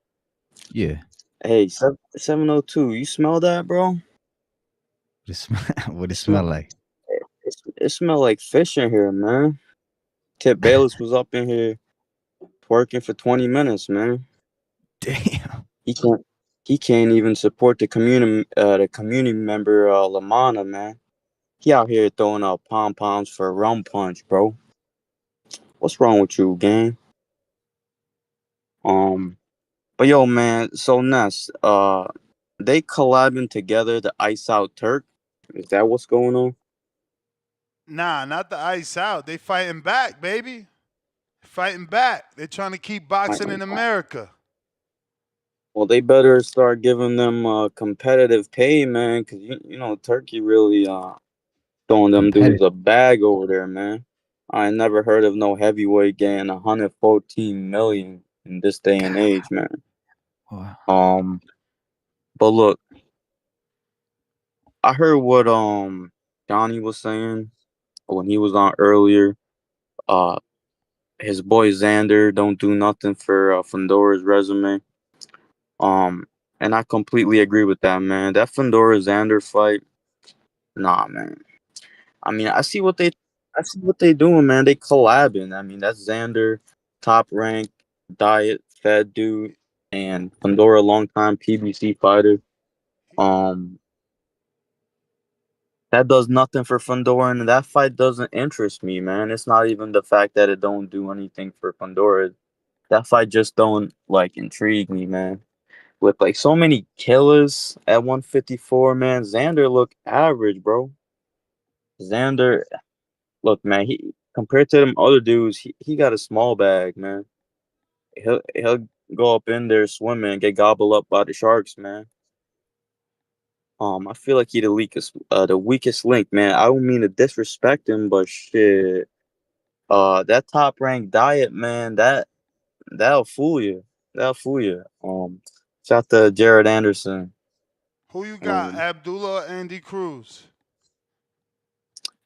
Yeah. Hey, 702. You smell that, bro? What it smell like? It smell like fish in here, man. Tip Bayless was up in here. twerking for 20 minutes, man. Damn. He can't. He can't even support the community member Lamana, man. He out here throwing out pom poms for a rum punch, bro. What's wrong with you, gang? Um, but yo, man. So Ness, they collabing together to ice out Turk. Is that what's going on? Nah, not the ice out. They fighting back, baby. Fighting back. They're trying to keep boxing in America. Well, they better start giving them competitive pay, man, because you know Turkey really throwing them dudes Competitive. a bag over there, man. I ain't never heard of no heavyweight getting 114 million in this day and God. age, man. Wow. But look, I heard what Johnny was saying when he was on earlier. Uh, his boy Xander don't do nothing for Fundora's resume. Um, and I completely agree with that, man. That Fundora Xander fight, nah, man. I mean, I see what they doing, man. They collabing. I mean, that's Xander, top rank, diet, fed dude, and Pandora, longtime PBC fighter. Um, that does nothing for Pandora, and that fight doesn't interest me, man. It's not even the fact that it don't do anything for Pandora. That fight just don't like intrigue me, man. With like so many killers at 154, man, Xander look average, bro. Xander, look, man, he compared to them other dudes, he got a small bag, man. He'll go up in there swimming and get gobbled up by the sharks, man. I feel like he the weakest link, man. I don't mean to disrespect him, but shit, that top ranked diet, man, that'll fool you. That'll fool you. Shout out to Jared Anderson. Who you got? Um, Abdullah or Andy Cruz?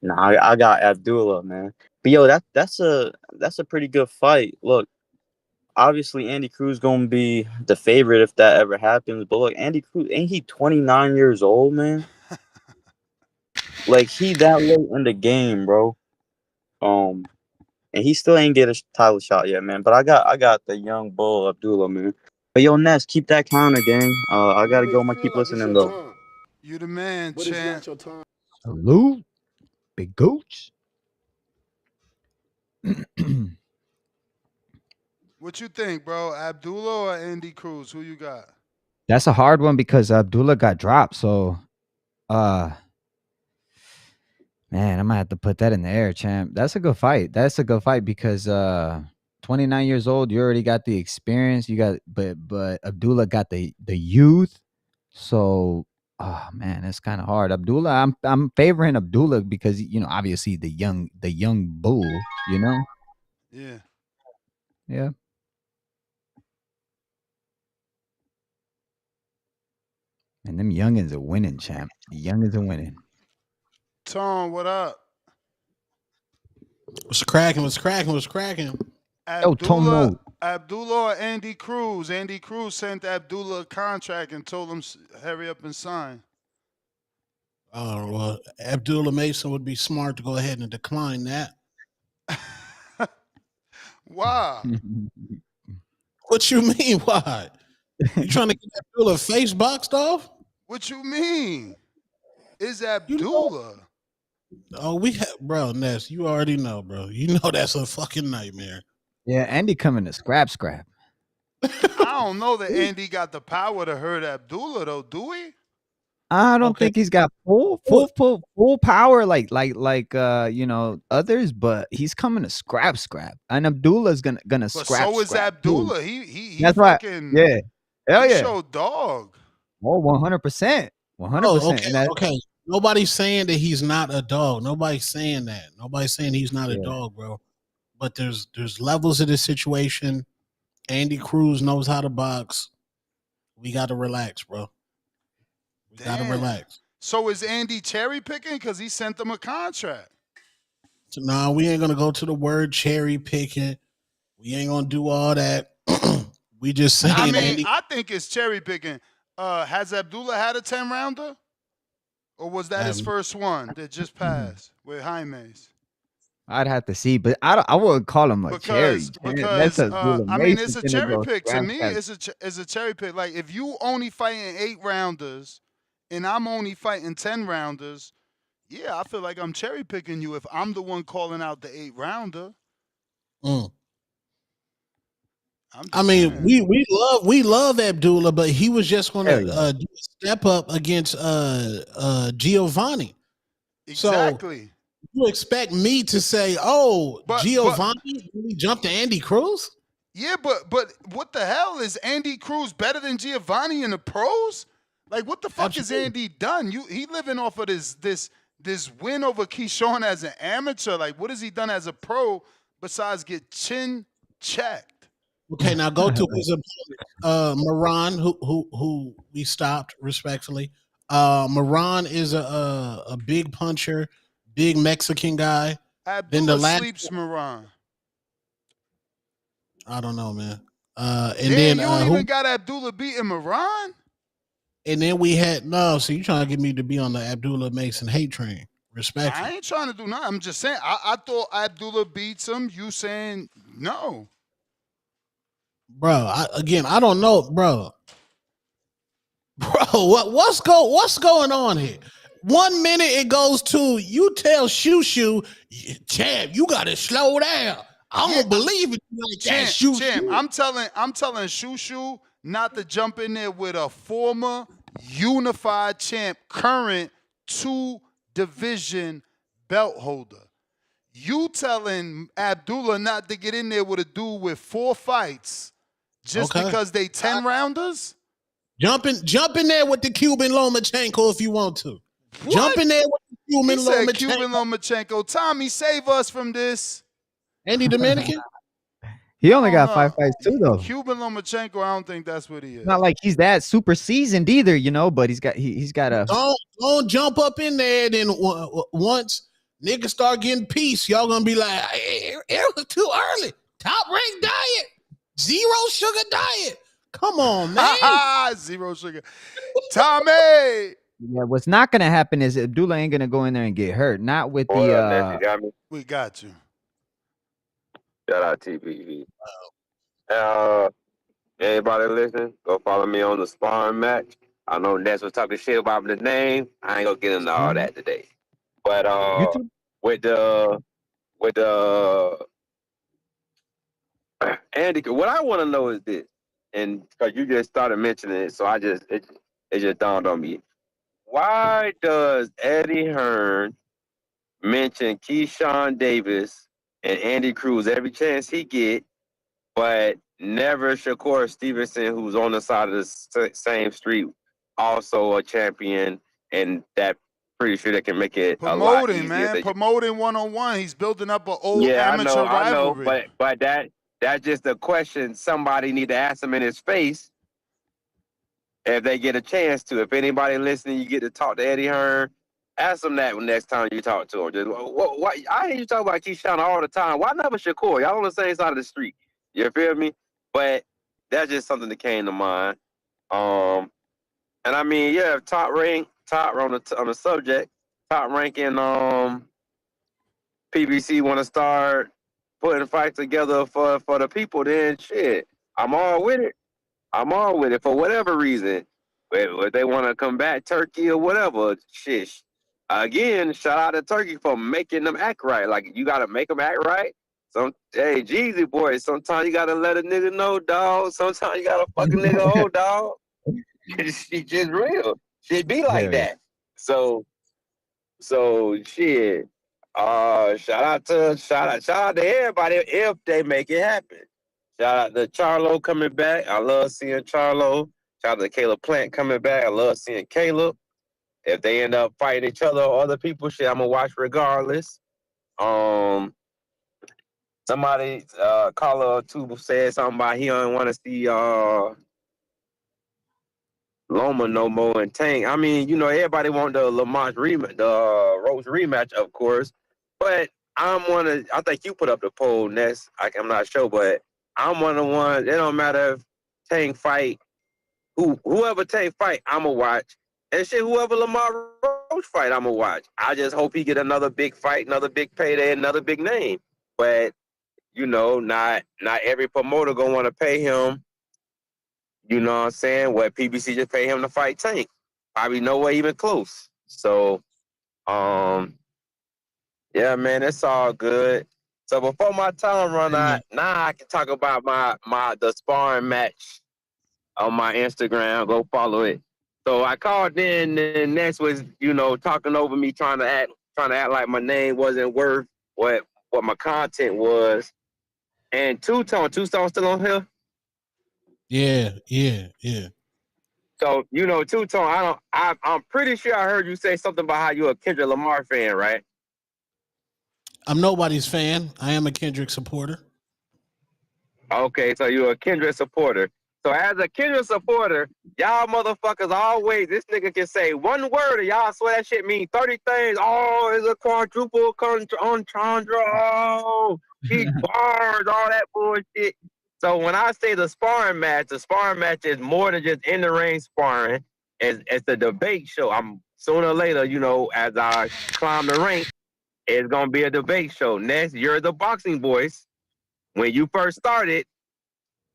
nah, I got Abdullah, man. But yo, that's a pretty good fight. Look, obviously Andy Cruz gonna be the favorite if that ever happens. But look, Andy Cruz ain't he 29 years old, man? Like he that late in the game, bro. Um, and he still ain't get a title shot yet, man. But I got the young bull Abdullah, man. But yo, Ness, keep that counter, gang. I You gotta may go. I feel keep like it's listening your though. time, You the man, but it's champ. not your time. Salute. Big gooch. What you think, bro? Abdullah or Andy Cruz? Who you got? That's a hard one because Abdullah got dropped. So, uh, man, I might have to put that in the air, champ. That's a good fight. That's a good fight because 29 years old, you already got the experience. You got, but Abdullah got the youth. So, oh man, it's kind of hard. Abdullah, I'm favoring Abdullah because obviously the young bull. Yeah. Yeah. And them youngins are winning, champ. The youngins are winning. Tom, what up? What's cracking? What's cracking? What's cracking? Yo, Abdullah, Tomo. Abdullah or Andy Cruz? Andy Cruz sent Abdullah a contract and told him hurry up and sign. Oh well, Abdullah Mason would be smart to go ahead and decline that. Why? What you mean? Why? You trying to get Abdullah face boxed off? What you mean? Is You know? Abdullah? Oh, bro, Ness. You already know, bro. You know that's a fucking nightmare. Yeah, Andy coming to scrap. I don't know that Andy got the power to hurt Abdullah though, do we? I don't Okay. think he's got full power like others, but he's coming to scrap. And Abdullah's gonna But scrap so is too. Abdullah. He That's right. fucking Yeah. Hell he yeah. showed dog. Oh, 100%. Oh, 100%. okay, And that okay. Nobody's saying that he's not a dog. Nobody's saying that. Nobody's saying he's not a yeah. dog, bro. But there's levels of this situation. Andy Cruz knows how to box. We got to relax, bro. We got to Damn. relax. So is Andy cherry picking because he sent them a contract? So, nah, we ain't gonna go to the word cherry picking. We ain't gonna do all that. We just I saying mean, Andy. I think it's cherry picking. Has Abdullah had a 10 rounder? Or was that his Um, first one that just passed with Jaime's? I'd have to see, but I wouldn't call him a cherry. That's Because Abdullah I mean, Mason's it's a gonna cherry go pick to smash me. that. It's a cherry pick. Like if you only fighting 8 rounders, and I'm only fighting 10 rounders, yeah, I feel like I'm cherry picking you if I'm the one calling out the 8 rounder. Mm. I'm I just mean, saying. we love Abdullah, but he was just going Hell to yeah. do a step up against Giovanni. So Exactly. you expect me to say, "Oh, But Giovanni, we jump to Andy Cruz"? yeah, but what the hell is Andy Cruz better than Giovanni in the pros? Like what the fuck has Absolutely. Andy done? He living off of this win over Keyshawn as an amateur. Like what has he done as a pro besides get chin checked? Okay, now go to his opponent, Moran, who we stopped respectfully. Moran is a big puncher, big Mexican guy. Then the Abdullah last, sleeps Moran. I don't know, man. And Damn, then you don't who? even got Abdullah beating Moran? And then we had no. So you trying to get me to be on the Abdullah Mason hate train? I Respectfully, ain't trying to do nothing. I'm just saying. I thought Abdullah beats him. You saying no? bro. I don't know, bro. Bro, what's going on here? 1 minute it goes to you tell Shoo, champ, you gotta slow down. I don't believe it like that, Shoo. Champ, I'm telling Shushu not to jump in there with a former unified champ, current 2 division belt holder. You telling Abdullah not to get in there with a dude with 4 fights just Okay. because they 10 rounders? Jump in there with the Cuban Lomachenko if you want to. What? Jump in there with the He Cuban said Lomachenko. Cuban Lomachenko. Tommy, save us from this. Any Dominican? He only I got don't 5 know. fights too, though. Cuban Lomachenko, I don't think that's what he is. Not like he's that super seasoned either, but he's got a. Don't jump up in there. Then once niggas start getting peace, y'all gonna be like, hey, it was too early. Top rank diet, 0 sugar diet. Come on, man. 0 sugar. Tommy. Yeah, what's not gonna happen is Abdullah ain't gonna go in there and get hurt. Not with What up, Ness? the. You got me? We got you. Shout out TPV. Anybody listening? Go follow me on the sparring match. I know Ness was talking shit about the name. I ain't gonna get into all that today. But YouTube? with the Andy, what I want to know is this, and because you just started mentioning it, so it just dawned on me. Why does Eddie Hearn mention Keyshawn Davis and Andy Cruz every chance he get, but never Shakur Stevenson, who's on the side of the same street, also a champion, and that pretty sure they can make it a lot Promoting, easier. man. Promoting one-on-one. He's building up an old amateur I know, rivalry. but that's just a question somebody need to ask him in his face if they get a chance to. If anybody listening, you get to talk to Eddie Hearn, ask him that next time you talk to him. Just, what, I hear you talk about Keyshawn all the time. Why never Shakur? Y'all on the same side of the street. You feel me? But that's just something that came to mind. And I mean, yeah, top rank on the subject, top ranking. PBC want to start putting fights together for the people. Then shit, I'm all with it. I'm all with it for whatever reason. If they want to combat Turkey or whatever, shit. Again, shout out to Turkey for making them act right. Like, you got to make them act right. Hey, Jeezy boy, sometimes you got to let a nigga know, dog. Sometimes you got to fuck a nigga old, dog. It's just real. Shit be like that. So shit. Shout out to everybody if they make it happen. Shout out to Charlo coming back. I love seeing Charlo. Shout out to Caleb Plant coming back. I love seeing Caleb. If they end up fighting each other or other people, shit, I'm gonna watch regardless. Somebody caller too said something about he don't want to see Loma no more and Tank. I mean, everybody want the Lamont rematch, the Rose rematch, of course. But I think you put up the poll, Ness. I'm not sure, but I'm one of the ones. It don't matter if Tank fight, whoever Tank fight, I'ma watch. And shit, whoever Lamar Roach fight, I'ma watch. I just hope he get another big fight, another big payday, another big name. But you know, not every promoter gonna want to pay him. You know what I'm saying? What PBC just pay him to fight Tank? Probably no way even close. So, yeah, man, it's all good. So before my time run out, now I can talk about the sparring match on my Instagram. Go follow it. So I called in, and next was talking over me, trying to act like my name wasn't worth what my content was. And Two Tone still on here. Yeah. So Two Tone, I'm pretty sure I heard you say something about how you're a Kendrick Lamar fan, right? I'm nobody's fan. I am a Kendrick supporter. Okay, so you're a Kendrick supporter. So as a Kendrick supporter, y'all motherfuckers always, this nigga can say one word and y'all swear that shit mean 30 things. Oh, it's a quadruple entendre. Oh, he bars, all that bullshit. So when I say the sparring match is more than just in the ring sparring. It's a debate show. I'm sooner or later, as I climb the rank, it's gonna be a debate show. Next, you're the boxing voice. When you first started,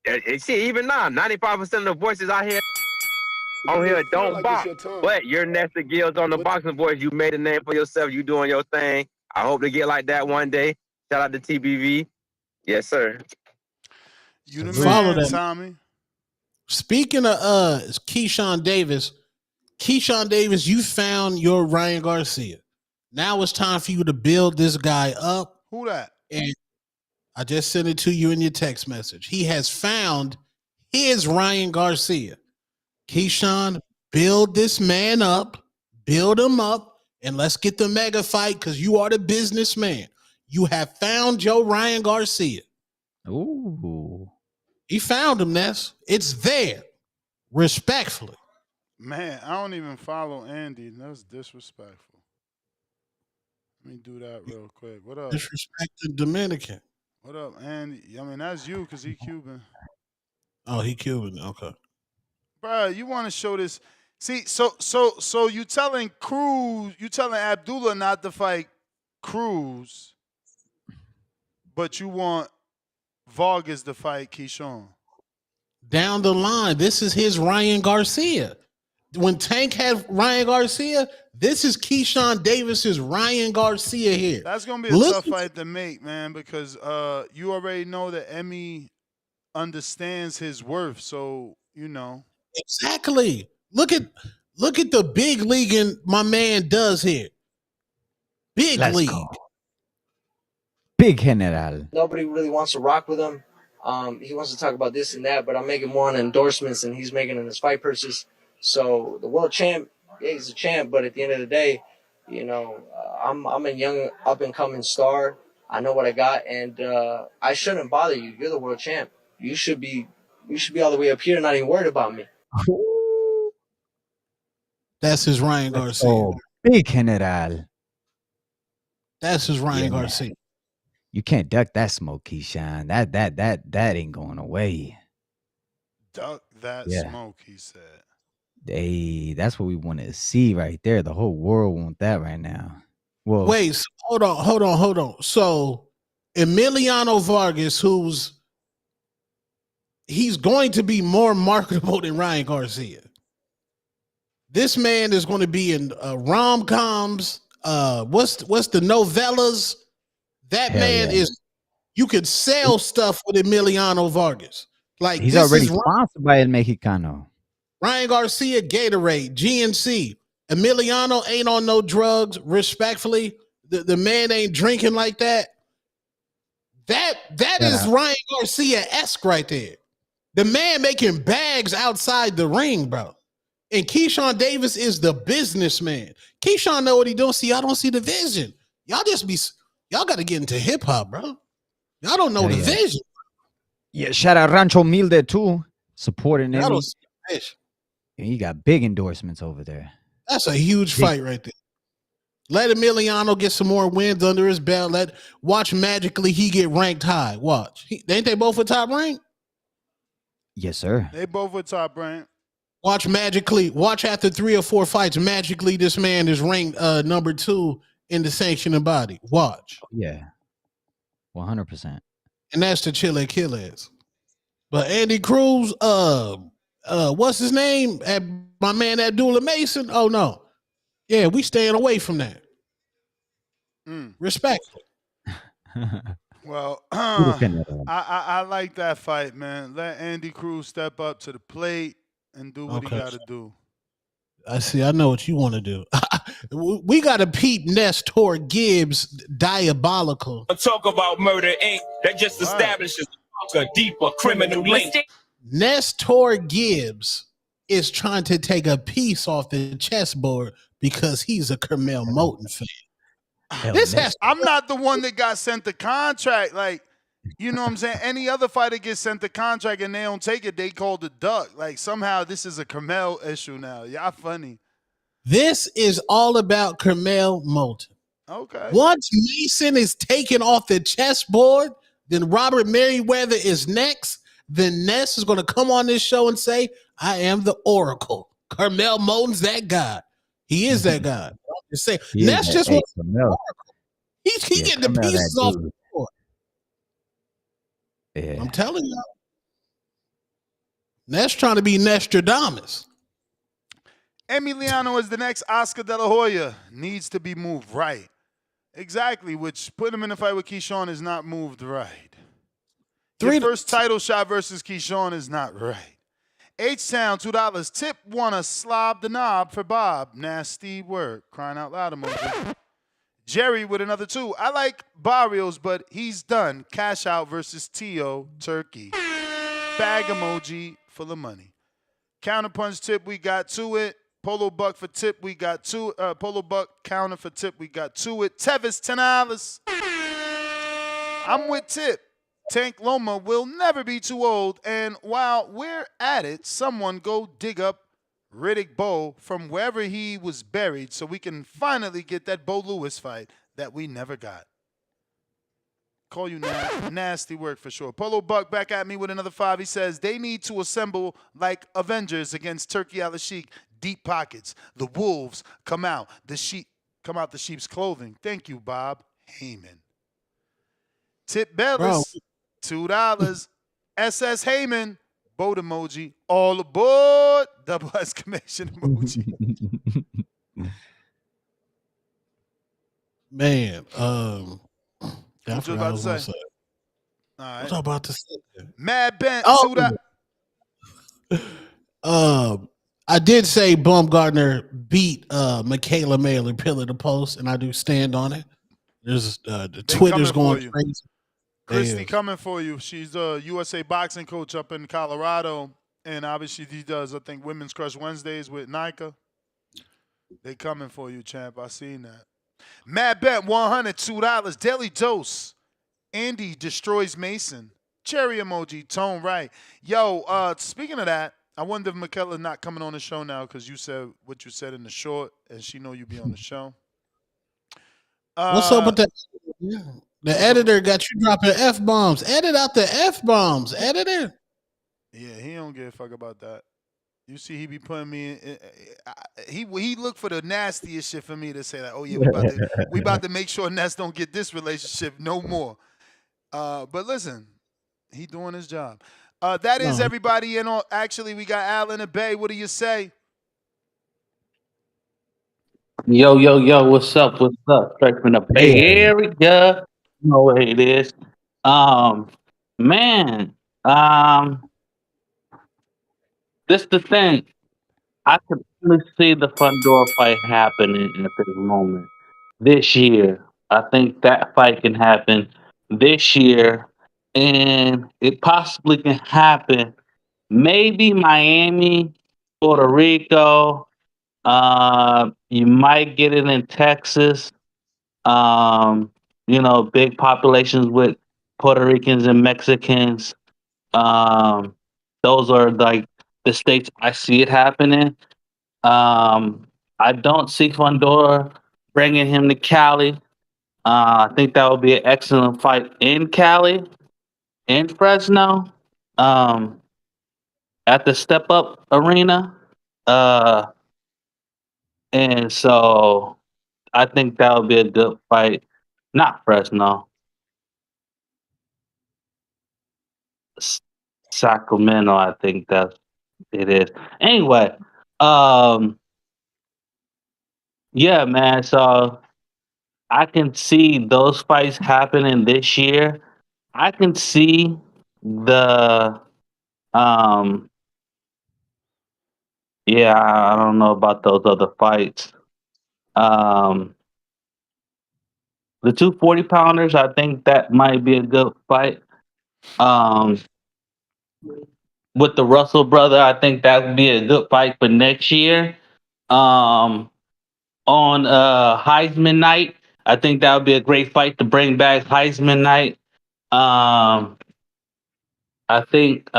shit, even now, 95% of the voices I hear on here don't box. But you're Nesta Gills on the boxing voice. You made a name for yourself. You doing your thing. I hope to get like that one day. Shout out to TBV. Yes, sir. You the Follow man, that. Tommy. Speaking of Keyshawn Davis, you found your Ryan Garcia. Now it's time for you to build this guy up. Who that? And I just sent it to you in your text message. He has found his Ryan Garcia. Keyshawn, build this man up, build him up, and let's get the mega fight because you are the businessman. You have found your Ryan Garcia. Ooh. He found him, Ness. It's there. Respectfully. Man, I don't even follow Andy. That's disrespectful. Let me do that real quick. What up? Disrespected Dominican. What up, Andy? I mean, that's you because he Cuban. Oh, he Cuban. Okay. Bro, you want to show this. See, so you telling Abdullah not to fight Cruz, but you want Vargas to fight Keyshawn. Down the line, this is his Ryan Garcia. When Tank had Ryan Garcia, this is Keyshawn Davis's Ryan Garcia here. That's gonna be a tough fight to make, man, because you already know that Emmy understands his worth, so you know. Exactly. Look at the big league my man does here. Big Let's league. go. Big General. Nobody really wants to rock with him. He wants to talk about this and that, but I'm making more on endorsements than he's making in his fight purses. So the world champ, yeah, he's a champ, but at the end of the day, I'm a young up and coming star. I know what I got, and I shouldn't bother you. You're the world champ. You should be all the way up here, not even worried about me. That's his Ryan Garcia. Oh, big General. That's his Ryan Garcia. You can't duck that smoke, Keyshawn. That ain't going away. Duck that smoke, he said. Hey, that's what we want to see right there. The whole world want that right now. Well, wait, hold on. So Emiliano Vargas, he's going to be more marketable than Ryan Garcia. This man is going to be in rom-coms. What's the novellas? That hell man yeah. is. You could sell stuff with Emiliano Vargas. Like he's this already is sponsored by El Mexicano. Ryan Garcia, Gatorade, GNC. Emiliano ain't on no drugs. Respectfully, the man ain't drinking like that. That is Ryan Garcia-esque right there. The man making bags outside the ring, bro. And Keyshawn Davis is the businessman. Keyshawn know what he doing. See, y'all don't see the vision. Y'all got to get into hip hop, bro. Y'all don't know the vision. Yeah, shout out Rancho Milde too, supporting Y'all him. don't see the vision. And he got big endorsements over there. That's a huge fight right there. Let Emiliano get some more wins under his belt. Watch magically he get ranked high. Watch. Ain't they both at Top Rank? Yes, sir. They both at Top Rank. Watch magically. Watch after 3 or 4 fights. Magically, this man is ranked number 2 in the sanctioning body. Watch. Yeah, 100%. And that's the Chile Achilles. But Andy Cruz, what's his name? My man Abdullah Mason. Oh no, yeah, we staying away from that. Respectfully. Well, Who defended him? I like that fight, man. Let Andy Cruz step up to the plate and do what he Okay. got to do. I see. I know what you want to do. We got to peep Nestor Gibbs diabolical. Talk about Murder Inc. That just establishes a deeper criminal link. Nestor Gibbs is trying to take a piece off the chessboard because he's a Carmel Moulton fan. I'm not the one that got sent the contract. Like, you know what I'm saying? Any other fighter gets sent the contract and they don't take it, they call the duck. Like, somehow this is a Carmel issue now. Y'all funny. This is all about Carmel Moulton. Okay. Once Mason is taken off the chessboard, then Robert Merriweather is next. Then Ness is going to come on this show and say, I am the Oracle. Carmel Moulton's that God. He is that God. I'm just saying. Ness just wants the Oracle. He getting the pieces off the board. Yeah. I'm telling you. Ness trying to be Nostradamus. Emiliano is the next Oscar De La Hoya. Needs to be moved right. Exactly, which put him in a fight with Keyshawn is not moved right. Your first title shot versus Keyshawn is not right. H-Town, $2. Tip wanna slob the knob for Bob. Nasty word. Crying out loud emoji. Jerry with another 2. I like Barrios, but he's done. Cash out versus T.O. Turkey. Bag emoji full of money. Counterpunch tip, we got to it. Polo Buck for tip, we got two. Polo Buck counter for tip, we got to it. Tevis, $10. I'm with Tip. Tank Loma will never be too old. And while we're at it, someone go dig up Riddick Bowe from wherever he was buried so we can finally get that Bo Lewis fight that we never got. Call you nasty work for sure. Polo Buck back at me with another 5. He says, they need to assemble like Avengers against Turki Alalshikh. Deep pockets. The wolves come out. The sheep come out the sheep's clothing. Thank you, Bob Heyman. Tip Bellis, $2. SS Heyman, boat emoji. All aboard. Double exclamation emoji. Man, What you about to say? All right. What I about to say? Mad Bent, $2. I did say Baumgartner beat Michaela Mailer pillar to post, and I do stand on it. There's the Twitter's going crazy. Christy coming for you. She's a USA boxing coach up in Colorado, and obviously he does, I think, Women's Crush Wednesdays with Nika. They coming for you, champ. I seen that. Mad Bet, $102. Daily Dose. Andy destroys Mason. Cherry emoji. Tone right. Yo, speaking of that, I wonder if Michaela not coming on the show now because you said what you said in the short, and she know you be on the show. What's up with that? Yeah. The editor got you dropping F-bombs. Edit out the F-bombs. Editor. Yeah, he don't give a fuck about that. You see, he be putting me in. He look for the nastiest shit for me to say that. Oh yeah, we about to make sure Ness don't get this relationship no more. But listen, he doing his job. That is everybody in. Actually, we got Alan and Bay. What do you say? Yo, what's up? What's up? Straight from the Bay Area. You know what it is. Man, this the thing. I could really see the Fundora fight happening at this moment. This year. I think that fight can happen this year. And it possibly can happen maybe Miami, Puerto Rico. You might get it in Texas. Big populations with Puerto Ricans and Mexicans. Those are like the states I see it happening. I don't see Fundora bringing him to Cali. I think that would be an excellent fight in Cali, in Fresno, at the Step Up Arena. Uh, and so I think that would be a good fight. Not Fresno, S- Sacramento. I think that it is. Anyway, um, yeah, man. So I can see those fights happening this year. I can see the um yeah, I don't know about those other fights. Um the 240 pounders, I think that might be a good fight. Um with the Russell brother, I think that would be a good fight for next year. Um on Heisman night, I think that would be a great fight to bring back Heisman night. Um I think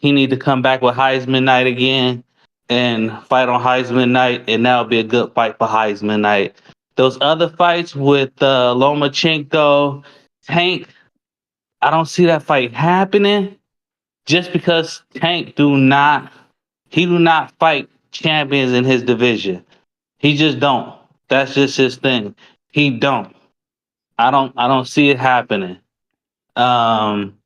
he need to come back with Heisman night again and fight on Heisman night, and that would be a good fight for Heisman night. Those other fights with Lomachenko, Tank, I don't see that fight happening just because Tank do not fight champions in his division. He just don't. That's just his thing. He don't. I don't see it happening. Um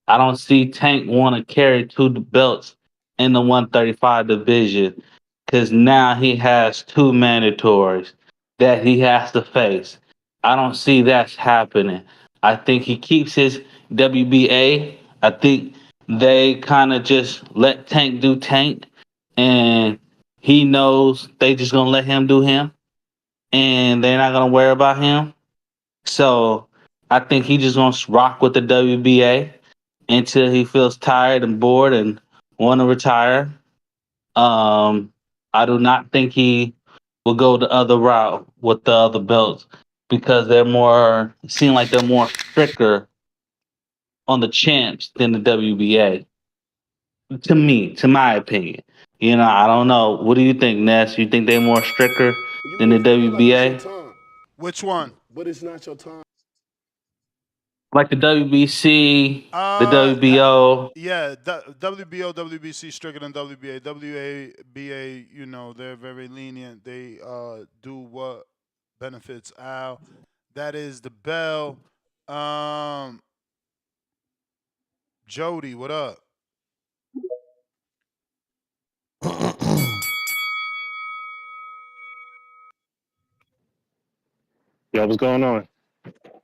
I don't see Tank want to carry two belts in the 135 division because now he has two mandatories that he has to face. I don't see that happening. I think he keeps his WBA. I think they kind of just let Tank do Tank, and he knows they just gonna let him do him, and they're not gonna worry about him. So I think he just gonna rock with the WBA until he feels tired and bored and want to retire. Um, I do not think he will go the other route with the other belts because they're more seem like they're more stricter on the champs than the WBA. To me, to my opinion. You know, I don't know. What do you think, Ness? You think they're more stricter You than the can feel like it's your WBA? time, Which one? but it's not your time. Like the WBC, the Uh, uh, WBO. yeah, WBO, WBC stricter than WBA. WABA, they're very lenient. They do what benefits Al. That is the bell. Um, Jody, what up? Yo, what's going on?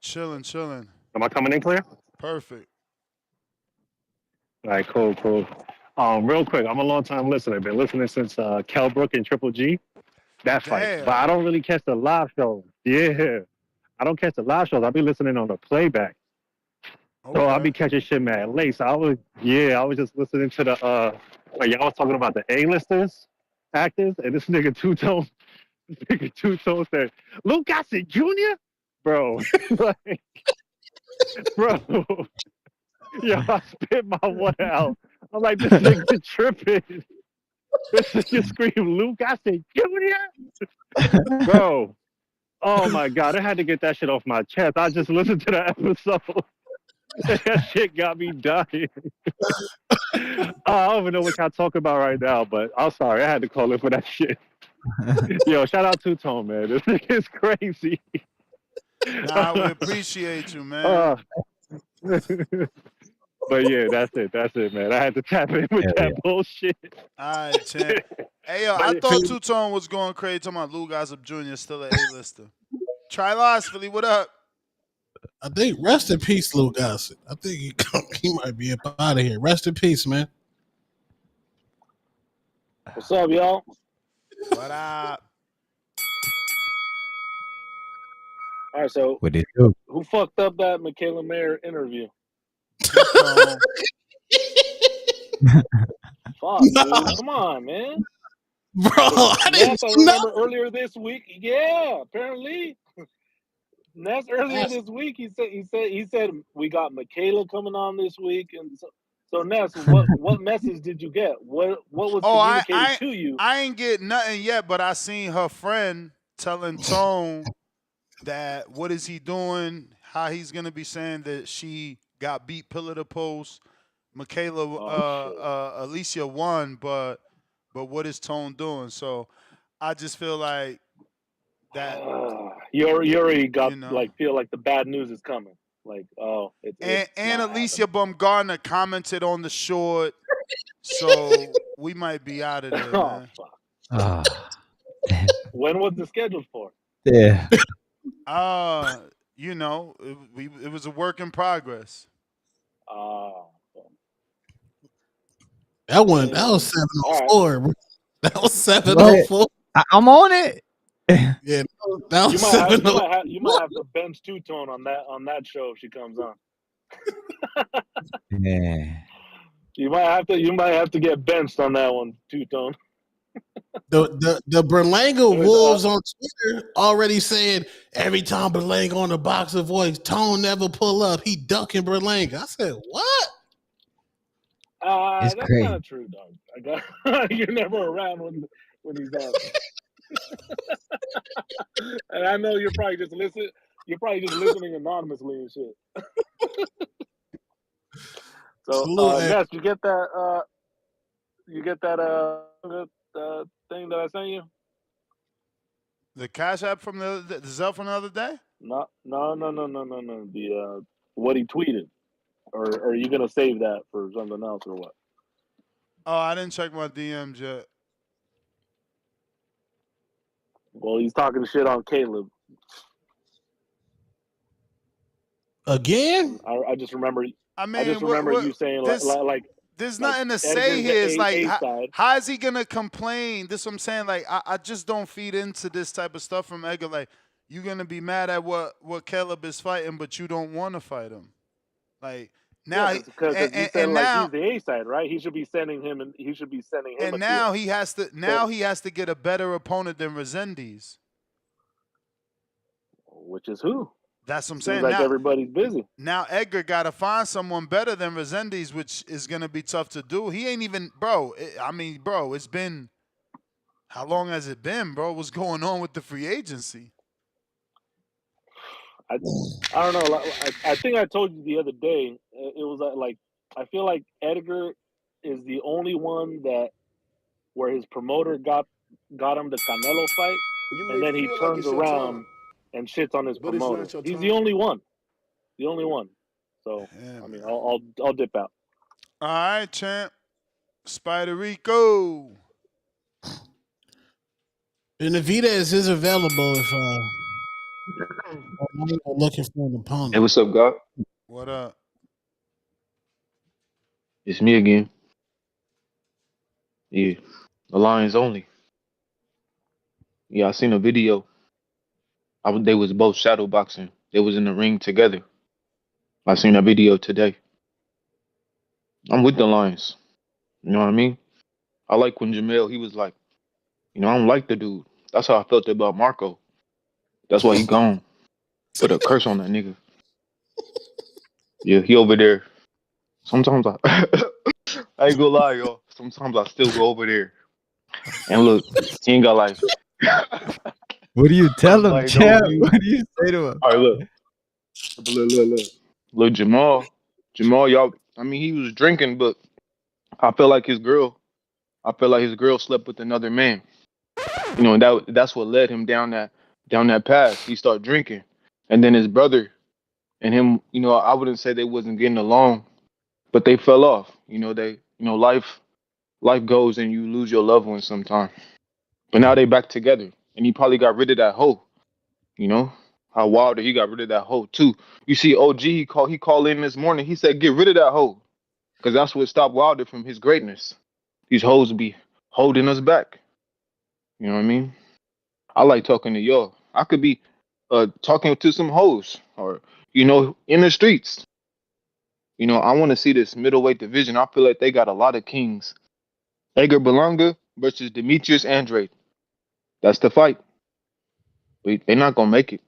Chilling, chilling. Am I coming in clear? Perfect. All right, cool, cool. Real quick, I'm a long time listener. Been listening since Kel Brook and Triple G. That fight, but Damn. I don't really catch the live shows. Yeah, I don't catch the live shows. I'll be listening on the playback, so I'll Okay. be catching shit mad late. So I was just listening to the like y'all was talking about the A-listers actors, and this nigga Two Tone, this nigga Two Tone said, "Luke Gossett Jr." Bro, like, bro. Yo, I spit my water out. I'm like, this nigga tripping. This nigga scream, Luke, I said, Junior? Bro, oh my God, I had to get that shit off my chest. I just listened to the episode. That shit got me dying. I don't even know what y'all talking about right now, but I'm sorry. I had to call in for that shit. Yo, shout out to Tone, man. This nigga is crazy. Nah, we appreciate you, man. Uh, but yeah, that's it. That's it, man. I had to tap in with Hell yeah. that bullshit. All right, champ. Hey, yo, I But thought Two Tone was going crazy talking about Lou Gossip Jr. still an A-lister. Try Loss, Philly, what up? I think rest in peace, Lou Gossett. I think he might be up out of here. Rest in peace, man. what's up, y'all? What up? All right, so What did he do? who fucked up that Michaela Mayer interview? Two Tone. Fuck, dude. Come on, man. Bro, I didn't Ness, I know. remember earlier this week. Yeah, apparently. Ness earlier this week he said we got Michaela coming on this week, and so Ness, what message did you get? What was Oh, I, communicated I, to you? I ain't get nothing yet, but I seen her friend telling Tone that what is he doing, how he's going to be saying that she got beat pillar to post. Michaela, Oh shit. Alicia won, but but what is Tone doing? So I just feel like that, You already got you know. like feel like the bad news is coming. Like, oh, it's And not Alicia happening. Bumgarner commented on the short, so we might be out of there, Oh man. fuck. Ah, When was it scheduled for? yeah. You know, it was a work in progress. Oh, That I one, mean, that was seven all oh right. four. Bro. That was What? 704. I'm on it. Yeah, that was You might have 704. you might have to bench two tone on that show if she comes on. Yeah. You might have to get benched on that one, two tone. The Berlanga Anyways, Wolves on Twitter already said every time Berlanga on the boxer voice, Tone never pull up. He ducking Berlanga. I said, what? It's That's kind crazy. of true, dog. You're never around when he's on, and I know you're probably just listen. You're probably just listening anonymously and shit. So, Salute. Ness, you get that thing that I sent you? The Cash App from the Zelle from the other day? No. The what he tweeted, or are you gonna save that for something else or what? Oh, I didn't check my DMs yet. Well, he's talking shit on Caleb. Again? I just remember. I I just mean, remember you saying this? There's like nothing to say Edgar's the here. It's like, A side. how is he gonna complain? This what I'm saying. Like, I just don't feed into this type of stuff from Edgar. Like, you're gonna be mad at what Caleb is fighting, but you don't want to fight him. Like Yeah, now, because you said and like he's now, the A side, right? He should be sending him and he should be sending him and a DM. now he has to. But Now he has to get a better opponent than Resendiz. which is who? That's what I'm Seems saying. like everybody's busy. Now Edgar got to find someone better than Resendiz, which is gonna be tough to do. He ain't even, bro. I mean, bro, it's been how long has it been, bro? What's going on with the free agency? I don't know. I think I told you the other day. It was like I feel like Edgar is the only one that where his promoter got him the Canelo fight, You and may then he feel like turns it's your time, around and shits on his but it's promoter. not your He's the time. only one. The only one. So Yeah, I mean, man. I'll dip out. All right, champ. Spider Rico. Benavidez is available if I'm looking for an Hey, opponent. what's up, God? What up? It's me again. Yeah, the Lions only. Yeah, I seen a video. They was both shadow boxing. They was in the ring together. I seen that video today. I'm with the Lions. You know what I mean? I like when Jamel, he was like, I don't like the dude. That's how I felt about Marco. That's why he gone. Put a curse on that nigga. Yeah, he over there. Sometimes I, I ain't gonna lie, y'all. Sometimes I still go over there and look. He ain't got like, What do you tell him, like no champ? views. What do you say to him? All right, look. Look, Jamal, y'all. I mean, he was drinking, but I feel like his girl. I feel like his girl slept with another man. And that's what led him down that path. He started drinking, and then his brother and him. I wouldn't say they wasn't getting along, but they fell off. Life goes and you lose your loved ones sometime. But now they back together, and he probably got rid of that hoe. You know how Wilder he got rid of that hoe too. You see, OG he called in this morning. He said get rid of that hoe because that's what stopped Wilder from his greatness. These hoes be holding us back. You know what I mean? I like talking to y'all. I could be talking to some hoes or in the streets. I want to see this middleweight division. I feel like they got a lot of kings. Edgar Berlanga versus Demetrius Andrade. That's the fight. But they're not gonna make it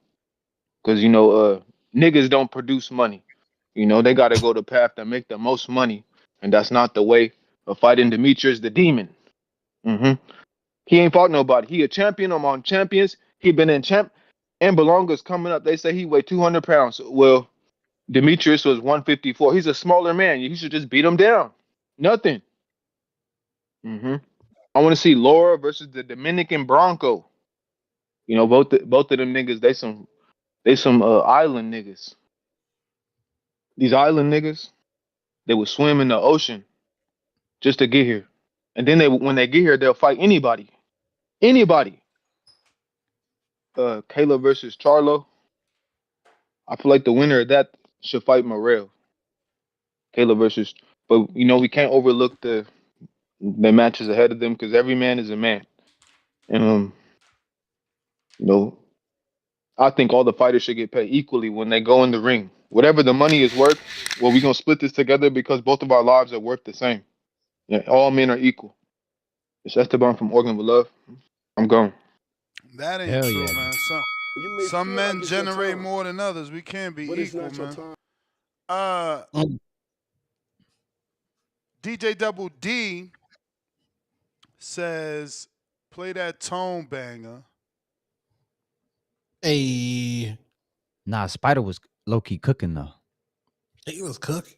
because niggas don't produce money. They got to go the path that make the most money, and that's not the way of fighting Demetrius the Demon. hmm He ain't fought nobody. He a champion among champions. He been in champ. And Belonga's coming up. They say he weighed 200 pounds. Well, Demetrius was 154. He's a smaller man. He should just beat him down. Nothing. hmm I want to see Laura versus the Dominican Bronco. You know, both of them niggas, they some island niggas. These island niggas, they would swim in the ocean just to get here, and then when they get here, they'll fight anybody. Anybody. Kayla versus Charlo. I feel like the winner of that should fight Morel. Kayla versus, but you know we can't overlook the matches ahead of them because every man is a man, and you know I think all the fighters should get paid equally when they go in the ring. Whatever the money is worth, well, we're gonna split this together because both of our lives are worth the same. Yeah, all men are equal. It's Esteban from Organ with Love. I'm gone. That ain't Hell true, yeah. man. Some men generate more than others. We can't be equal, man. DJ Double D says, play that tone banger. Hey, Nah, Spider was low key cooking though. he was cooking.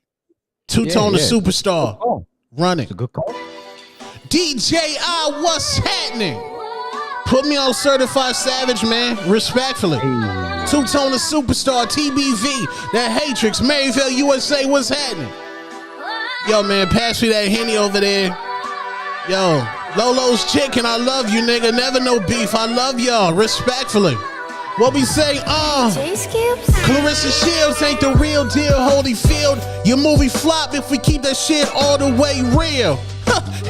Two-Tone the superstar. Running. It's a good call. DJ what's happening? Put me on Certified Savage, man. Respectfully. Two-Tone the superstar, TBV, that Hatrix, Maryville, USA, what's happening? Yo, man, pass me that Henny over there. Yo, Lolo's Chicken, I love you, nigga. Never no beef. I love y'all. Respectfully. What we say, Clarissa Shields ain't the real deal, Holyfield. Your movie flop if we keep that shit all the way real.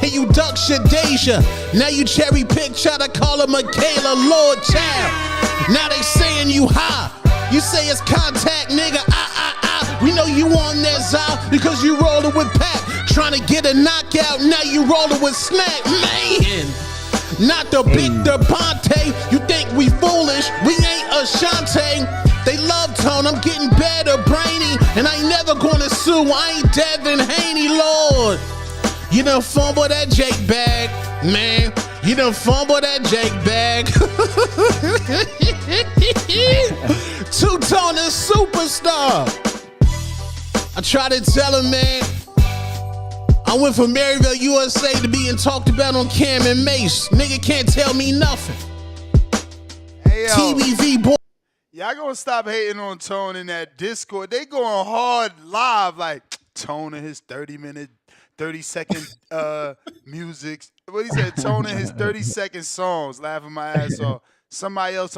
And you duck Shadeja. Now you cherry pick, try to call her Michaela Lord Child. Now they saying you high. You say it's contact, nigga. We know you on that Zal because you rollin' with Pat. Trying to get a knockout, now you rollin' with Snack, man. Not the big DePonte. You think we foolish? We ain't Ashante. They love Tone. I'm getting better, brainy, and I ain't never gonna sue. I ain't Devin Haney, Lord. You done fumble that Jake bag, man. You done fumble that Jake bag. Two-Tone is superstar. I try to tell him, man. I went from Maryville, USA to being talked about on Cam and Mace. Nigga can't tell me nothing. Hey, yo. TBV boy. Y'all gonna stop hating on Tone in that Discord. They going hard live like Tone and his 30-second music. What he said, Tone and his 30-second songs, laughing my ass off. Somebody else,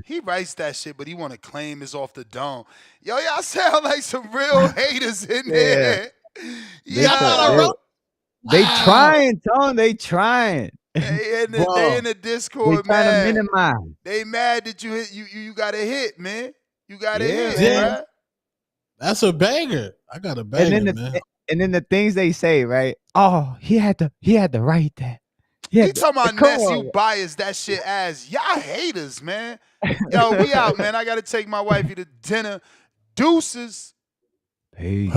he writes that shit, but he want to claim it's off the dome. Yo, y'all sound like some real haters in there. Yeah. They trying, Tone. They trying. They in the Discord, they trying man. to minimize. They mad that you got a hit, man. You got a hit, Yeah. bruh. That's a banger. I got a banger, man. And then the things they say, right? Oh, he had to write that. He talking about Ness, you biased that shit ass. Y'all haters, man. Yo, we out, man. I gotta take my wifey to dinner. Deuces. Peace.